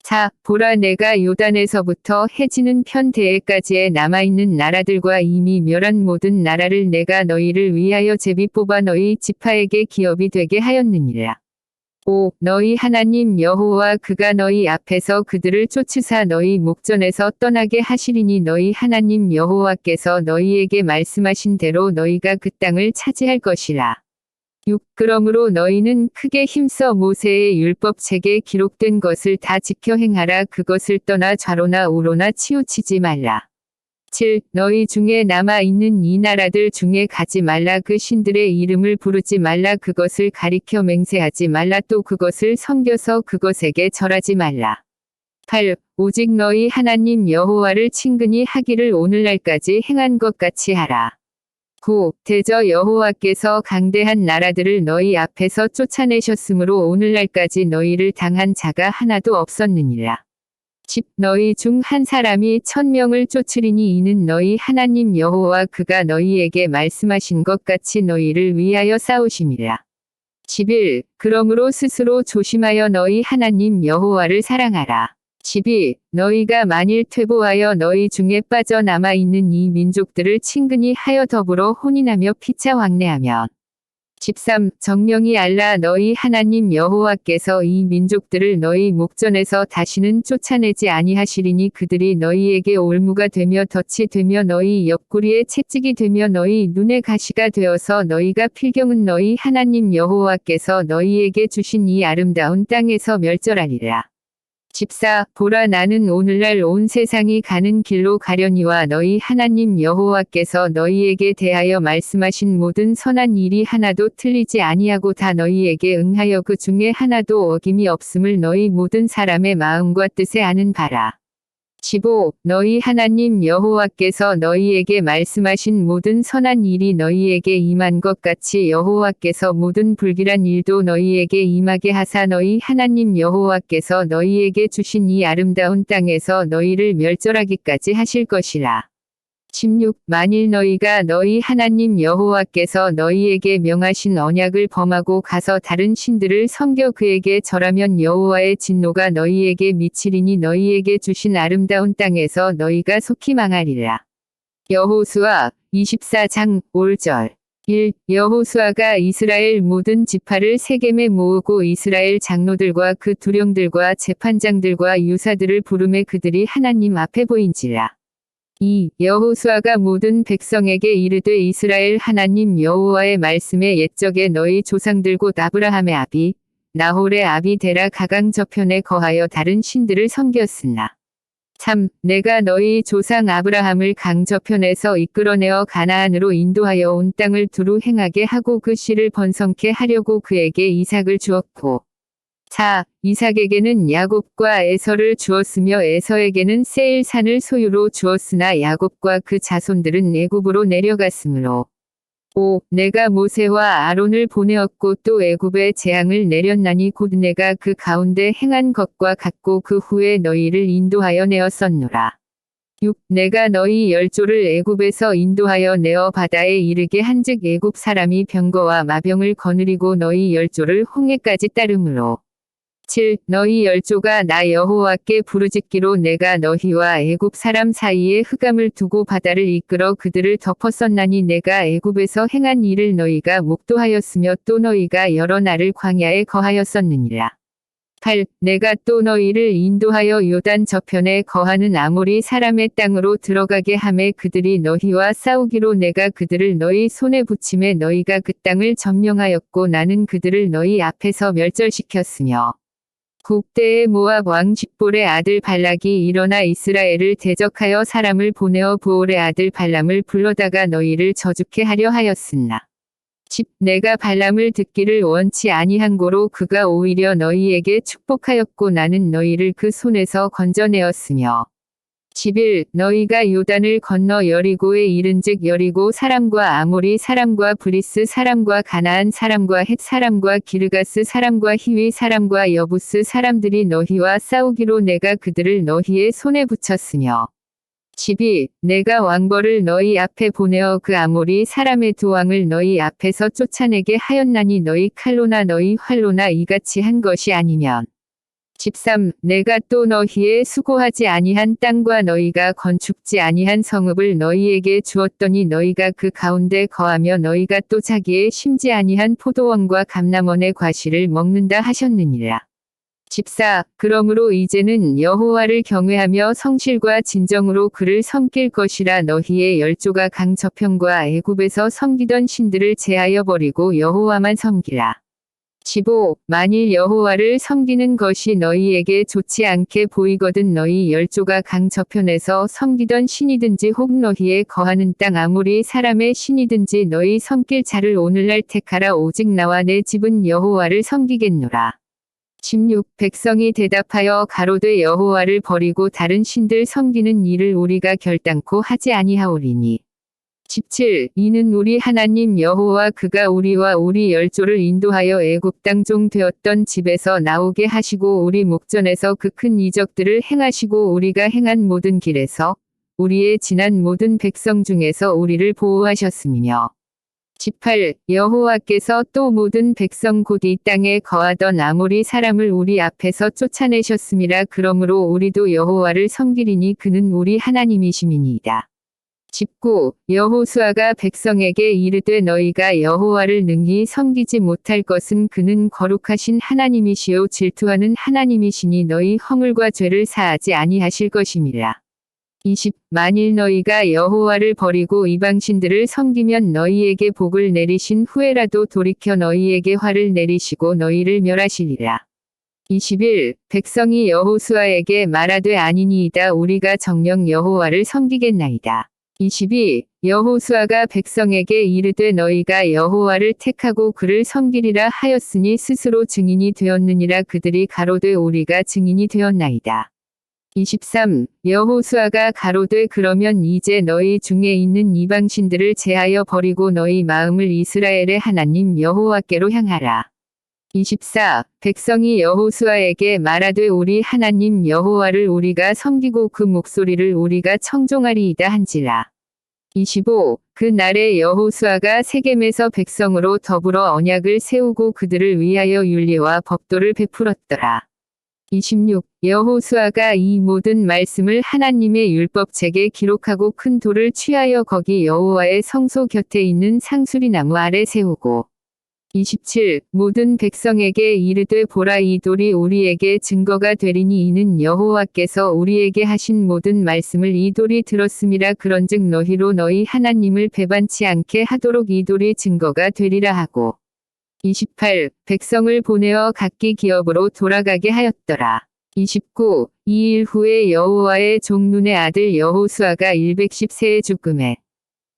4. 보라 내가 요단에서부터 해지는 편 대해까지에 남아있는 나라들과 이미 멸한 모든 나라를 내가 너희를 위하여 제비 뽑아 너희 지파에게 기업이 되게 하였느니라. 5. 너희 하나님 여호와 그가 너희 앞에서 그들을 쫓으사 너희 목전에서 떠나게 하시리니 너희 하나님 여호와께서 너희에게 말씀하신 대로 너희가 그 땅을 차지할 것이라. 6. 그러므로 너희는 크게 힘써 모세의 율법책에 기록된 것을 다 지켜 행하라. 그것을 떠나 좌로나 우로나 치우치지 말라. 7. 너희 중에 남아있는 이 나라들 중에 가지 말라. 그 신들의 이름을 부르지 말라. 그것을 가리켜 맹세하지 말라. 또 그것을 섬겨서 그것에게 절하지 말라. 8. 오직 너희 하나님 여호와를 친근히 하기를 오늘날까지 행한 것 같이 하라. 9. 대저 여호와께서 강대한 나라들을 너희 앞에서 쫓아내셨으므로 오늘날까지 너희를 당한 자가 하나도 없었느니라. 10. 너희 중 한 사람이 1000명을 쫓으리니 이는 너희 하나님 여호와 그가 너희에게 말씀하신 것 같이 너희를 위하여 싸우심이라. 11. 그러므로 스스로 조심하여 너희 하나님 여호와를 사랑하라. 12. 너희가 만일 퇴보하여 너희 중에 빠져남아 있는 이 민족들을 친근히 하여 더불어 혼인하며 피차 왕래하면. 13. 정령이 알라 너희 하나님 여호와께서 이 민족들을 너희 목전에서 다시는 쫓아내지 아니하시리니 그들이 너희에게 올무가 되며 덫이 되며 너희 옆구리에 채찍이 되며 너희 눈에 가시가 되어서 너희가 필경은 너희 하나님 여호와께서 너희에게 주신 이 아름다운 땅에서 멸절하리라. 14. 보라 나는 오늘날 온 세상이 가는 길로 가려니와 너희 하나님 여호와께서 너희에게 대하여 말씀하신 모든 선한 일이 하나도 틀리지 아니하고 다 너희에게 응하여 그 중에 하나도 어김이 없음을 너희 모든 사람의 마음과 뜻에 아는 바라. 15. 너희 하나님 여호와께서 너희에게 말씀하신 모든 선한 일이 너희에게 임한 것 같이 여호와께서 모든 불길한 일도 너희에게 임하게 하사 너희 하나님 여호와께서 너희에게 주신 이 아름다운 땅에서 너희를 멸절하기까지 하실 것이라. 16. 만일 너희가 너희 하나님 여호와께서 너희에게 명하신 언약을 범하고 가서 다른 신들을 섬겨 그에게 절하면 여호와의 진노가 너희에게 미치리니 너희에게 주신 아름다운 땅에서 너희가 속히 망하리라. 여호수아 24장 5절 1. 여호수아가 이스라엘 모든 지파를 세겜에 모으고 이스라엘 장로들과 그 두령들과 재판장들과 유사들을 부르매 그들이 하나님 앞에 보인지라. 2. 여호수아가 모든 백성에게 이르되 이스라엘 하나님 여호와의 말씀에 옛적에 너희 조상들 곧 아브라함의 아비 나홀의 아비 데라 가강 저편에 거하여 다른 신들을 섬겼으나 3. 내가 너희 조상 아브라함을 강 저편에서 이끌어내어 가나안으로 인도하여 온 땅을 두루 행하게 하고 그 씨를 번성케 하려고 그에게 이삭을 주었고 4. 이삭에게는 야곱과 에서를 주었으며 에서에게는 세일산을 소유로 주었으나 야곱과 그 자손들은 애굽으로 내려갔으므로 5. 내가 모세와 아론을 보내었고 또 애굽에 재앙을 내렸나니 곧 내가 그 가운데 행한 것과 같고 그 후에 너희를 인도하여 내었었노라. 6. 내가 너희 열조를 애굽에서 인도하여 내어 바다에 이르게 한즉 애굽 사람이 병거와 마병을 거느리고 너희 열조를 홍해까지 따르므로 7. 너희 열조가 나 여호와께 부르짖기로 내가 너희와 애굽 사람 사이에 흑암을 두고 바다를 이끌어 그들을 덮었었나니 내가 애굽에서 행한 일을 너희가 목도하였으며 또 너희가 여러 날을 광야에 거하였었느니라. 8. 내가 또 너희를 인도하여 요단 저편에 거하는 아모리 사람의 땅으로 들어가게 하매 그들이 너희와 싸우기로 내가 그들을 너희 손에 붙임에 너희가 그 땅을 점령하였고 나는 그들을 너희 앞에서 멸절시켰으며 그때에 모압 왕 십볼의 아들 발락이 일어나 이스라엘을 대적하여 사람을 보내어 부올의 아들 발람을 불러다가 너희를 저주케 하려 하였으나 10. 내가 발람을 듣기를 원치 아니한 고로 그가 오히려 너희에게 축복하였고 나는 너희를 그 손에서 건져내었으며 11. 너희가 요단을 건너 여리고에 이른즉 여리고 사람과 아모리 사람과 브리스 사람과 가나안 사람과 헷 사람과 기르가스 사람과 히위 사람과 여부스 사람들이 너희와 싸우기로 내가 그들을 너희의 손에 붙였으며 12. 내가 왕벌을 너희 앞에 보내어 그 아모리 사람의 두 왕을 너희 앞에서 쫓아내게 하였나니 너희 칼로나 너희 활로나 이같이 한 것이 아니면 13. 내가 또 너희의 수고하지 아니한 땅과 너희가 건축지 아니한 성읍을 너희에게 주었더니 너희가 그 가운데 거하며 너희가 또 자기의 심지 아니한 포도원과 감람원의 과실을 먹는다 하셨느니라. 14. 그러므로 이제는 여호와를 경외하며 성실과 진정으로 그를 섬길 것이라 너희의 열조가 강 저편과 애굽에서 섬기던 신들을 제하여 버리고 여호와만 섬기라. 15. 만일 여호와를 섬기는 것이 너희에게 좋지 않게 보이거든 너희 열조가 강 저편에서 섬기던 신이든지 혹 너희의 거하는 땅 아모리 사람의 신이든지 너희 섬길 자를 오늘날 택하라 오직 나와 내 집은 여호와를 섬기겠노라. 16. 백성이 대답하여 가로되 여호와를 버리고 다른 신들 섬기는 일을 우리가 결단코 하지 아니하오리니 17. 이는 우리 하나님 여호와 그가 우리와 우리 열조를 인도하여 애굽 땅 종 되었던 집에서 나오게 하시고 우리 목전에서 그 큰 이적들을 행하시고 우리가 행한 모든 길에서 우리의 지난 모든 백성 중에서 우리를 보호하셨음이며 18. 여호와께서 또 모든 백성 곧 이 땅에 거하던 아모리 사람을 우리 앞에서 쫓아내셨음이라 그러므로 우리도 여호와를 섬기리니 그는 우리 하나님이심이니이다. 19. 여호수아가 백성에게 이르되 너희가 여호와를 능히 섬기지 못할 것은 그는 거룩하신 하나님이시요 질투하는 하나님이시니 너희 허물과 죄를 사하지 아니하실 것임이라. 20. 만일 너희가 여호와를 버리고 이방신들을 섬기면 너희에게 복을 내리신 후에라도 돌이켜 너희에게 화를 내리시고 너희를 멸하시리라. 21. 백성이 여호수아에게 말하되 아니니이다 우리가 정녕 여호와를 섬기겠나이다. 22. 여호수아가 백성에게 이르되 너희가 여호와를 택하고 그를 섬기리라 하였으니 스스로 증인이 되었느니라 그들이 가로되 우리가 증인이 되었나이다. 23. 여호수아가 가로되 그러면 이제 너희 중에 있는 이방신들을 제하여 버리고 너희 마음을 이스라엘의 하나님 여호와께로 향하라. 24. 백성이 여호수아에게 말하되 우리 하나님 여호와를 우리가 섬기고 그 목소리를 우리가 청종하리이다 한지라. 25. 그날에 여호수아가 세겜에서 백성으로 더불어 언약을 세우고 그들을 위하여 율례와 법도를 베풀었더라. 26. 여호수아가 이 모든 말씀을 하나님의 율법책에 기록하고 큰 돌을 취하여 거기 여호와의 성소 곁에 있는 상수리 나무 아래 세우고 27. 모든 백성에게 이르되 보라 이 돌이 우리에게 증거가 되리니 이는 여호와께서 우리에게 하신 모든 말씀을 이 돌이 들었음이라 그런즉 너희로 너희 하나님을 배반치 않게 하도록 이 돌이 증거가 되리라 하고 28. 백성을 보내어 각기 기업으로 돌아가게 하였더라. 29. 2일 후에 여호와의 종 눈의 아들 여호수아가 110세에 죽음에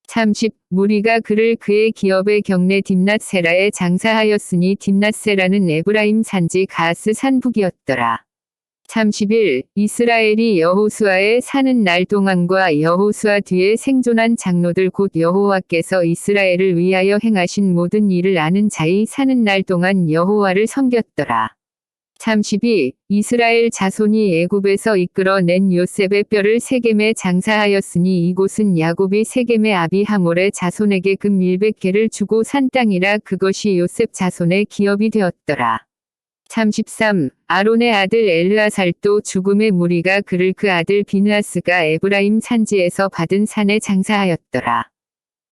30. 무리가 그를 그의 기업의 경내 딥낫세라에 장사하였으니 딥낫세라는 에브라임 산지 가스 산 북이었더라. 31. 이스라엘이 여호수아의 사는 날 동안과 여호수아 뒤에 생존한 장로들 곧 여호와께서 이스라엘을 위하여 행하신 모든 일을 아는 자의 사는 날 동안 여호와를 섬겼더라. 32. 이스라엘 자손이 애굽에서 이끌어낸 요셉의 뼈를 세겜에 장사하였으니 이곳은 야곱이 세겜의 아비 하몰의 자손에게 금 100개를 주고 산 땅이라 그것이 요셉 자손의 기업이 되었더라. 33. 아론의 아들 엘르아살도 죽음의 무리가 그를 그 아들 비느하스가 에브라임 산지에서 받은 산에 장사하였더라.